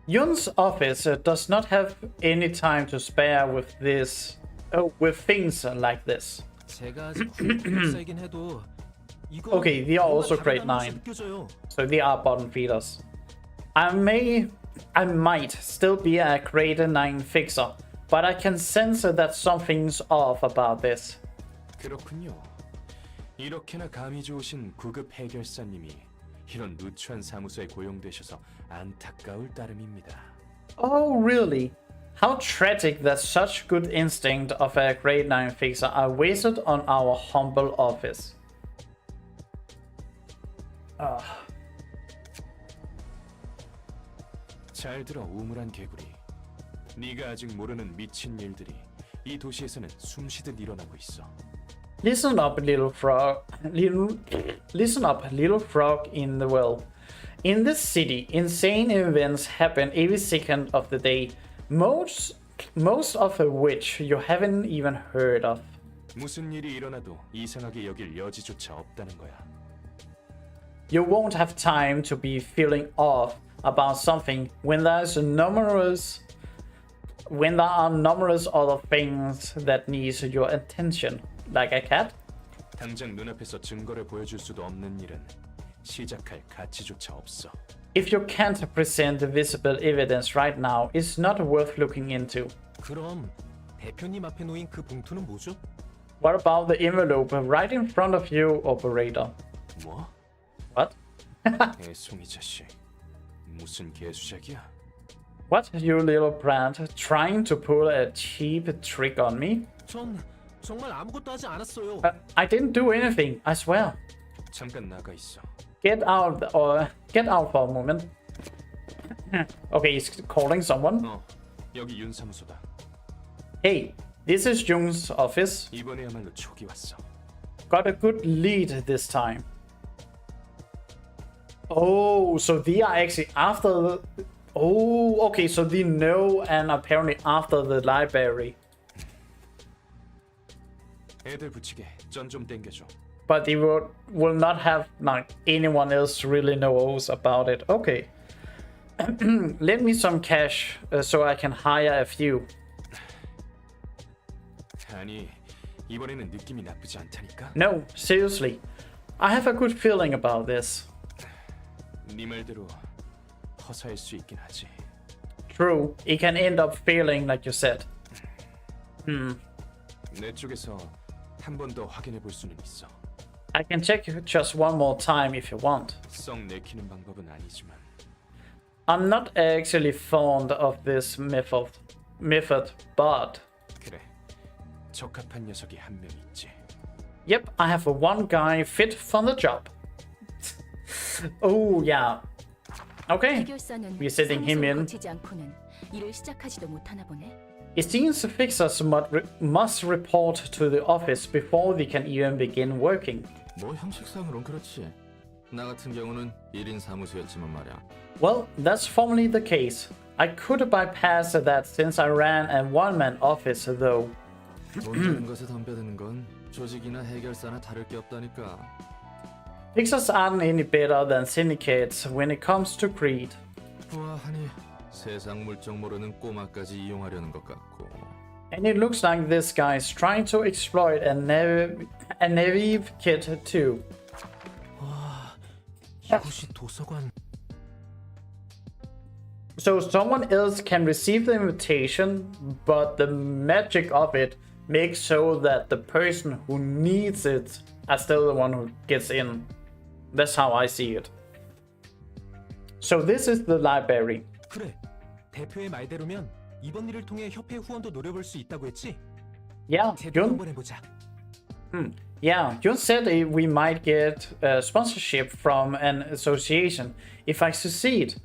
Speaker 1: Yun's office does not have any time to spare with things like this.
Speaker 8: 제가 아직 국사이긴 해도 이거
Speaker 1: Okay, they are also grade 9,
Speaker 8: 느껴져요.
Speaker 1: so they are bottom feeders. I might still be a grade 9 fixer, but I can sense that something's off about this.
Speaker 5: 그렇군요. 이렇게나 감이 좋으신 구급 해결사님이 이런 누추한 사무소에 고용되셔서 안타까울 따름입니다.
Speaker 1: Oh, really? How tragic that such good instinct of a grade 9 fixer are wasted on our humble office.
Speaker 5: 잘 들어 우물한 개구리. 네가 아직 모르는 미친 일들이 이 도시에서는 숨쉬듯 일어나고 있어.
Speaker 1: Listen up, little frog. Listen up, little frog in the well. In this city, insane events happen every second of the day. Most of which you haven't even heard of.
Speaker 5: 무슨 일이 일어나도 이상하게 여길 여지조차 없다는 거야.
Speaker 1: You won't have time to be feeling off about something when there are numerous other things that need your attention. Like a cat?
Speaker 5: 당장 눈앞에서 증거를 보여줄 수도 없는 일은 시작할 가치조차 없어.
Speaker 1: If you can't present visible evidence right now, it's not worth looking into.
Speaker 8: 그럼 대표님 앞에 놓인 그 봉투는 뭐죠?
Speaker 1: What about the envelope right in front of you, operator?
Speaker 5: 뭐?
Speaker 1: What?
Speaker 5: 애송이 자식. 무슨 개수작이야?
Speaker 1: What, you little brat, trying to pull a cheap trick on me?
Speaker 8: 전 정말 아무것도 하지 않았어요.
Speaker 1: I didn't do anything, I swear.
Speaker 5: 잠깐 나가 있어.
Speaker 1: Get out for a moment. Okay, he's calling someone.
Speaker 5: 여기 윤 사무소다.
Speaker 1: Hey, this is Jung's office.
Speaker 5: 이번에야말로 촉이 왔어.
Speaker 1: Got a good lead this time. Oh, so they are actually after the... Oh, okay, so they know and apparently after the library.
Speaker 5: 애들 붙이게 전 좀 땡겨줘.
Speaker 1: But they will not have like anyone else really knows about it. Okay. Lend me some cash so I can hire a few.
Speaker 5: 아니, 이번에는 느낌이 나쁘지 않다니까?
Speaker 1: No, seriously. I have a good feeling about this.
Speaker 5: 네 말대로 허사일 수 있긴 하지.
Speaker 1: True, it can end up failing like you said.
Speaker 5: 내 쪽에서 한 번 더 확인해 볼 수는 있어.
Speaker 1: I can check just one more time if you want.
Speaker 5: 썩 내키는 방법은 아니지만.
Speaker 1: I'm not actually fond of this method, but...
Speaker 5: 그래, 적합한 녀석이 한 명 있지.
Speaker 1: Yep, I have one guy fit for the job. Oh, yeah. Okay,
Speaker 2: 해결사는
Speaker 1: we're setting him
Speaker 2: 사무소를
Speaker 1: in.
Speaker 2: 거치지 않고는 일을 시작하지도 못하나 보네.
Speaker 1: It seems fixers must report to the office before they can even begin working.
Speaker 3: 뭐 형식상으론 그렇지. 나 같은 경우는 1인 사무소였지만 말이야.
Speaker 1: Well, that's formally the case. I could bypass that since I ran a one-man office though.
Speaker 3: 돈 되는 것에 덤벼드는 건 조직이나 해결사나 다를 게 없다니까.
Speaker 1: Fixers aren't any better than syndicates when it comes to greed.
Speaker 3: 보아하니 세상 물정 모르는 꼬마까지 이용하려는 것 같고.
Speaker 1: And it looks like this guy's trying to exploit a naive kid too.
Speaker 8: 와, 이곳이 도서관.
Speaker 1: So someone else can receive the invitation, but the magic of it makes so that the person who needs it are still the one who gets in. That's how I see it. So this is the library.
Speaker 8: 그래, 대표의 말대로면 이번 일을 통해 협회 후원도 노려볼 수 있다고 했지?
Speaker 1: Yeah,
Speaker 8: 제대로
Speaker 1: Yun.
Speaker 8: 한번 해보자.
Speaker 1: Yeah, Yun said we might get sponsorship from an association. If I succeed,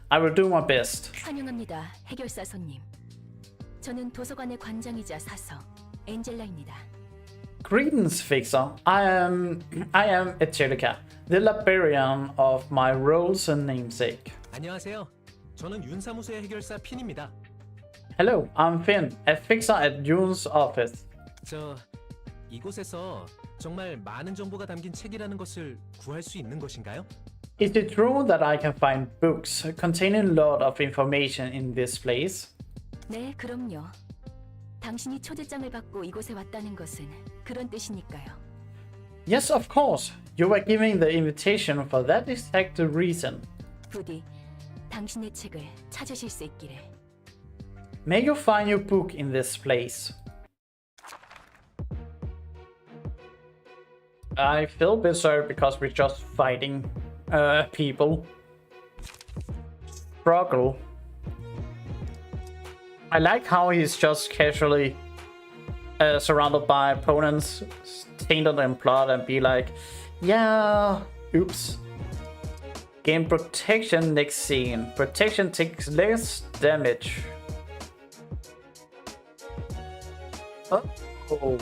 Speaker 1: I will do my best.
Speaker 2: 환영합니다, 해결사 손님. 저는 도서관의 관장이자 사서 엔젤라입니다.
Speaker 1: Greetings, Fixer. I am Angelica, the librarian of my role's namesake.
Speaker 8: 안녕하세요. 저는 윤사무소의 해결사 핀입니다.
Speaker 1: Hello, I'm Finn, a fixer at Yun's office.
Speaker 8: 저 이곳에서 정말 많은 정보가 담긴 책이라는 것을 구할 수 있는 것인가요?
Speaker 1: Is it true that I can find books containing a lot of information in this place?
Speaker 2: 네, 그럼요. 당신이 초대장을 받고 이곳에 왔다는 것은 그런 뜻이니까요.
Speaker 1: Yes, of course. You were giving the invitation for that exact reason.
Speaker 2: 부디 당신의 책을 찾으실 수 있기를.
Speaker 1: May you find your book in this place. I feel a bit sorry because we're just fighting people. Struggle. I like how he's just casually surrounded by opponents, tainted in blood, and be like, yeah, oops. Gain protection next scene. Protection takes less damage. Oh.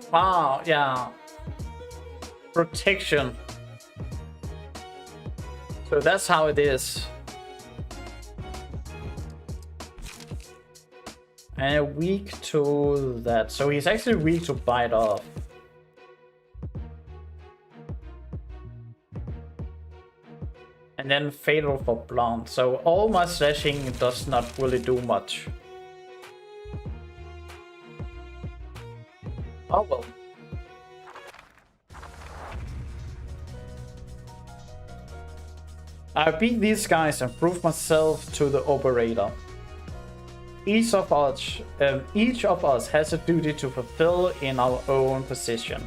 Speaker 1: Wow, yeah. Protection. So that's how it is. And weak to that. So he's actually weak to bite off. And then fatal for blunt. So all my slashing does not really do much. Oh well. I beat these guys and prove myself to the operator. Each of us has a duty to fulfill in our own position.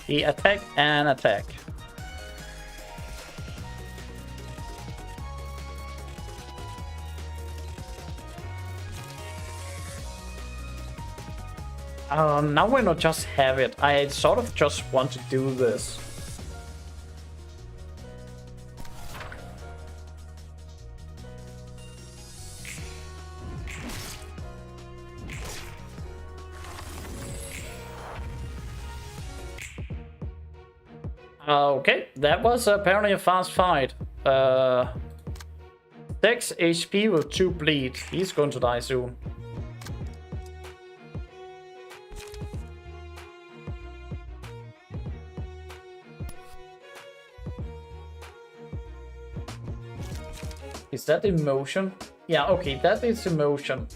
Speaker 1: He attack and attack. Now we're not just have it. I sort of just want to do this. Okay, that was apparently a fast fight. 6 HP with 2 bleed. He's going to die soon. Is that emotion? Yeah, okay, that is emotion.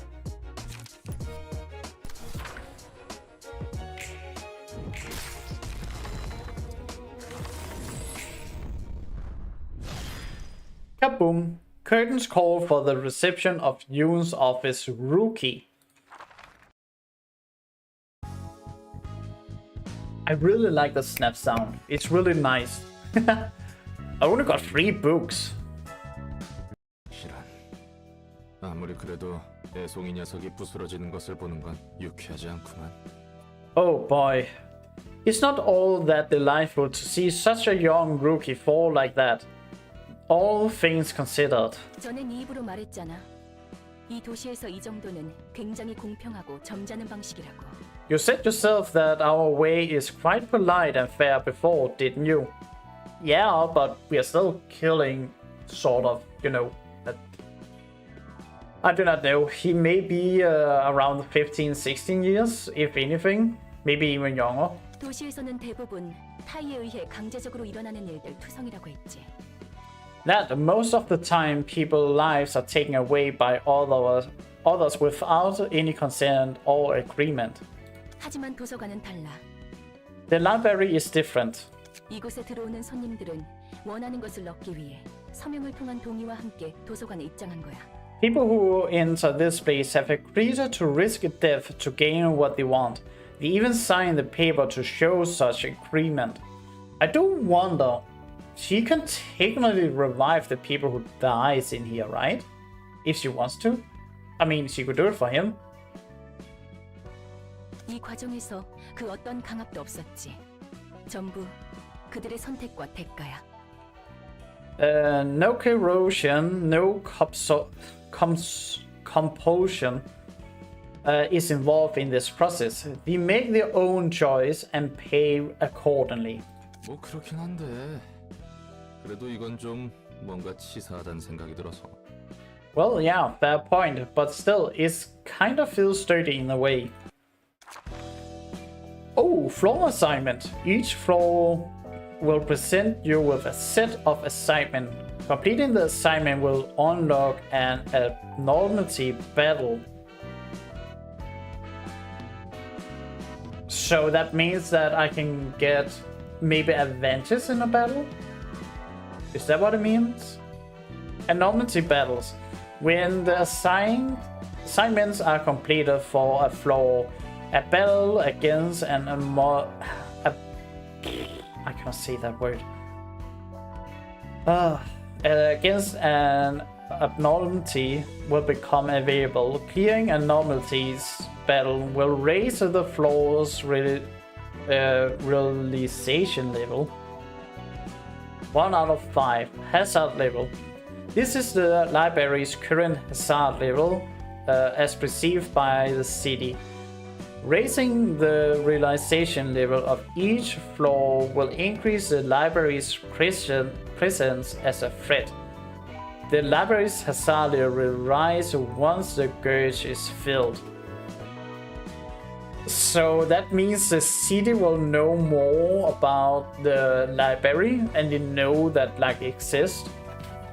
Speaker 1: Kaboom! Curtains call for the reception of Yoon's office rookie. I really like the snap sound. It's really nice. I only got 3 books.
Speaker 3: 실한. 아무리 그래도 애송이 녀석이 부스러지는 것을 보는 건 유쾌하지 않구만.
Speaker 1: Oh boy. It's not all that delightful to see such a young rookie fall like that. All things considered.
Speaker 2: 전에 네 입으로 말했잖아. 이 도시에서 이 정도는 굉장히 공평하고 점잖은 방식이라고.
Speaker 1: You said yourself that our way is quite polite and fair before, didn't you? Yeah, but we are still killing, sort of, you know. I do not know. He may be around 15, 16 years, if anything. Maybe even younger.
Speaker 2: 도시에서는 대부분 타이에 의해 강제적으로 일어나는 일들 투성이라고 했지.
Speaker 1: That most of the time people's lives are taken away by others without any consent or agreement.
Speaker 2: 하지만 도서관은 달라.
Speaker 1: The library is different.
Speaker 2: 이곳에 들어오는 손님들은 원하는 것을 얻기 위해 서명을 통한 동의와 함께 도서관에 입장한 거야.
Speaker 1: People who enter this place have agreed to risk death to gain what they want. They even sign the paper to show such agreement. I do wonder, she can technically revive the people who dies in here, right? If she wants to. I mean, she could do it for him.
Speaker 2: 이 과정에서 그 어떤 강압도 없었지. 전부 그들의 선택과 대가야.
Speaker 1: No corrosion, no compulsion is involved in this process. They make their own choice and pay accordingly.
Speaker 3: 뭐 그렇긴 한데 그래도 이건 좀 뭔가 치사하다는 생각이 들어서.
Speaker 1: Well, yeah, fair point, but still, it kind of feels dirty in a way. Oh, floor assignment. Each floor will present you with a set of assignment. Completing the assignment will unlock an abnormality battle. So that means that I can get maybe advantage in a battle? Is that what it means? Abnormality battles. When the assignments are completed for a floor, a battle against I can't say that word. Against an abnormality will become available. Clearing anomalies battle will raise the floor's realization level. 1 out of 5. Hazard level. This is the library's current hazard level as perceived by the city. Raising the realization level of each floor will increase the library's presence as a threat. The library's hazard level will rise once the gauge is filled. So that means the city will know more about the library and they know that like exists,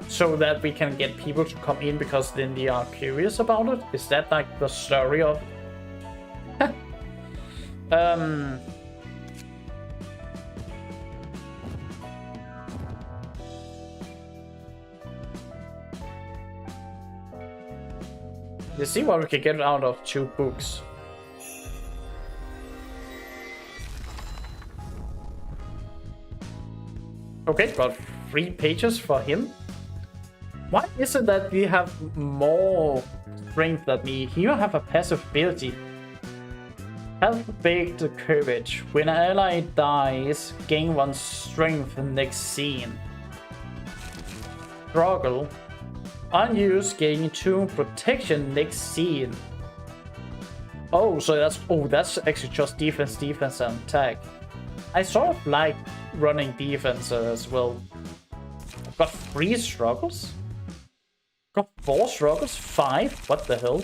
Speaker 1: so that we can get people to come in because then they are curious about it. Is that like the story of let's see what we can get out of 2 books. Okay, got 3 pages for him. Why is it that we have more strength than me? Here I have a passive ability. Half-baked courage. When an ally dies, gain 1 strength next scene. Struggle. Unused, gain 2 protection next scene. Oh, so that's actually just defense, and attack. I sort of like running defense as well. I've got 3 struggles. Got 4 struggles? 5? What the hell?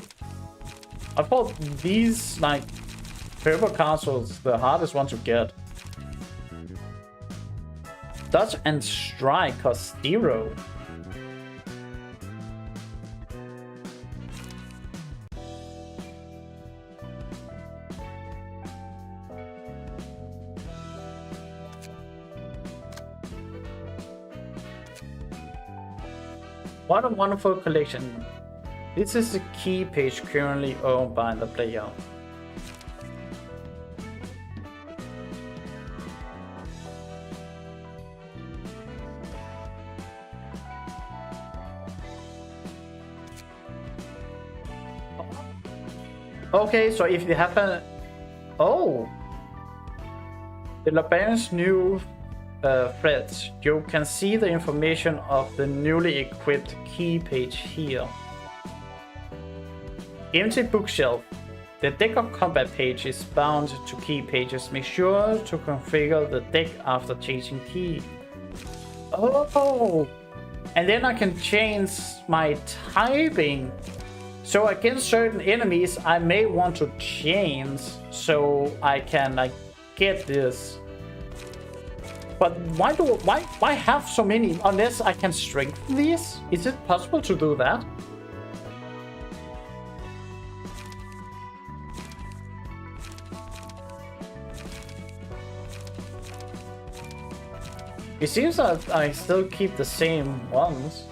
Speaker 1: I thought these like purple castles the hardest one to get. Dodge and strike cost 0. What a wonderful collection. This is the key page currently owned by the player. Okay, so if you have a... Oh! The librarian's new threads. You can see the information of the newly equipped key page here. Empty bookshelf. The deck of combat page is bound to key pages. Make sure to configure the deck after changing key. Oh! And then I can change my typing. So against certain enemies, I may want to change so I can like get this. But why have so many unless I can strengthen these? Is it possible to do that? It seems that I still keep the same ones.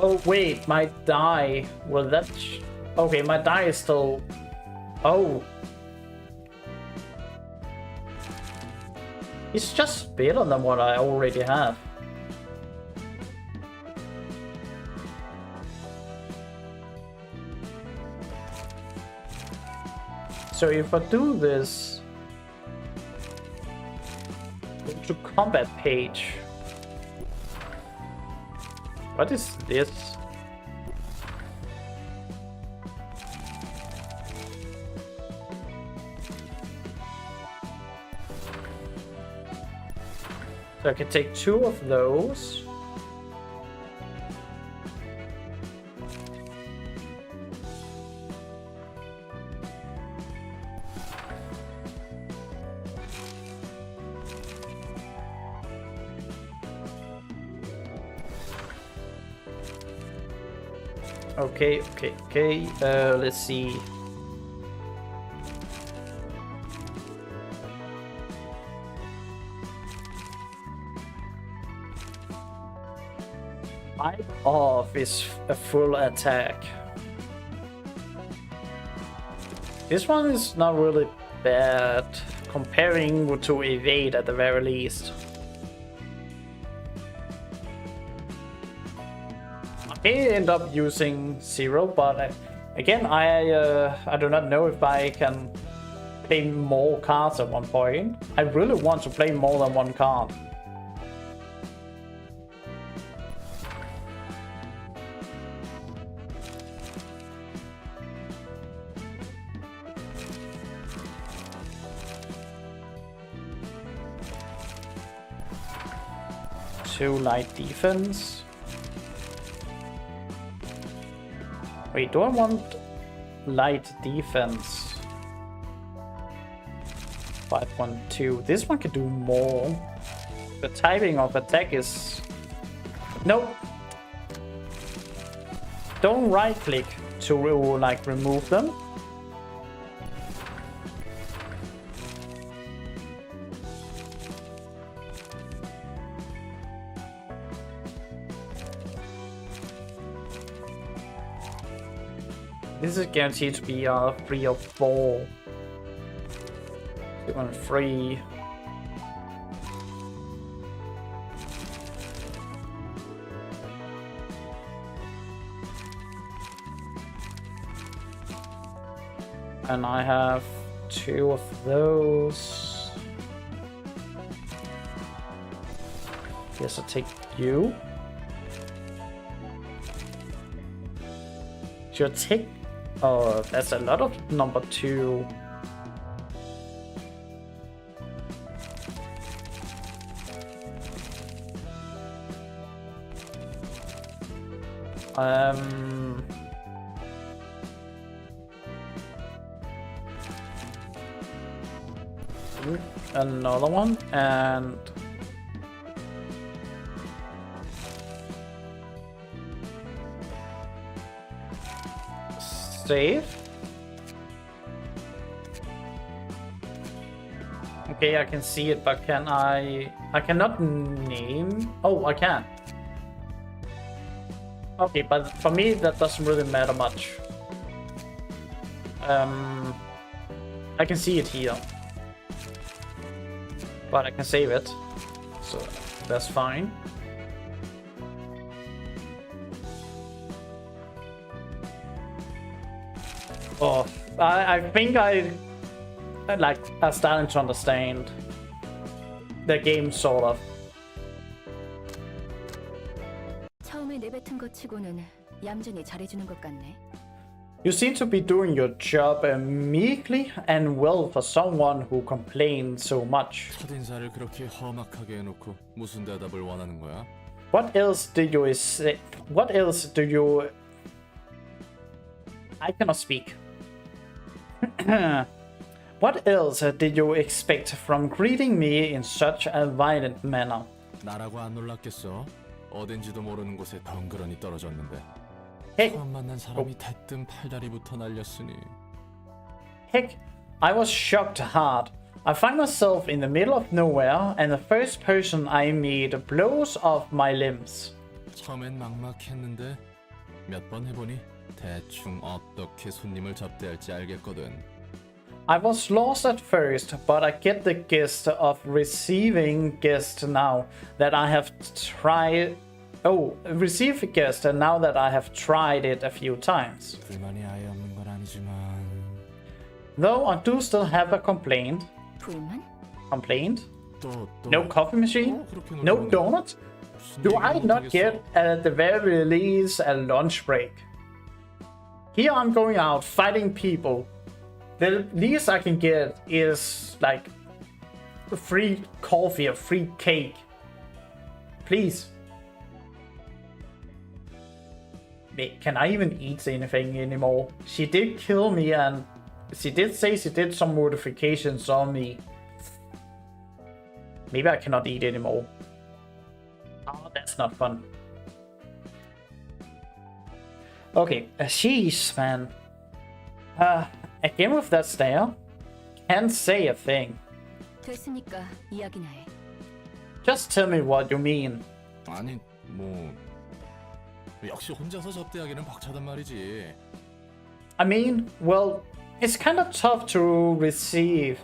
Speaker 1: Oh wait, my die, will that... Okay, my die is still... Oh. It's just better than what I already have. So if I do this... Go to combat page. What is this? So I can take 2 of those. Okay. Let's see. Fight off is a full attack. This one is not really bad comparing to evade at the very least. I may end up using 0, but again, I do not know if I can play more cards at one point. I really want to play more than one card. II light defense. Wait, do I want light defense? 512. This one can do more. The typing of attack is... Nope. Don't right click to like remove them. This is guaranteed to be 3 or 4. 2 and 3. And I have 2 of those. Guess I'll take you. Should I take... Oh, that's a lot of number 2. Another one, and save. Okay, I can see it, but can I cannot name. Oh, I can. Okay, but for me that doesn't really matter much. I can see it here, but I can save it, so that's fine. Oh, I think I are starting to understand the game sort of.
Speaker 2: 처음에 내뱉은 것 치고는 얌전히 잘해주는 것 같네.
Speaker 1: You seem to be doing your job meekly and well for someone who complains so much.
Speaker 3: 첫인사를 그렇게 험악하게 해놓고 무슨 대답을 원하는 거야?
Speaker 1: What else do you say? What else do you? I cannot speak. What else did you expect from greeting me in such a violent manner?
Speaker 3: 나라고 안 놀랐겠어? 어딘지도 모르는 곳에 덩그러니 떨어졌는데
Speaker 1: Heck,
Speaker 3: 처음 만난 사람이 대뜸 팔다리부터 날렸으니
Speaker 1: heck, I was shocked hard. I find myself in the middle of nowhere, and the first person I meet blows off my limbs.
Speaker 3: 처음엔 막막했는데 몇 번 해보니 대충 어떻게 손님을 접대할지 알겠거든.
Speaker 1: I was lost at first, but I get the gist of receiving guests now that I have tried. Oh, receive guests now that I have tried it a few times.
Speaker 3: 불만이 아예 없는 건 아니지만
Speaker 1: Though I do still have a complaint.
Speaker 2: 불만?
Speaker 1: Complaint?
Speaker 3: 또
Speaker 1: No coffee machine?
Speaker 3: 그렇게
Speaker 1: No
Speaker 3: 놀라면
Speaker 1: donuts?
Speaker 3: 무슨
Speaker 1: Do
Speaker 3: 얘기를
Speaker 1: I not
Speaker 3: 못하겠어.
Speaker 1: get at the very least a lunch break? Here I'm going out fighting people. The least I can get is like a free coffee, a free cake. Please. Wait, can I even eat anything anymore? She did kill me and she did say she did some modifications on me. Maybe I cannot eat anymore. Oh, that's not fun. Okay, jeez, man. Again with that stare. Can't say a thing.
Speaker 2: 됐으니까 이야기나 해.
Speaker 1: Just tell me what you mean.
Speaker 3: 아니 뭐 역시 혼자서 접대하기는 벅차단 말이지.
Speaker 1: I mean, well, it's kind of tough to receive.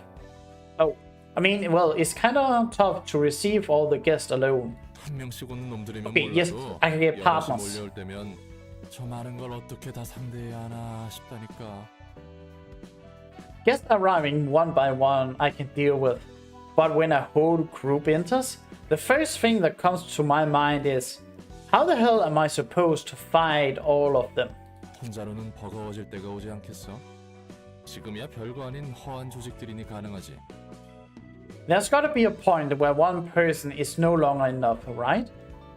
Speaker 1: Oh, I mean, well, it's kind of tough to receive all the guests alone.
Speaker 3: 한 명씩 오는 놈들이면
Speaker 1: Okay, yes,
Speaker 3: 몰라도
Speaker 1: I can get
Speaker 3: 여럿이
Speaker 1: partners.
Speaker 3: 몰려올 때면 저 많은 걸 어떻게 다 상대해야 하나 싶다니까.
Speaker 1: Guests arriving one by one I can deal with. But when a whole group enters, the first thing that comes to my mind is, how the hell am I supposed to fight all of them?
Speaker 3: 혼자로는 버거워질 때가 오지 않겠어? 지금이야 별거 아닌 허한 조직들이니 가능하지.
Speaker 1: There's gotta be a point where one person is no longer enough, right?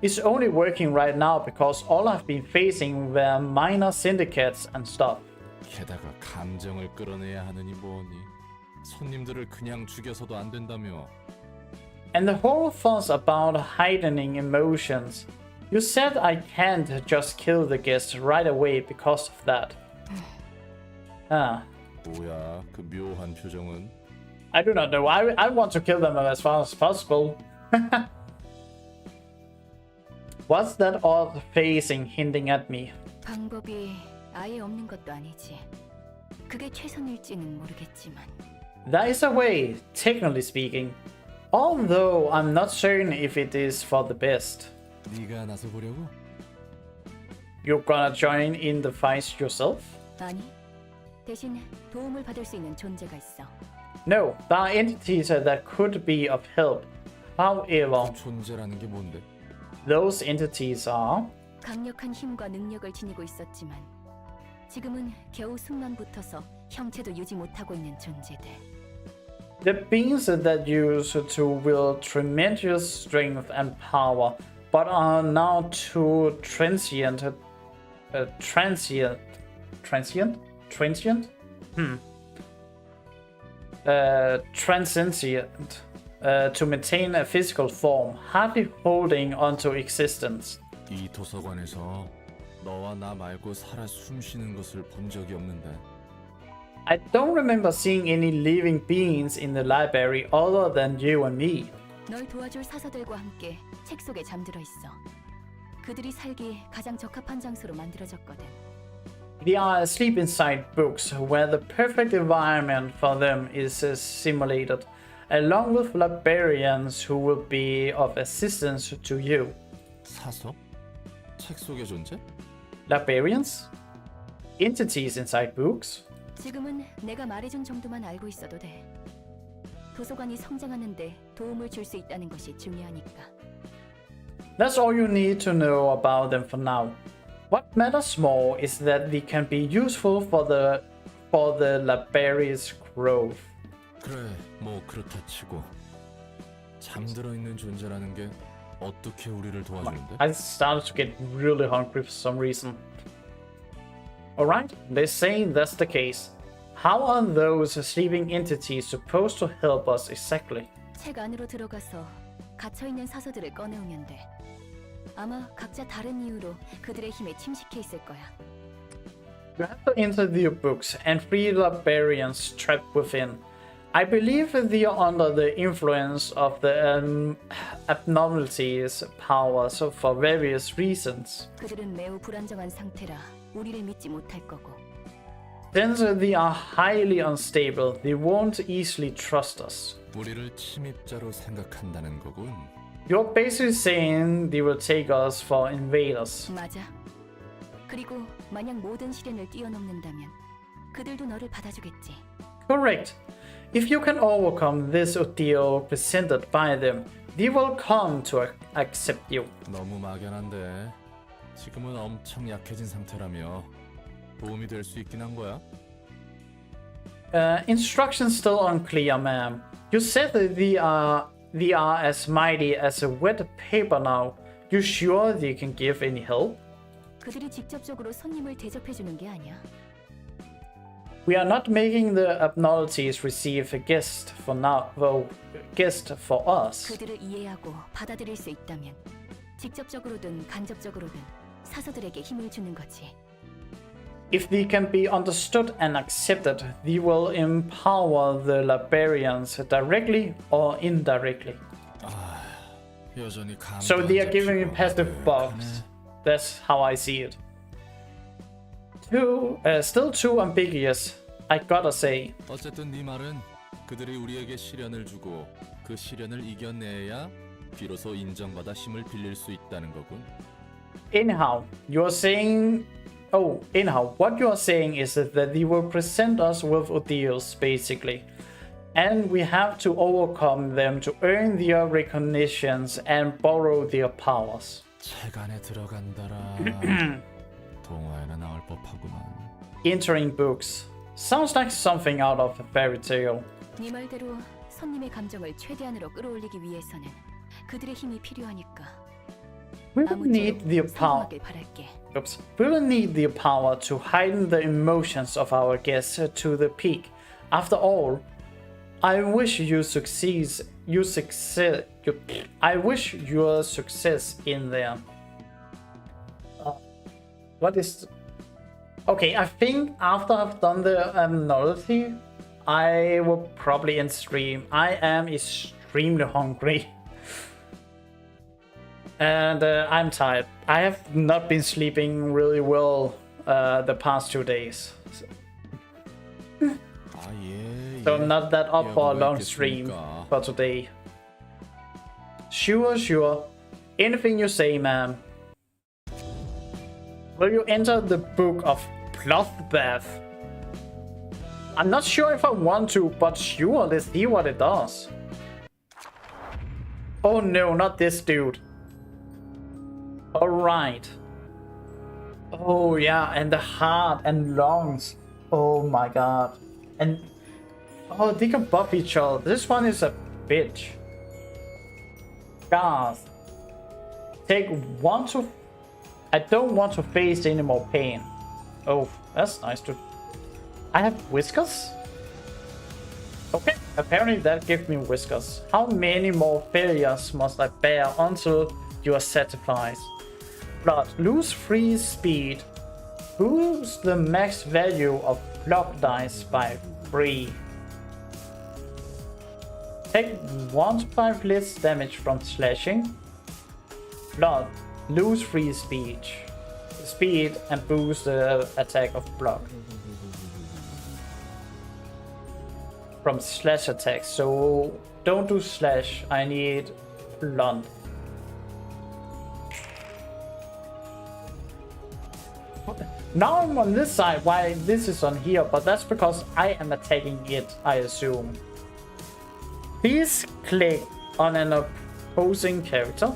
Speaker 1: It's only working right now because all I've been facing were minor syndicates and stuff.
Speaker 3: 게다가 감정을 끌어내야 하느니 뭐니. 손님들을 그냥 죽여서도 안 된다며.
Speaker 1: And the whole fuss about heightening emotions. You said I can't just kill the guests right away because of that.
Speaker 3: 뭐야 그 묘한 표정은.
Speaker 1: I do not know. I want to kill them as fast as possible. What's that odd facing hinting at me?
Speaker 2: 방법이 아예 없는 것도 아니지. 그게 최선일지는 모르겠지만.
Speaker 1: There is a way, technically speaking. Although I'm not certain if it is for the best.
Speaker 3: 네가 나서 보려고?
Speaker 1: You're gonna join in the fight yourself?
Speaker 2: 아니, 대신 도움을 받을 수 있는 존재가 있어.
Speaker 1: No, there are entities that could be of help. However,
Speaker 3: 존재라는 게 뭔데?
Speaker 1: those entities are
Speaker 2: 강력한 힘과 능력을 지니고 있었지만 지금은 겨우 숨만 붙어서 형체도 유지 못하고 있는 존재들.
Speaker 1: the beings that used to wield tremendous strength and power, but are now too transient. Transient? Transient? Transcendent to maintain a physical form, hardly holding onto existence.
Speaker 3: 이 도서관에서 너와 나 말고 살아 숨쉬는 것을 본 적이 없는데.
Speaker 1: I don't remember seeing any living beings in the library other than you and me.
Speaker 2: 널 도와줄 사서들과 함께 책 속에 잠들어 있어. 그들이 살기 가장 적합한 장소로 만들어졌거든.
Speaker 1: They are asleep inside books where the perfect environment for them is simulated, along with librarians who will be of assistance to you.
Speaker 3: 사서? 책 속의 존재?
Speaker 1: Librarians? Entities inside books?
Speaker 2: 지금은 내가 말해준 정도만 알고 있어도 돼. 도서관이 성장하는데 도움을 줄 수 있다는 것이 중요하니까.
Speaker 1: That's all you need to know about them for now. What matters more is that they can be useful for the library's growth.
Speaker 3: 그래, 뭐 그렇다 치고 잠들어 있는 존재라는 게 어떻게 우리를 도와주는데?
Speaker 1: I started to get really hungry for some reason. Alright, they say that's the case. How are those sleeping entities supposed to help us exactly?
Speaker 2: 책 안으로 들어가서 갇혀있는 사서들을 꺼내오면 돼. 아마 각자 다른 이유로 그들의 힘에 침식해 있을 거야.
Speaker 1: You have to interview books and free librarians trapped within. I believe they are under the influence of the abnormalities powers for various reasons.
Speaker 2: 그들은 매우 불안정한 상태라 우리를 믿지 못할 거고.
Speaker 1: Since they are highly unstable, they won't easily trust us.
Speaker 3: 우리를 침입자로 생각한다는 거군.
Speaker 1: You're basically saying they will take us for invaders.
Speaker 2: 맞아. 그리고 만약 모든 시련을 뛰어넘는다면 그들도 너를 받아주겠지.
Speaker 1: Correct. If you can overcome this ordeal presented by them, they will come to accept you.
Speaker 3: 너무 막연한데 지금은 엄청 약해진 상태라며 도움이 될 수 있긴 한 거야?
Speaker 1: Instructions still unclear, ma'am. You said that they are as mighty as a wet paper now. You sure they can give any help?
Speaker 2: 그들이 직접적으로 손님을 대접해주는 게 아니야.
Speaker 1: We are not making the abnormalities receive a guest for now, though guest for us.
Speaker 2: 그들을 이해하고 받아들일 수 있다면 직접적으로든 간접적으로든 사서들에게 힘을 주는 거지.
Speaker 1: If they can be understood and accepted, they will empower the librarians directly or indirectly.
Speaker 3: 여전히
Speaker 1: So they are giving me passive buffs. That's how I see it. Still too ambiguous, I gotta say.
Speaker 3: 어쨌든 네 말은 그들이 우리에게 시련을 주고 그 시련을 이겨내야 비로소 인정받아 힘을 빌릴 수 있다는 거군.
Speaker 1: Anyhow, what you are saying is that they will present us with ordeals, basically. And we have to overcome them to earn their recognitions and borrow their powers.
Speaker 3: 책 안에 들어간다라. 동화에나 나올 법하구만.
Speaker 1: Entering books. Sounds like something out of a fairy tale.
Speaker 2: 네 말대로 손님의 감정을 최대한으로 끌어올리기 위해서는 그들의 힘이 필요하니까.
Speaker 1: We will need the power.
Speaker 2: 성공하길 바랄게.
Speaker 1: We will need the power to heighten the emotions of our guests to the peak. After all, I wish your success in them. What is? Okay, I think after I've done the abnormality, I will probably end stream. I am extremely hungry. And I'm tired. I have not been sleeping really well the past 2 days. So I'm not that up for a long stream for today. Sure. Anything you say, ma'am. Will you enter the book of Bloodbath? I'm not sure if I want to, but sure, let's see what it does. Oh no, not this dude. Alright. Oh yeah, and the heart and lungs. Oh my god. And oh, they can buff each other. This one is a bitch. God. Take 1 to... I don't want to face any more pain. Oh, that's nice to... I have whiskers? Okay, apparently that gives me whiskers. How many more failures must I bear until you are satisfied? Blood. Lose free speed. Boost the max value of block dice by 3. Take 1 to 5 less damage from slashing. Blood. Lose free speed and boost the attack of block from slash attacks. So don't do slash. I need blunt. Now I'm on this side, why this is on here, but that's because I am attacking it, I assume. Please click on an opposing character.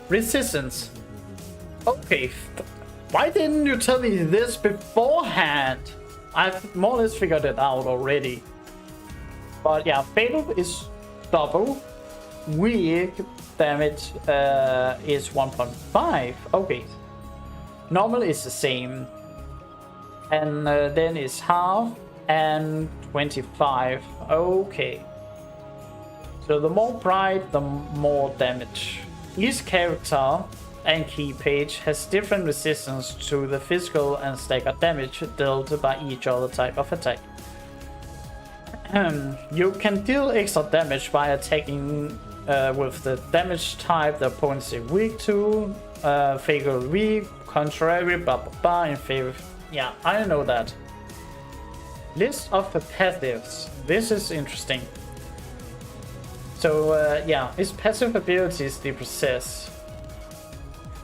Speaker 1: Resistance. Okay. Why didn't you tell me this beforehand? I've more or less figured it out already. But yeah, fatal is double. Weak damage is 1.5. Okay. Normal is the same. And then it's half and 25. Okay. So the more bright, the more damage. Each character and key page has different resistance to the physical and staggered damage dealt by each other type of attack. You can deal extra damage by attacking with the damage type the opponent is weak to, fatal weak, contrary, blah blah blah, in favor. Yeah, I know that. List of the passives. This is interesting. So yeah, his passive abilities they possess.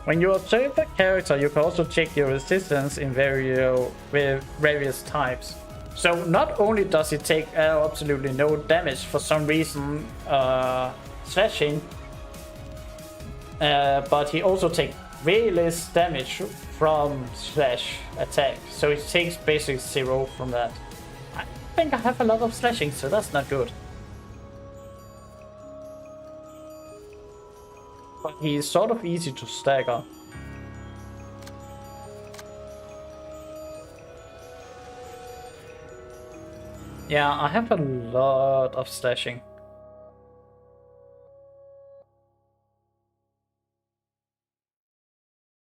Speaker 1: When you observe a character, you can also check your resistance in various types. So not only does he take absolutely no damage for some reason, slashing, but he also takes way less damage from slash attack. So he takes basically 0 from that. I think I have a lot of slashing, so that's not good. But he's sort of easy to stagger. Yeah, I have a lot of slashing.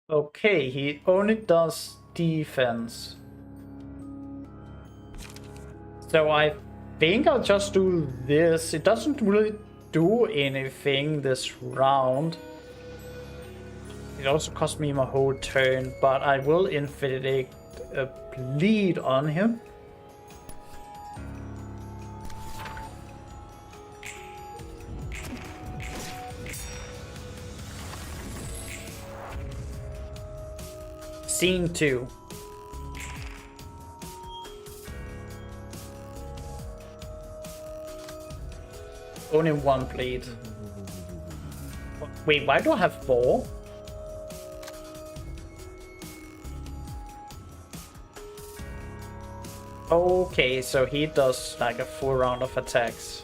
Speaker 1: Okay, he only does defense. So I think I'll just do this. It doesn't really do anything this round. It also cost me my whole turn, but I will inflict a bleed on him. Scene 2. Only one bleed. Wait, why do I have 4? Okay, so he does like a full round of attacks.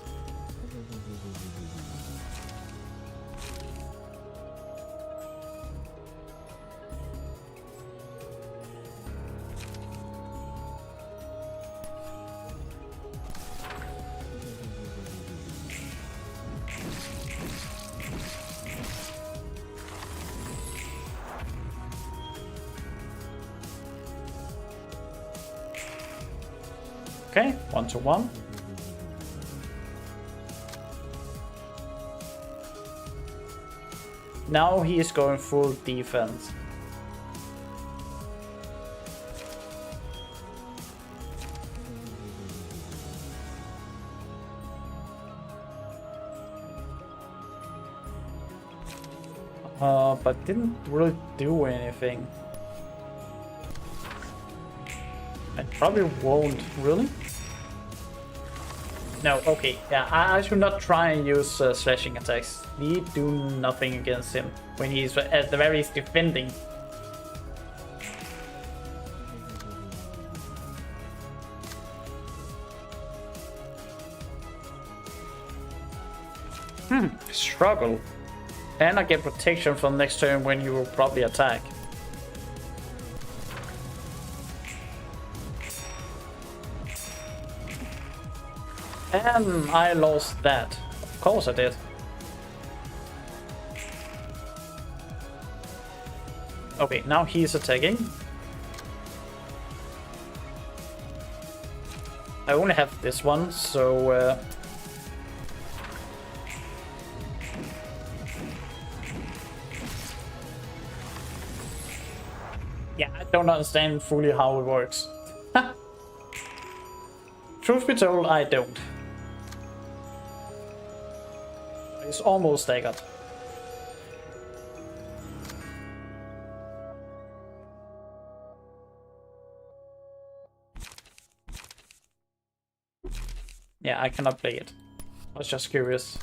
Speaker 1: Okay, 1-1. Now he is going full defense. But didn't really do anything. I probably won't, really? No, okay, yeah, I should not try and use slashing attacks. We do nothing against him when he's at the very least defending. Struggle. And I get protection from next turn when he will probably attack. And I lost that. Of course I did. Okay, now he's attacking. I only have this one, so... yeah, I don't understand fully how it works. Truth be told, I don't. It's almost staggered. Yeah, I cannot play it. I was just curious.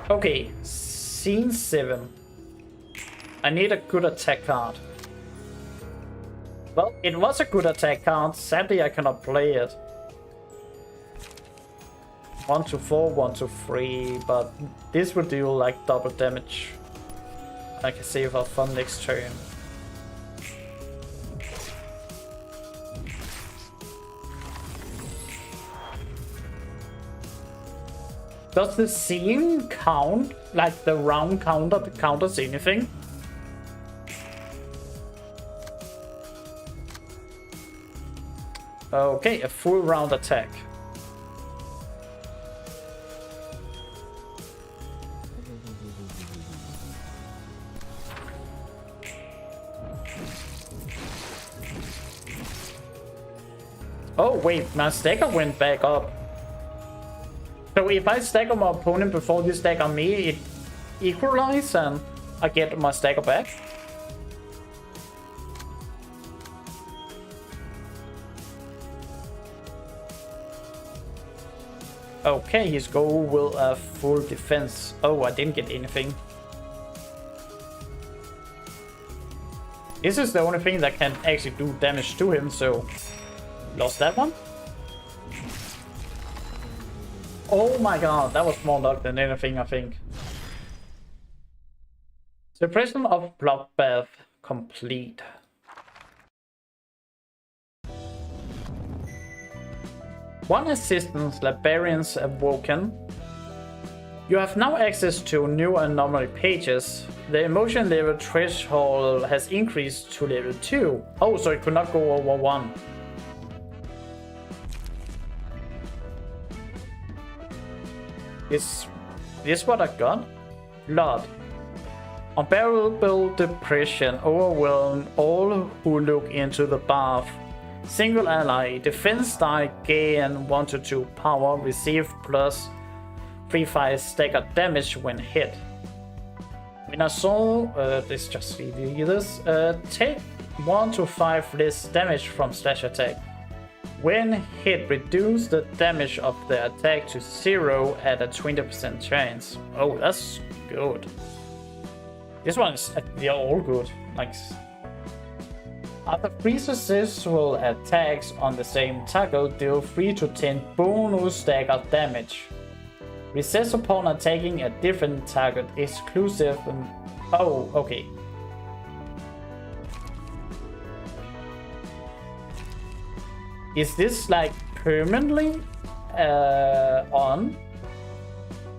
Speaker 1: Okay, scene 7. I need a good attack card. Well, it was a good attack card. Sadly, I cannot play it. 1 to 4, 1 to 3, but this would do like double damage. I can save her for next turn. Does the scene count? Like the round counter that counters anything? Okay, a full round attack. Oh wait, my stagger went back up. So if I stagger my opponent before they stagger me, it equalizes and I get my stagger back. Okay, his goal will have full defense. Oh, I didn't get anything. This is the only thing that can actually do damage to him, so lost that one. Oh my god, that was more luck than anything, I think. Suppression of Bloodbath complete. One assistance, Librarians Awoken. You have now access to new anomaly pages. The emotion level threshold has increased to level 2. Oh, so it could not go over 1. Is this what I got? Blood. Unbearable depression overwhelm all who look into the bath. Single ally. Defense die gain 1 to 2 power. Receive plus 3/5 stagger damage when hit. When I saw this, just review this. Take 1 to 5 less damage from slash attack. When hit, reduce the damage of the attack to 0 at a 20% chance. Oh, that's good. This one is, they're all good. Like, after 3 successful attacks on the same target, deal 3 to 10 bonus stagger damage. Resist upon attacking a different target, exclusive. Oh, okay. Is this like permanently on?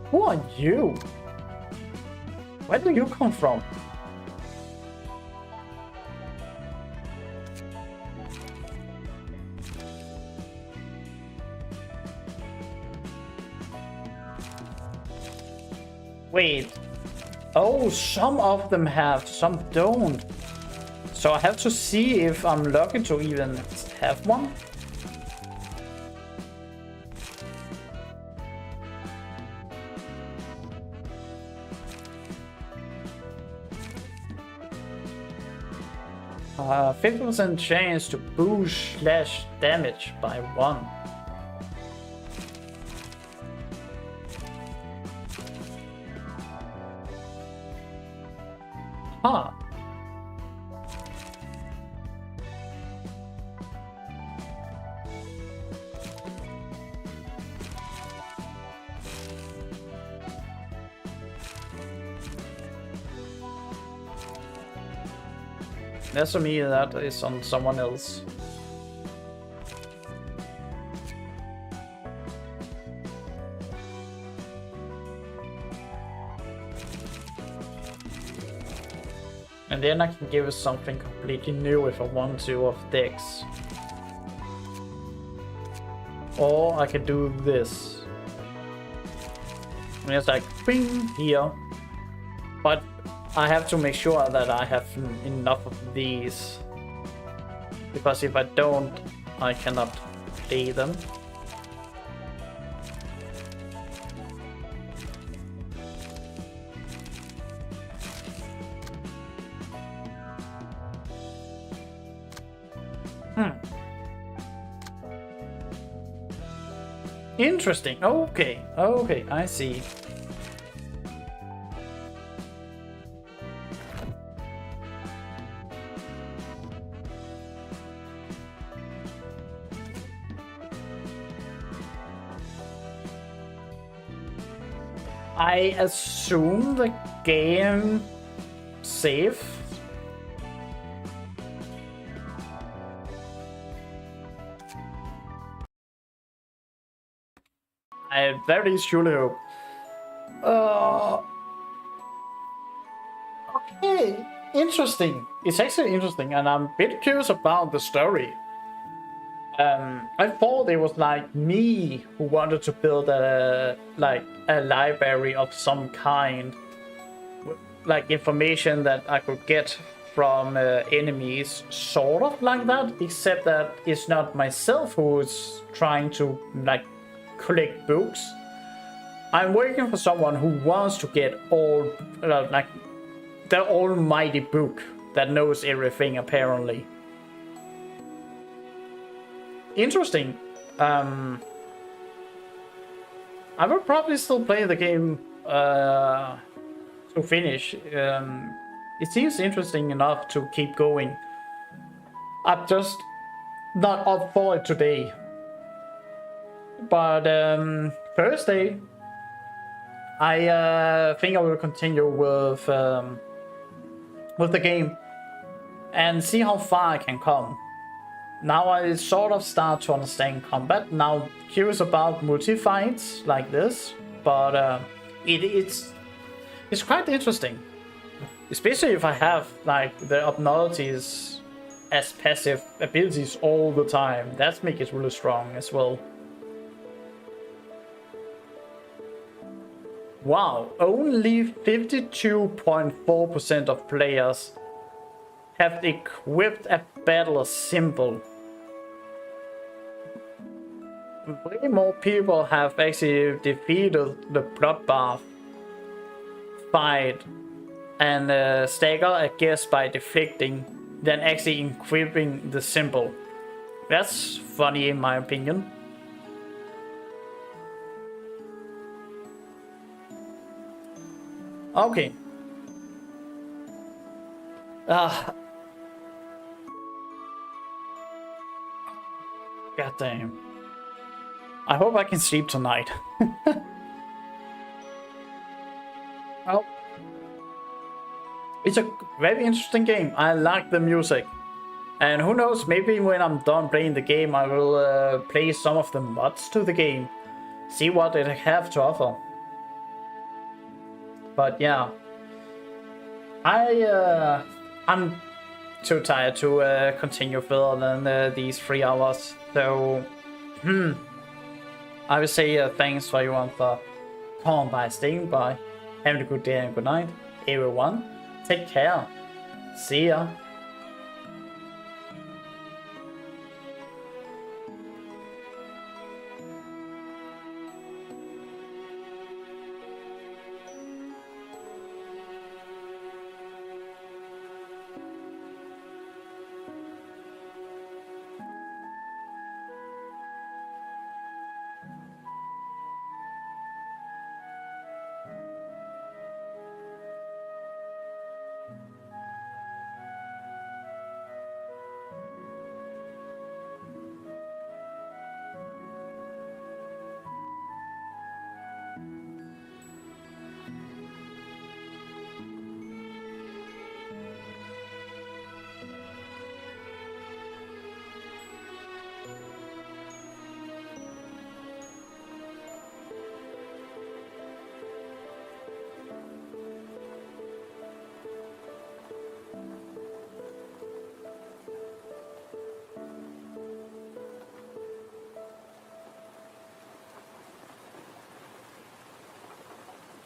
Speaker 1: Who are you? Where do you come from? Wait. Oh, some of them have, some don't. So I have to see if I'm lucky to even have one. Uh, 50% chance to boost slash damage by 1. Huh. That's for me, that is on someone else. And then I can give it something completely new if I want to of Dex. Or I can do this. And it's like, bing, here. But I have to make sure that I have enough of these. Because if I don't, I cannot play them. Interesting. Okay. Okay, I see. I assume the game save. I very surely hope. Okay, interesting. It's actually interesting, and I'm a bit curious about the story. I thought it was like me who wanted to build a library of some kind, like information that I could get from enemies, sort of like that. Except that it's not myself who's trying to like collect books. I'm working for someone who wants to get all like the almighty book that knows everything apparently. Interesting. I will probably still play the game to finish. It seems interesting enough to keep going. I'm just not up for it today. But Thursday, I think I will continue with the game and see how far I can come. Now I sort of start to understand combat. Now curious about multi-fights like this, but it's quite interesting. Especially if I have like the abnormalities as passive abilities all the time. That makes it really strong as well. Wow, only 52.4% of players have equipped a battle symbol. Way more people have actually defeated the bloodbath fight and stagger a guess by deflecting than actually equipping the symbol. That's funny in my opinion. Okay. God damn. I hope I can sleep tonight. Oh. It's a very interesting game. I like the music. And who knows, maybe when I'm done playing the game, I will play some of the mods to the game. See what it have to offer. But yeah. I'm too tired to continue further than these 3 hours. So, I will say thanks for everyone for coming by, staying by. Have a good day and good night, everyone. Take care. See ya.